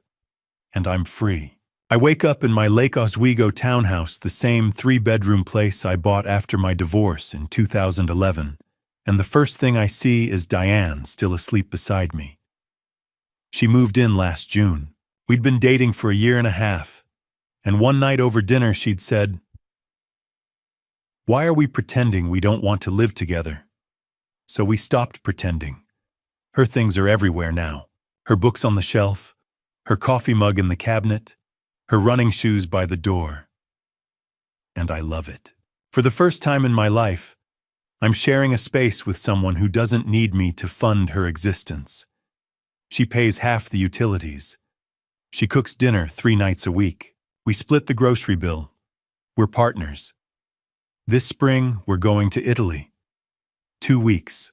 and I'm free. I wake up in my Lake Oswego townhouse, the same 3-bedroom place I bought after my divorce in 2011, and the first thing I see is Diane still asleep beside me. She moved in last June. We'd been dating for a year and a half, and one night over dinner she'd said, "Why are we pretending we don't want to live together?" So we stopped pretending. Her things are everywhere now. Her books on the shelf, her coffee mug in the cabinet, her running shoes by the door. And I love it. For the first time in my life, I'm sharing a space with someone who doesn't need me to fund her existence. She pays half the utilities. She cooks dinner 3 nights a week. We split the grocery bill. We're partners. This spring, we're going to Italy. 2 weeks.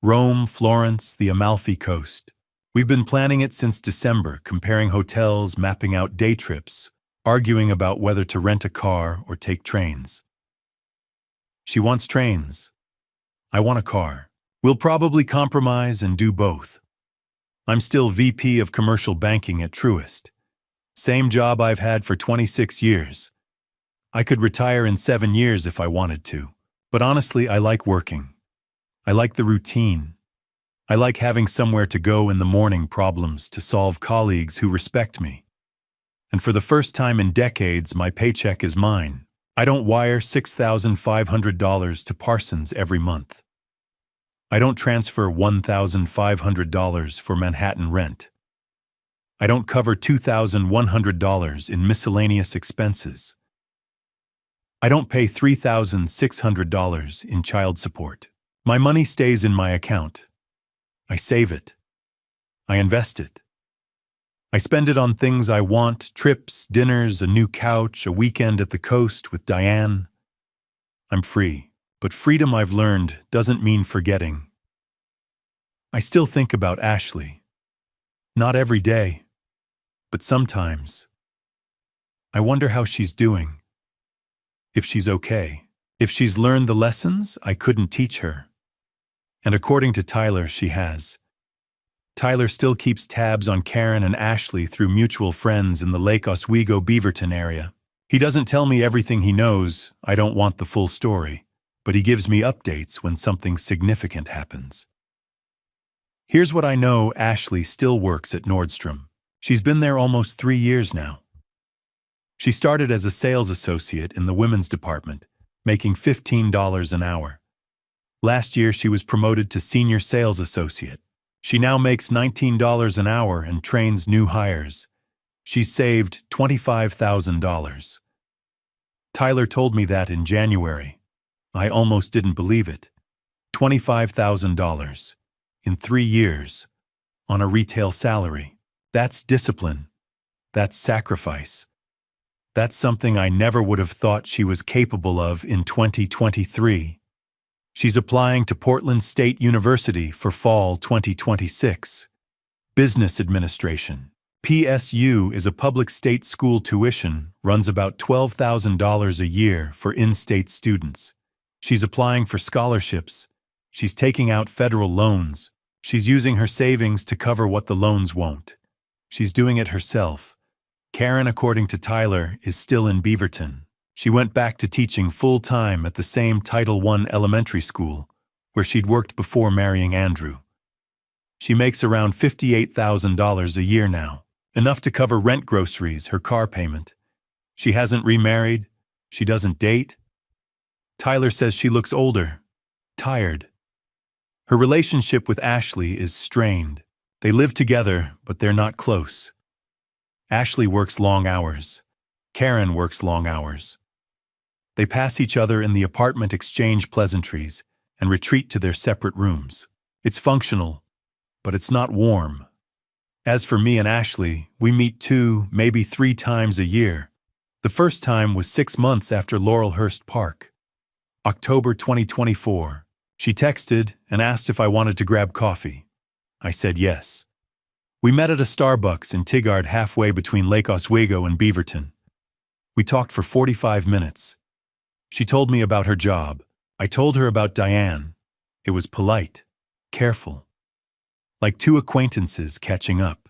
Rome, Florence, the Amalfi Coast. We've been planning it since December, comparing hotels, mapping out day trips, arguing about whether to rent a car or take trains. She wants trains. I want a car. We'll probably compromise and do both. I'm still VP of Commercial Banking at Truist. Same job I've had for 26 years. I could retire in 7 years if I wanted to, but honestly, I like working. I like the routine. I like having somewhere to go in the morning, problems to solve, colleagues who respect me. And for the first time in decades, my paycheck is mine. I don't wire $6,500 to Parsons every month. I don't transfer $1,500 for Manhattan rent. I don't cover $2,100 in miscellaneous expenses. I don't pay $3,600 in child support. My money stays in my account. I save it. I invest it. I spend it on things I want, trips, dinners, a new couch, a weekend at the coast with Diane. I'm free, but freedom, I've learned, doesn't mean forgetting. I still think about Ashley. Not every day, but sometimes. I wonder how she's doing. If she's okay. If she's learned the lessons I couldn't teach her. And according to Tyler, she has. Tyler still keeps tabs on Karen and Ashley through mutual friends in the Lake Oswego, Beaverton area. He doesn't tell me everything he knows. I don't want the full story, but he gives me updates when something significant happens. Here's what I know: Ashley still works at Nordstrom. She's been there almost 3 years now. She started as a sales associate in the women's department, making $15 an hour. Last year, she was promoted to senior sales associate. She now makes $19 an hour and trains new hires. She's saved $25,000. Tyler told me that in January. I almost didn't believe it. $25,000 in 3 years on a retail salary. That's discipline. That's sacrifice. That's something I never would have thought she was capable of in 2023. She's applying to Portland State University for fall 2026. Business Administration. PSU is a public state school. Tuition runs about $12,000 a year for in-state students. She's applying for scholarships. She's taking out federal loans. She's using her savings to cover what the loans won't. She's doing it herself. Karen, according to Tyler, is still in Beaverton. She went back to teaching full-time at the same Title I elementary school, where she'd worked before marrying Andrew. She makes around $58,000 a year now, enough to cover rent, groceries, her car payment. She hasn't remarried. She doesn't date. Tyler says she looks older, tired. Her relationship with Ashley is strained. They live together, but they're not close. Ashley works long hours. Karen works long hours. They pass each other in the apartment, exchange pleasantries, and retreat to their separate rooms. It's functional, but it's not warm. As for me and Ashley, we meet 2, maybe 3 times a year. The first time was 6 months after Laurelhurst Park. October 2024. She texted and asked if I wanted to grab coffee. I said yes. We met at a Starbucks in Tigard, halfway between Lake Oswego and Beaverton. We talked for 45 minutes. She told me about her job. I told her about Diane. It was polite, careful, like 2 acquaintances catching up.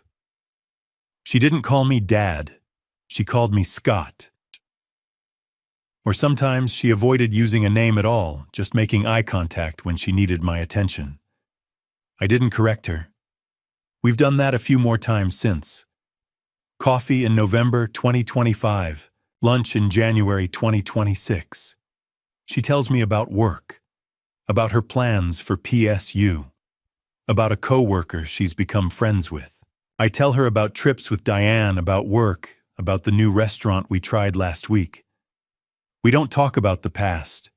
She didn't call me Dad. She called me Scott. Or sometimes she avoided using a name at all, just making eye contact when she needed my attention. I didn't correct her. We've done that a few more times since. Coffee in November 2025. Lunch in January 2026. She tells me about work, about her plans for PSU, about a coworker she's become friends with. I tell her about trips with Diane, about work, about the new restaurant we tried last week. We don't talk about the past.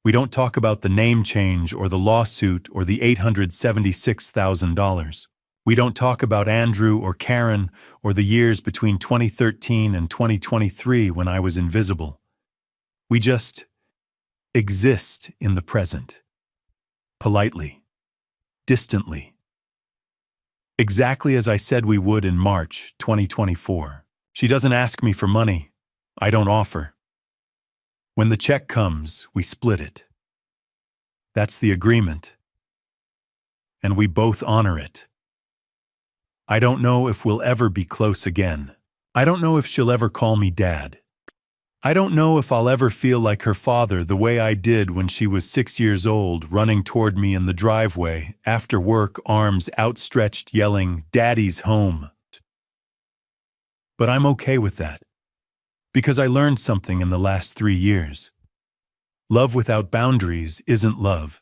We don't talk about the name change or the lawsuit or the $876,000. We don't talk about Andrew or Karen or the years between 2013 and 2023 when I was invisible. We just exist in the present. Politely. Distantly. Exactly as I said we would in March 2024. She doesn't ask me for money. I don't offer. When the check comes, we split it. That's the agreement. And we both honor it. I don't know if we'll ever be close again. I don't know if she'll ever call me Dad. I don't know if I'll ever feel like her father the way I did when she was 6 years old, running toward me in the driveway, after work, arms outstretched, yelling, "Daddy's home." But I'm okay with that. Because I learned something in the last 3 years. Love without boundaries isn't love.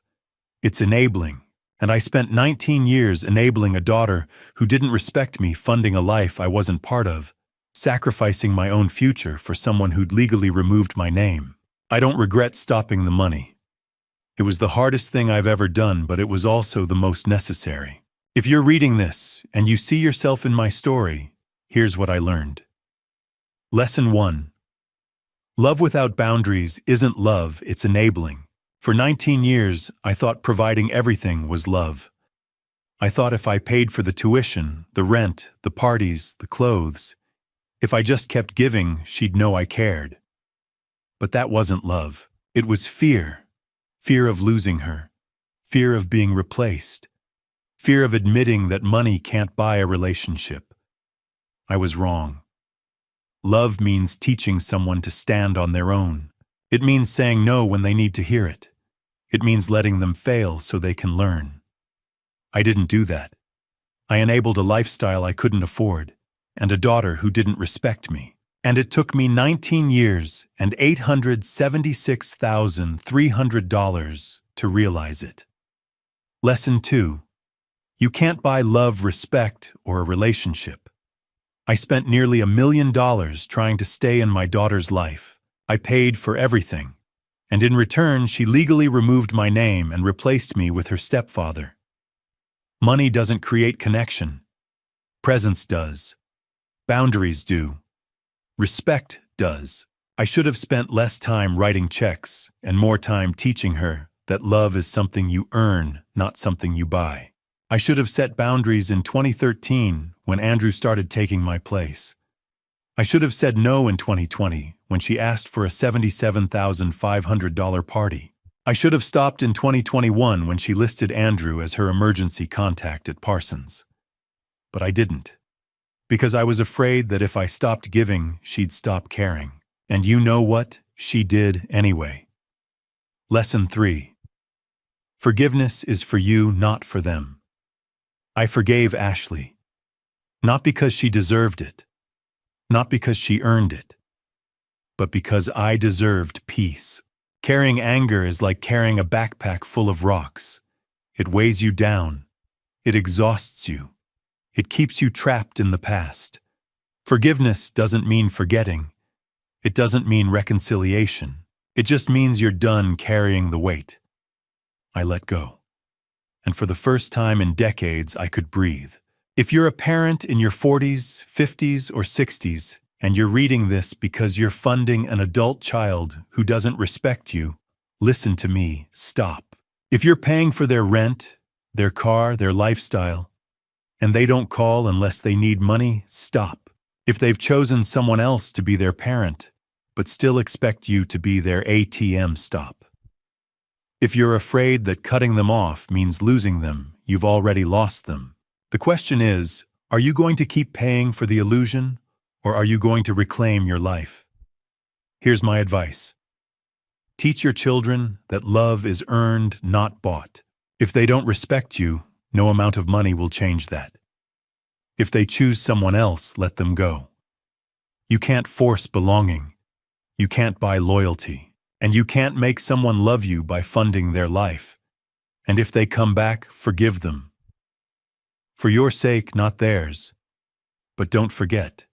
It's enabling. And I spent 19 years enabling a daughter who didn't respect me, funding a life I wasn't part of, sacrificing my own future for someone who'd legally removed my name. I don't regret stopping the money. It was the hardest thing I've ever done, but it was also the most necessary. If you're reading this and you see yourself in my story, here's what I learned. Lesson 1. Love without boundaries isn't love, it's enabling. For 19 years, I thought providing everything was love. I thought if I paid for the tuition, the rent, the parties, the clothes, if I just kept giving, she'd know I cared. But that wasn't love. It was fear. Fear of losing her. Fear of being replaced. Fear of admitting that money can't buy a relationship. I was wrong. Love means teaching someone to stand on their own. It means saying no when they need to hear it. It means letting them fail so they can learn. I didn't do that. I enabled a lifestyle I couldn't afford, and a daughter who didn't respect me. And it took me 19 years and $876,300 to realize it. Lesson 2. You can't buy love, respect, or a relationship. I spent nearly $1 million trying to stay in my daughter's life. I paid for everything. And in return, she legally removed my name and replaced me with her stepfather. Money doesn't create connection. Presence does. Boundaries do. Respect does. I should have spent less time writing checks and more time teaching her that love is something you earn, not something you buy. I should have set boundaries in 2013 when Andrew started taking my place. I should have said no in 2020 when she asked for a $77,500 party. I should have stopped in 2021 when she listed Andrew as her emergency contact at Parsons. But I didn't. Because I was afraid that if I stopped giving, she'd stop caring. And you know what? She did anyway. Lesson 3. Forgiveness is for you, not for them. I forgave Ashley. Not because she deserved it. Not because she earned it. But because I deserved peace. Carrying anger is like carrying a backpack full of rocks. It weighs you down. It exhausts you. It keeps you trapped in the past. Forgiveness doesn't mean forgetting. It doesn't mean reconciliation. It just means you're done carrying the weight. I let go. And for the first time in decades, I could breathe. If you're a parent in your 40s, 50s, or 60s, and you're reading this because you're funding an adult child who doesn't respect you, listen to me, stop. If you're paying for their rent, their car, their lifestyle, and they don't call unless they need money, stop. If they've chosen someone else to be their parent, but still expect you to be their ATM, stop. If you're afraid that cutting them off means losing them, you've already lost them. The question is, are you going to keep paying for the illusion, or are you going to reclaim your life? Here's my advice. Teach your children that love is earned, not bought. If they don't respect you, no amount of money will change that. If they choose someone else, let them go. You can't force belonging. You can't buy loyalty. And you can't make someone love you by funding their life. And if they come back, forgive them. For your sake, not theirs. But don't forget,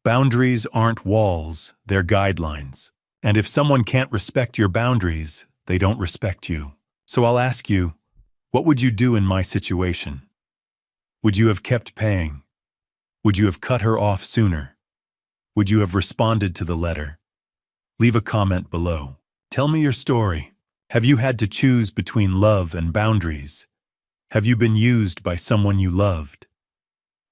boundaries aren't walls, they're guidelines. And if someone can't respect your boundaries, they don't respect you. So I'll ask you, what would you do in my situation? Would you have kept paying? Would you have cut her off sooner? Would you have responded to the letter? Leave a comment below. Tell me your story. Have you had to choose between love and boundaries? Have you been used by someone you loved?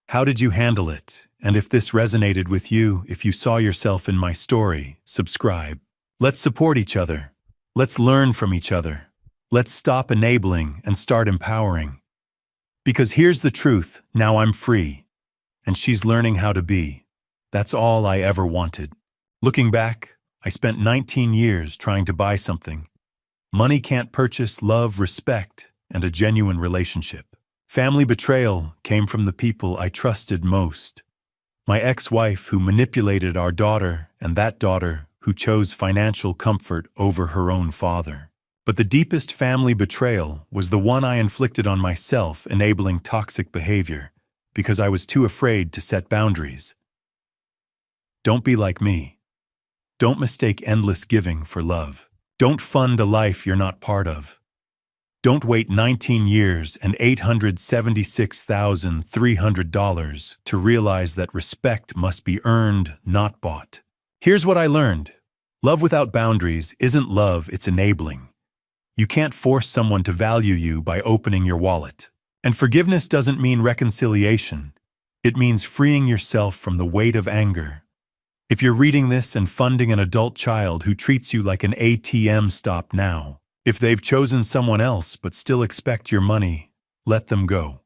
How did you handle it? And if this resonated with you, if you saw yourself in my story, subscribe. Let's support each other. Let's learn from each other. Let's stop enabling and start empowering. Because here's the truth, now I'm free. And she's learning how to be. That's all I ever wanted. Looking back, I spent 19 years trying to buy something. Money can't purchase love, respect, and a genuine relationship. Family betrayal came from the people I trusted most. My ex-wife who manipulated our daughter, and that daughter who chose financial comfort over her own father. But the deepest family betrayal was the one I inflicted on myself, enabling toxic behavior, because I was too afraid to set boundaries. Don't be like me. Don't mistake endless giving for love. Don't fund a life you're not part of. Don't wait 19 years and $876,300 to realize that respect must be earned, not bought. Here's what I learned. Love without boundaries isn't love, it's enabling. You can't force someone to value you by opening your wallet. And forgiveness doesn't mean reconciliation. It means freeing yourself from the weight of anger. If you're reading this and funding an adult child who treats you like an ATM, stop now. If they've chosen someone else but still expect your money, let them go.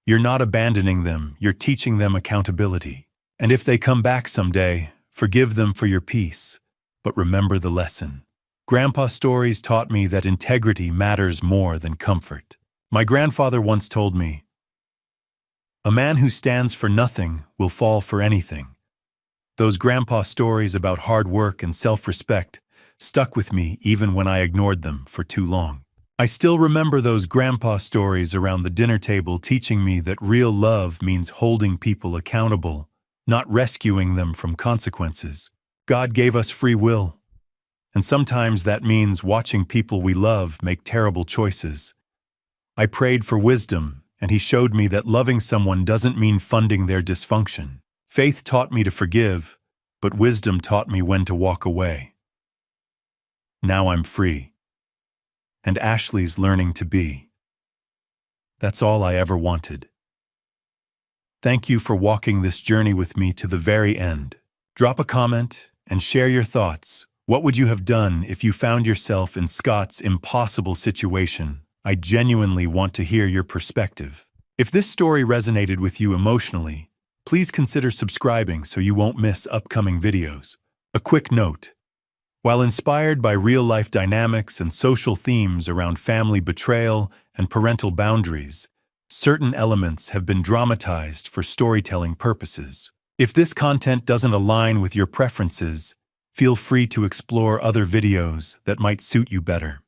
You're not abandoning them, you're teaching them accountability. And if they come back someday, forgive them for your peace, but remember the lesson. Grandpa stories taught me that integrity matters more than comfort. My grandfather once told me, "A man who stands for nothing will fall for anything." Those grandpa stories about hard work and self-respect stuck with me even when I ignored them for too long. I still remember those grandpa stories around the dinner table teaching me that real love means holding people accountable, not rescuing them from consequences. God gave us free will, and sometimes that means watching people we love make terrible choices. I prayed for wisdom, and He showed me that loving someone doesn't mean funding their dysfunction. Faith taught me to forgive, but wisdom taught me when to walk away. Now I'm free. And Ashley's learning to be. That's all I ever wanted. Thank you for walking this journey with me to the very end. Drop a comment and share your thoughts. What would you have done if you found yourself in Scott's impossible situation? I genuinely want to hear your perspective. If this story resonated with you emotionally, please consider subscribing so you won't miss upcoming videos. A quick note. While inspired by real-life dynamics and social themes around family betrayal and parental boundaries, certain elements have been dramatized for storytelling purposes. If this content doesn't align with your preferences, feel free to explore other videos that might suit you better.